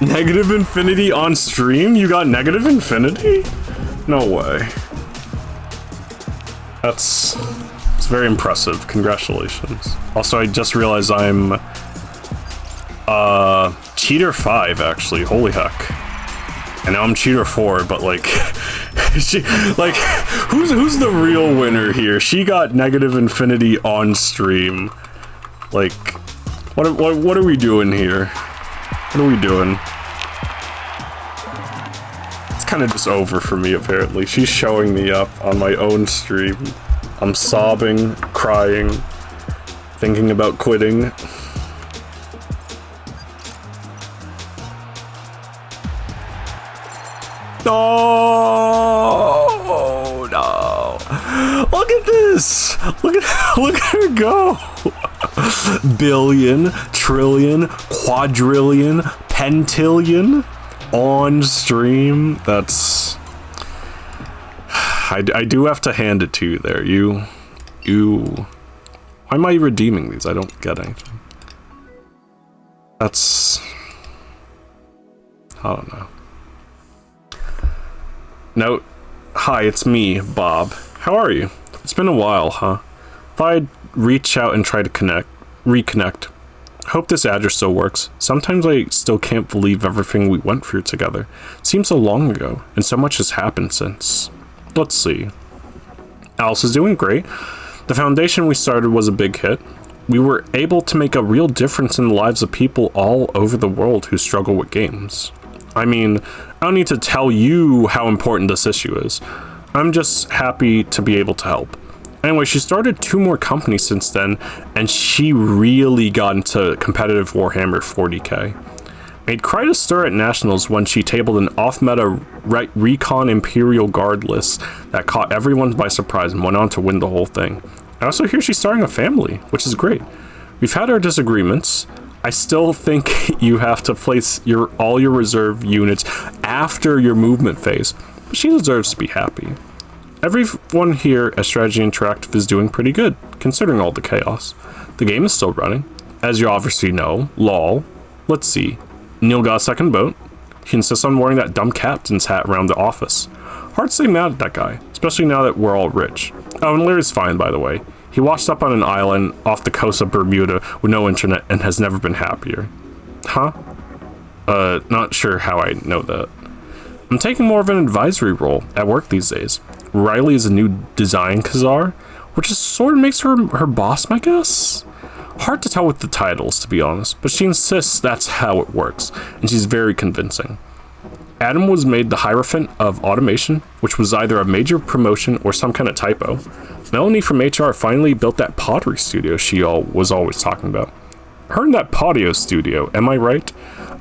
Negative infinity on stream? You got negative infinity? No way. It's very impressive. Congratulations. Also, I just realized I'm cheater 5 actually. Holy heck. And now I'm cheater 4, but like who's the real winner here? She got negative infinity on stream. Like what are we doing here? What are we doing? It's kind of just over for me, apparently. She's showing me up on my own stream. I'm sobbing, crying, thinking about quitting. No, no. Look at this. Look at her go. Billion, trillion, quadrillion, pentillion on stream. That's... I do have to hand it to you there. You... Why am I redeeming these? I don't get anything. That's... I don't know. Note, hi, it's me, Bob. How are you? It's been a while, huh? Thought I'd reach out and try to reconnect. Hope this address still works. Sometimes I still can't believe everything we went through together. Seems so long ago, and so much has happened since. Let's see. Alice is doing great. The foundation we started was a big hit. We were able to make a real difference in the lives of people all over the world who struggle with games. I mean, I don't need to tell you how important this issue is. I'm just happy to be able to help. Anyway, she started 2 more companies since then, and she really got into competitive Warhammer 40k. Made quite a stir at Nationals when she tabled an off-meta Recon Imperial Guard list that caught everyone by surprise and went on to win the whole thing. I also hear she's starting a family, which is great. We've had our disagreements. I still think you have to place all your reserve units after your movement phase, but she deserves to be happy. Everyone here at Strategy Interactive is doing pretty good, considering all the chaos. The game is still running. As you obviously know, lol. Let's see. Neil got a second boat. He insists on wearing that dumb captain's hat around the office. Hard to say mad at that guy, especially now that we're all rich. Oh, and Larry's fine, by the way. He washed up on an island off the coast of Bermuda with no internet and has never been happier. Huh? Not sure how I know that. I'm taking more of an advisory role at work these days. Riley is a new design Khazar. which is sort of makes her boss, I guess? Hard to tell with the titles, to be honest, but she insists that's how it works, and she's very convincing. Adam was made the Hierophant of Automation, which was either a major promotion or some kind of typo. Melanie from HR finally built that pottery studio she was always talking about. Her in that Podio studio, am I right?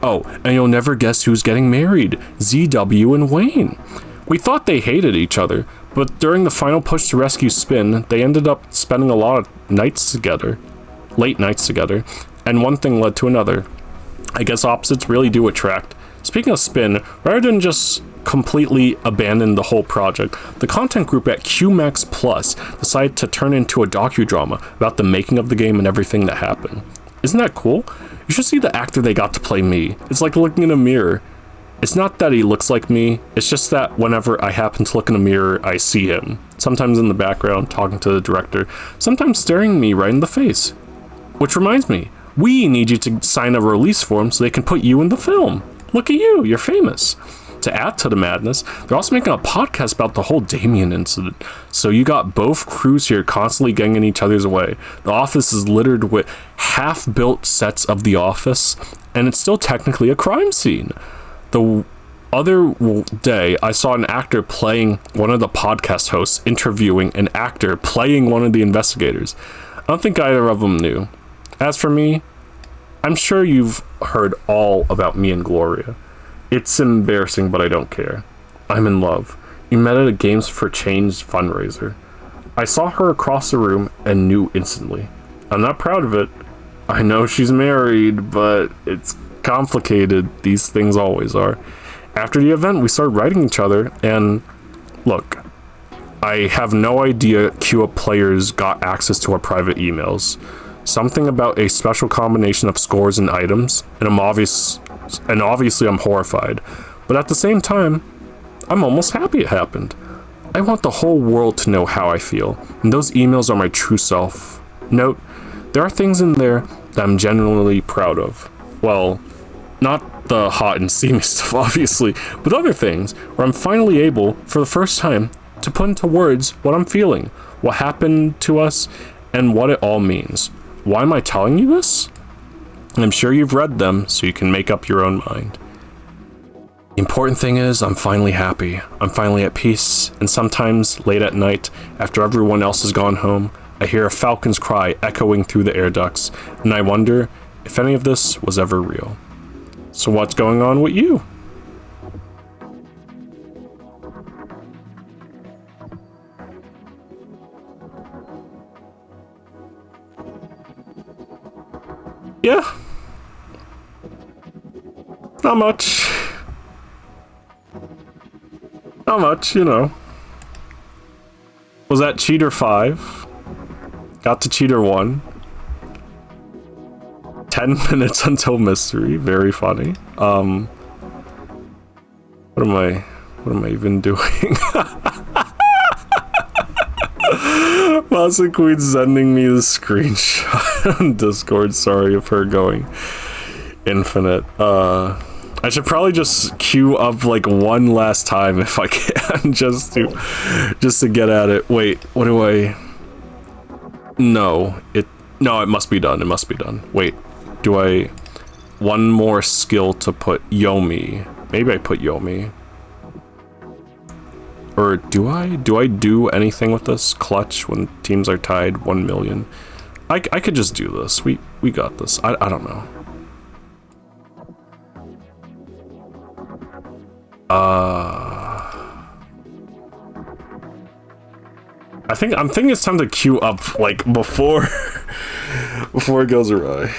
Oh, and you'll never guess who's getting married. ZW and Wayne. We thought they hated each other, but during the final push to rescue Spin, they ended up spending a lot of nights together. Late nights together. And one thing led to another. I guess opposites really do attract. Speaking of Spin, rather than just completely abandon the whole project, the content group at QMax Plus decided to turn into a docudrama about the making of the game and everything that happened. Isn't that cool? You should see the actor they got to play me. It's like looking in a mirror. It's not that he looks like me, it's just that whenever I happen to look in a mirror, I see him. Sometimes in the background, talking to the director, sometimes staring me right in the face. Which reminds me, we need you to sign a release form so they can put you in the film. Look at you, you're famous. To add to the madness, they're also making a podcast about the whole Damien incident. So you got both crews here constantly getting in each other's way. The office is littered with half-built sets of The Office, and it's still technically a crime scene. The other day, I saw an actor playing one of the podcast hosts interviewing an actor playing one of the investigators. I don't think either of them knew. As for me, I'm sure you've heard all about me and Gloria. It's embarrassing, but I don't care. I'm in love. We met at a Games for Change fundraiser. I saw her across the room and knew instantly. I'm not proud of it. I know she's married, but it's complicated. These things always are. After the event, we started writing each other, and look, I have no idea QUP players got access to our private emails. Something about a special combination of scores and items, and obviously I'm horrified. But at the same time, I'm almost happy it happened. I want the whole world to know how I feel, and those emails are my true self. Note, there are things in there that I'm genuinely proud of. Well, not the hot and steamy stuff, obviously, but other things where I'm finally able, for the first time, to put into words what I'm feeling, what happened to us, and what it all means. Why am I telling you this? I'm sure you've read them, so you can make up your own mind. The important thing is, I'm finally happy. I'm finally at peace, and sometimes, late at night, after everyone else has gone home, I hear a falcon's cry echoing through the air ducts, and I wonder if any of this was ever real. So what's going on with you? Yeah. Not much. Not much, you know. Was at Cheater 5. Got to Cheater 1. 10 minutes until mystery. Very funny. What am I even doing? Mouse Queen sending me the screenshot on Discord. Sorry of her going infinite. I should probably just queue up like one last time if I can, just to get at it. Wait, what do I? No, it must be done. It must be done. Wait, do I? One more skill to put Yomi. Maybe I put Yomi. Or do I? Do I do anything with this? Clutch when teams are tied 1 million. I could just do this. We got this. I don't know. I'm thinking it's time to queue up like before it goes awry.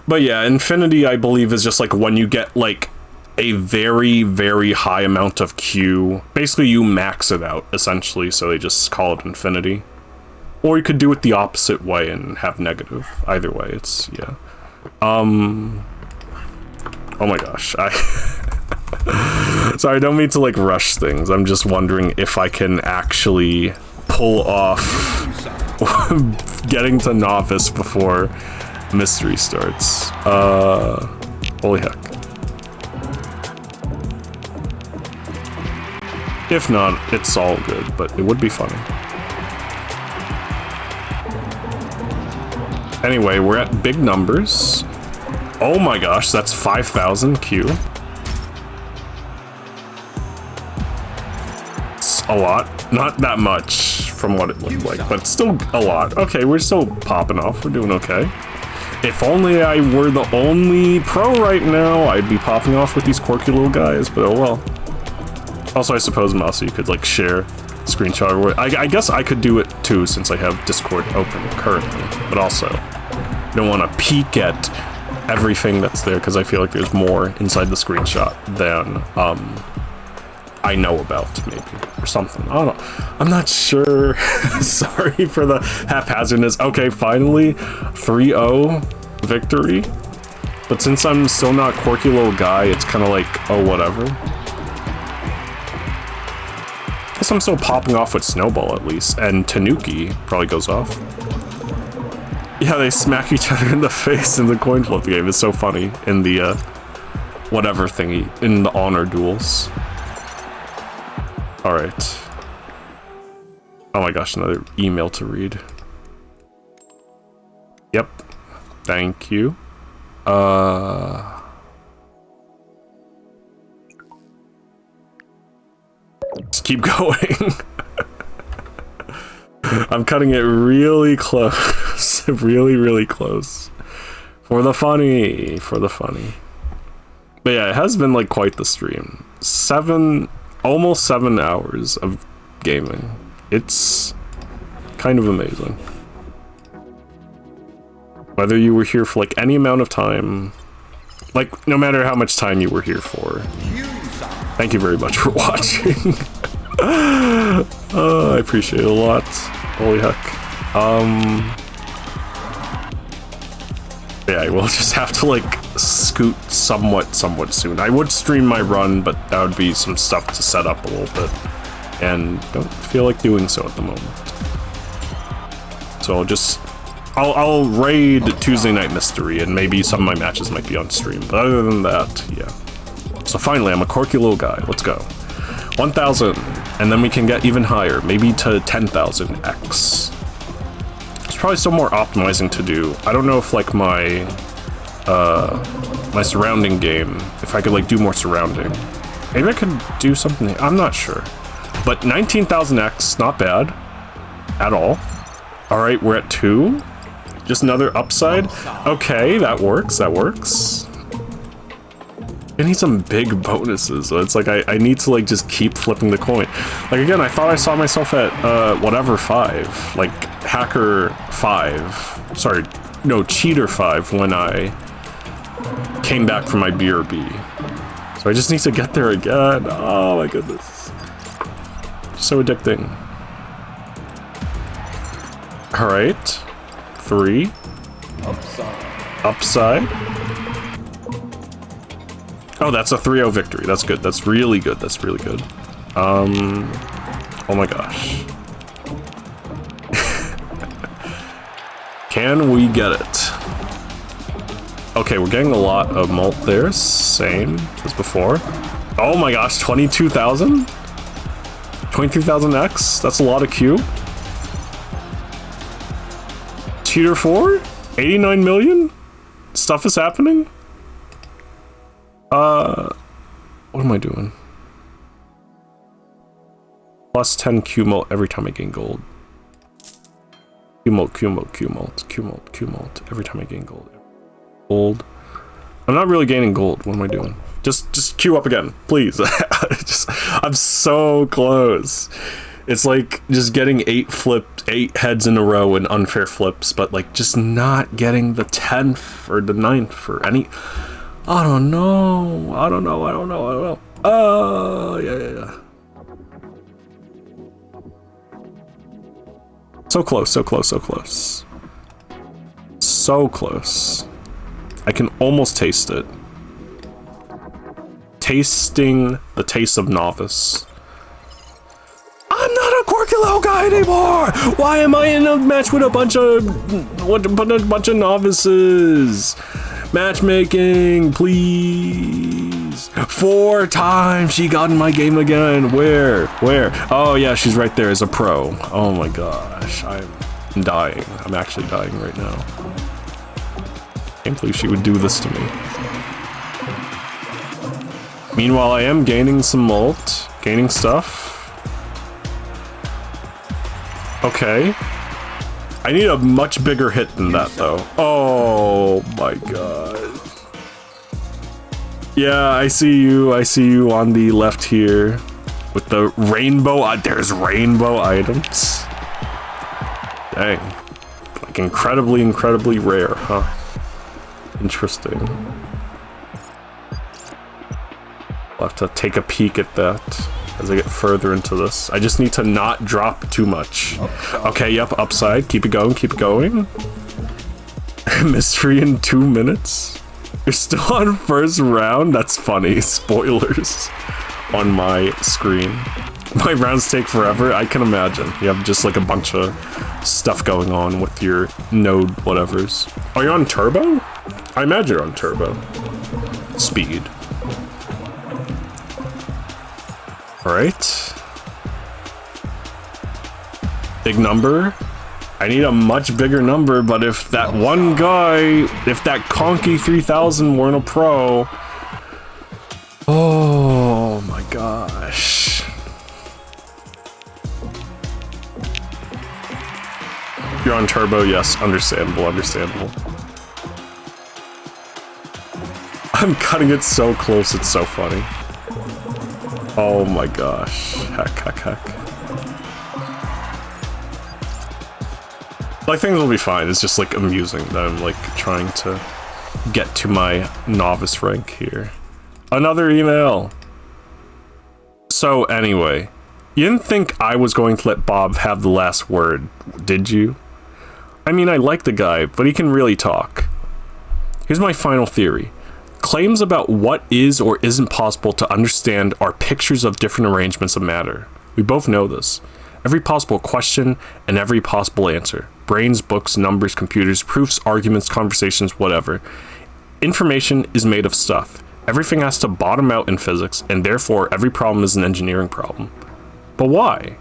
But yeah, Infinity I believe is just like when you get like a very, very high amount of Q. Basically you max it out essentially, so they just call it Infinity. Or you could do it the opposite way and have negative. Either way, it's yeah. Oh my gosh, sorry, I don't mean to like rush things. I'm just wondering if I can actually pull off getting to Novice before mystery starts. Holy heck. If not, it's all good, but it would be funny. Anyway, we're at big numbers. Oh my gosh, that's 5,000 Q. It's a lot. Not that much from what it looked like, but still a lot. Okay, we're still popping off. We're doing okay. If only I were the only pro right now, I'd be popping off with these quirky little guys, but oh well. Also, I suppose, Mouse, you could like share screenshot or I guess I could do it too since I have Discord open currently, but also don't want to peek at everything that's there because I feel like there's more inside the screenshot than I know about, maybe, or something. I don't know. I'm not sure. Sorry for the haphazardness. Okay, finally 3-0 victory, but since I'm still not quirky little guy, it's kind of like, oh, whatever. Guess I'm still popping off with Snowball at least, and Tanuki probably goes off. Yeah, they smack each other in the face in the coin flip game. It's so funny in the whatever thingy, in the honor duels. All right. Oh my gosh, another email to read. Yep. Thank you. Just keep going. I'm cutting it really close. Really, really close. For the funny. For the funny. But yeah, it has been like quite the stream. Almost 7 hours of gaming. It's kind of amazing. Whether you were here for like any amount of time, like no matter how much time you were here for, thank you very much for watching. I appreciate it a lot. Holy heck. Yeah, I will just have to like scoot somewhat soon. I would stream my run, but that would be some stuff to set up a little bit, and don't feel like doing so at the moment. So I'll raid Tuesday Night Mystery, and maybe some of my matches might be on stream, but other than that, yeah. So finally, I'm a quirky little guy. Let's go. 1,000, and then we can get even higher, maybe to 10,000x. There's probably still more optimizing to do. I don't know if like my surrounding game, if I could like do more surrounding. Maybe I could do something. I'm not sure. But 19,000x, not bad at all. All right, we're at 2. Just another upside. Okay, that works. That works. I need some big bonuses. So it's like I need to like just keep flipping the coin. Like again, I thought I saw myself at whatever 5, like hacker 5. Sorry, no, cheater 5 when I came back from my BRB. So I just need to get there again. Oh my goodness. So addicting. All right. 3. Upside. Oh, that's a 3-0 victory. That's good. That's really good. That's really good. Oh my gosh. Can we get it? Okay, we're getting a lot of mult there. Same as before. Oh my gosh, 22,000? 23,000x? That's a lot of Q. Cheater 4? 89 million? Stuff is happening? What am I doing? Plus 10 QMult every time I gain gold. QMult. Every time I gain gold. Gold. I'm not really gaining gold. What am I doing? Just queue up again, please. I'm so close. It's like just getting 8 heads in a row in unfair flips, but like just not getting the 10th or the 9th or any. I don't know. Oh, yeah. So close. So close. I can almost taste it. Tasting the taste of Novice. I'm not a quirky little guy anymore! Why am I in a match with a bunch of novices? Matchmaking, please. 4 times she got in my game again. Where? Oh yeah, she's right there as a pro. Oh my gosh, I'm dying. I'm actually dying right now. Can't believe she would do this to me. Meanwhile, I am gaining some mult. Gaining stuff. Okay. I need a much bigger hit than that, though. Oh my god. Yeah, I see you. I see you on the left here. With the rainbow. There's rainbow items. Dang. Like incredibly, incredibly rare, huh? Interesting. I'll have to take a peek at that as I get further into this. I just need to not drop too much. Okay, yep, upside. Keep it going, keep it going. Mystery in 2 minutes. You're still on first round? That's funny. Spoilers on my screen. My rounds take forever. I can imagine. You have just like a bunch of stuff going on with your node whatevers. Are you on turbo? I imagine you're on turbo. Speed. Alright. Big number. I need a much bigger number, but if that one guy, if that Conky 3000 weren't a pro... Oh my gosh. You're on turbo, yes. Understandable, understandable. I'm cutting it so close, it's so funny. Oh my gosh. Heck, heck, heck. I think it'll be fine. It's just like amusing that I'm like trying to get to my novice rank here. Another email. So anyway, you didn't think I was going to let Bob have the last word, did you? I mean, I like the guy, but he can really talk. Here's my final theory. Claims about what is or isn't possible to understand are pictures of different arrangements of matter. We both know this. Every possible question and every possible answer. Brains, books, numbers, computers, proofs, arguments, conversations, whatever. Information is made of stuff. Everything has to bottom out in physics, and therefore every problem is an engineering problem. But why?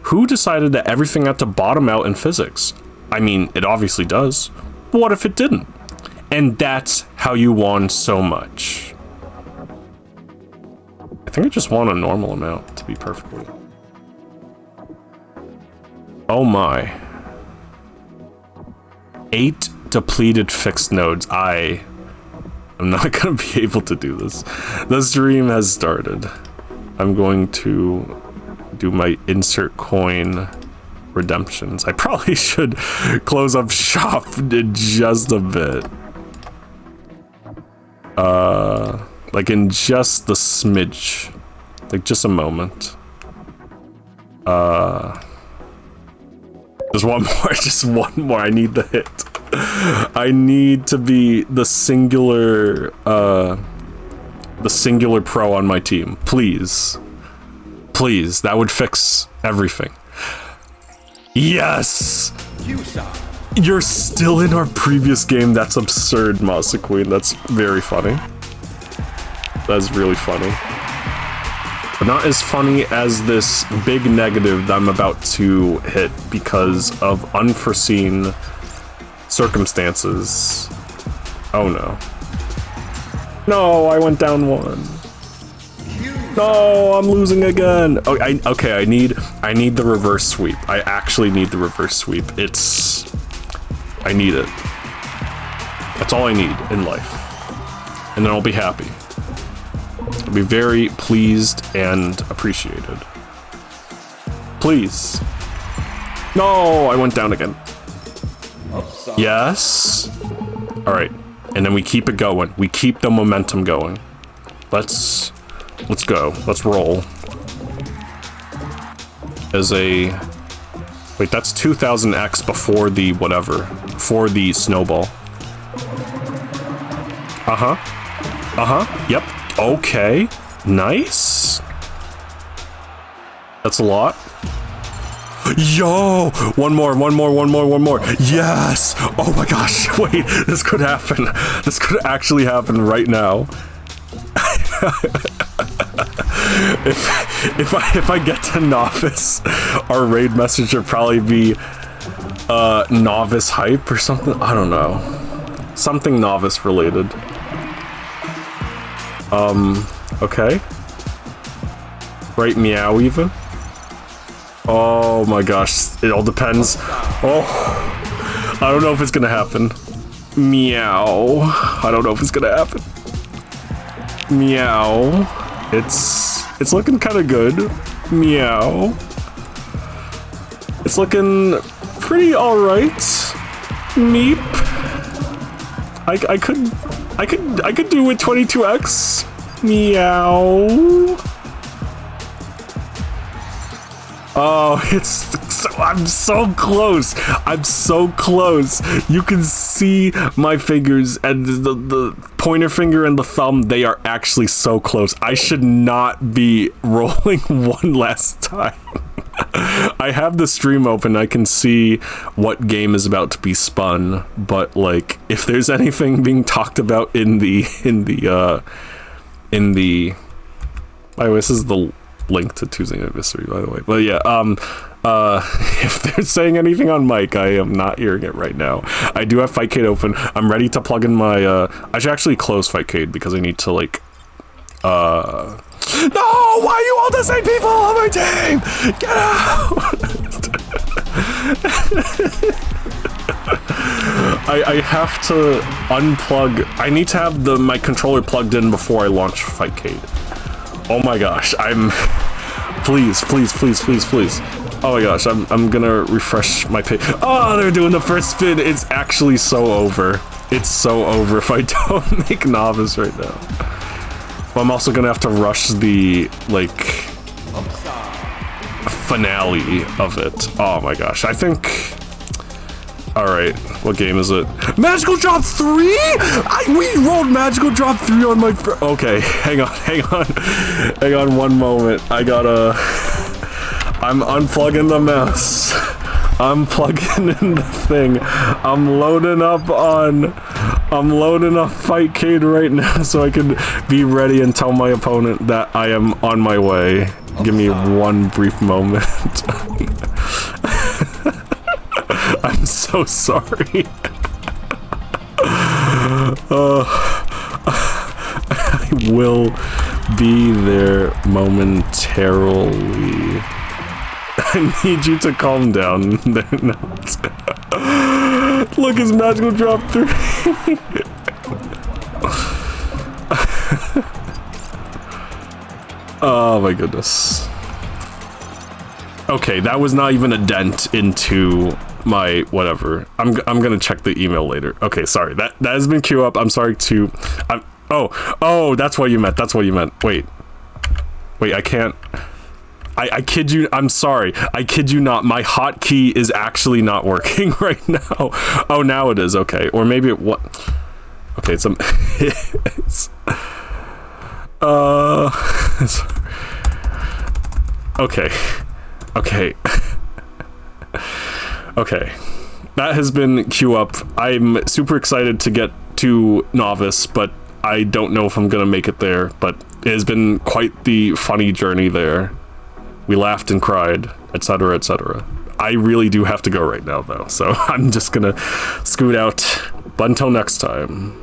Who decided that everything had to bottom out in physics? I mean, it obviously does. But what if it didn't? And that's how you won so much. I think I just won a normal amount, to be perfectly. Oh my. 8 depleted fixed nodes. I'm not gonna be able to do this. The stream has started. I'm going to do my insert coin redemptions. I probably should close up shop in just a bit. Like in just the smidge. Like just a moment. Just one more, just one more. I need the hit. I need to be the singular pro on my team. Please. Please, that would fix everything. Yes! You're still in our previous game. That's absurd, Masa Queen. That's very funny. That's really funny. But not as funny as this big negative that I'm about to hit because of unforeseen circumstances. Oh no. No, I went down 1. No, I'm losing again. Oh, okay, I need the reverse sweep. I actually need the reverse sweep. I need it. That's all I need in life. And then I'll be happy. I'll be very pleased and appreciated. Please. No, I went down again. Yes. All right, and then we keep it going. We keep the momentum going. Let's go. Let's roll. Wait, that's 2000x before the whatever. Before the snowball. Yep. Okay. Nice. That's a lot. Yo! One more. Yes! Oh my gosh, wait, this could happen. This could actually happen right now. If I get to novice, our raid message would probably be novice hype or something. I don't know. Something novice related. Okay. Right, meow even. Oh my gosh, it all depends. Oh, I don't know if it's gonna happen. Meow. I don't know if it's gonna happen. Meow. It's looking kind of good. Meow. It's looking pretty alright. Meep. I could do with 22x. Meow. Oh, I'm so close. I'm so close. You can see my fingers and the pointer finger and the thumb. They are actually so close. I should not be rolling one last time. I have the stream open. I can see what game is about to be spun, but like if there's anything being talked about in the by the way, this is the link to Tuesday Night Mystery, by the way. But yeah, if they're saying anything on mic, I am not hearing it right now. I do have Fightcade open. I'm ready to plug in my I should actually close Fightcade because I need to like no, why are you all the same people on my team? Get out! I have to unplug. I need to have my controller plugged in before I launch Fightcade. Oh my gosh, please. Oh my gosh, I'm gonna refresh my page. Oh, they're doing the first spin. It's actually so over. It's so over if I don't make novice right now. But I'm also gonna have to rush the, like, finale of it. Oh my gosh, I think... Alright, what game is it? Magical Drop 3?! We rolled Magical Drop 3 on my... Okay, hang on one moment. I gotta... I'm unplugging the mouse. I'm plugging in the thing. I'm loading up Fightcade right now so I can be ready and tell my opponent that I am on my way. Give me one brief moment. I'm so sorry. I will be there momentarily. I need you to calm down. They're not. Look, it's Magical Drop 3. Oh my goodness. Okay, that was not even a dent into my whatever. I'm gonna check the email later. Okay, sorry. That has been queue up. I'm sorry to... Oh, that's what you meant. That's what you meant. Wait, I can't... I kid you, I'm sorry. I kid you not. My hotkey is actually not working right now. Oh, now it is. Okay. Or maybe it what? Okay, it's okay. Okay. That has been queue up. I'm super excited to get to novice, but I don't know if I'm gonna make it there. But it has been quite the funny journey there. We laughed and cried, etc., etc. I really do have to go right now, though, so I'm just gonna scoot out. But until next time.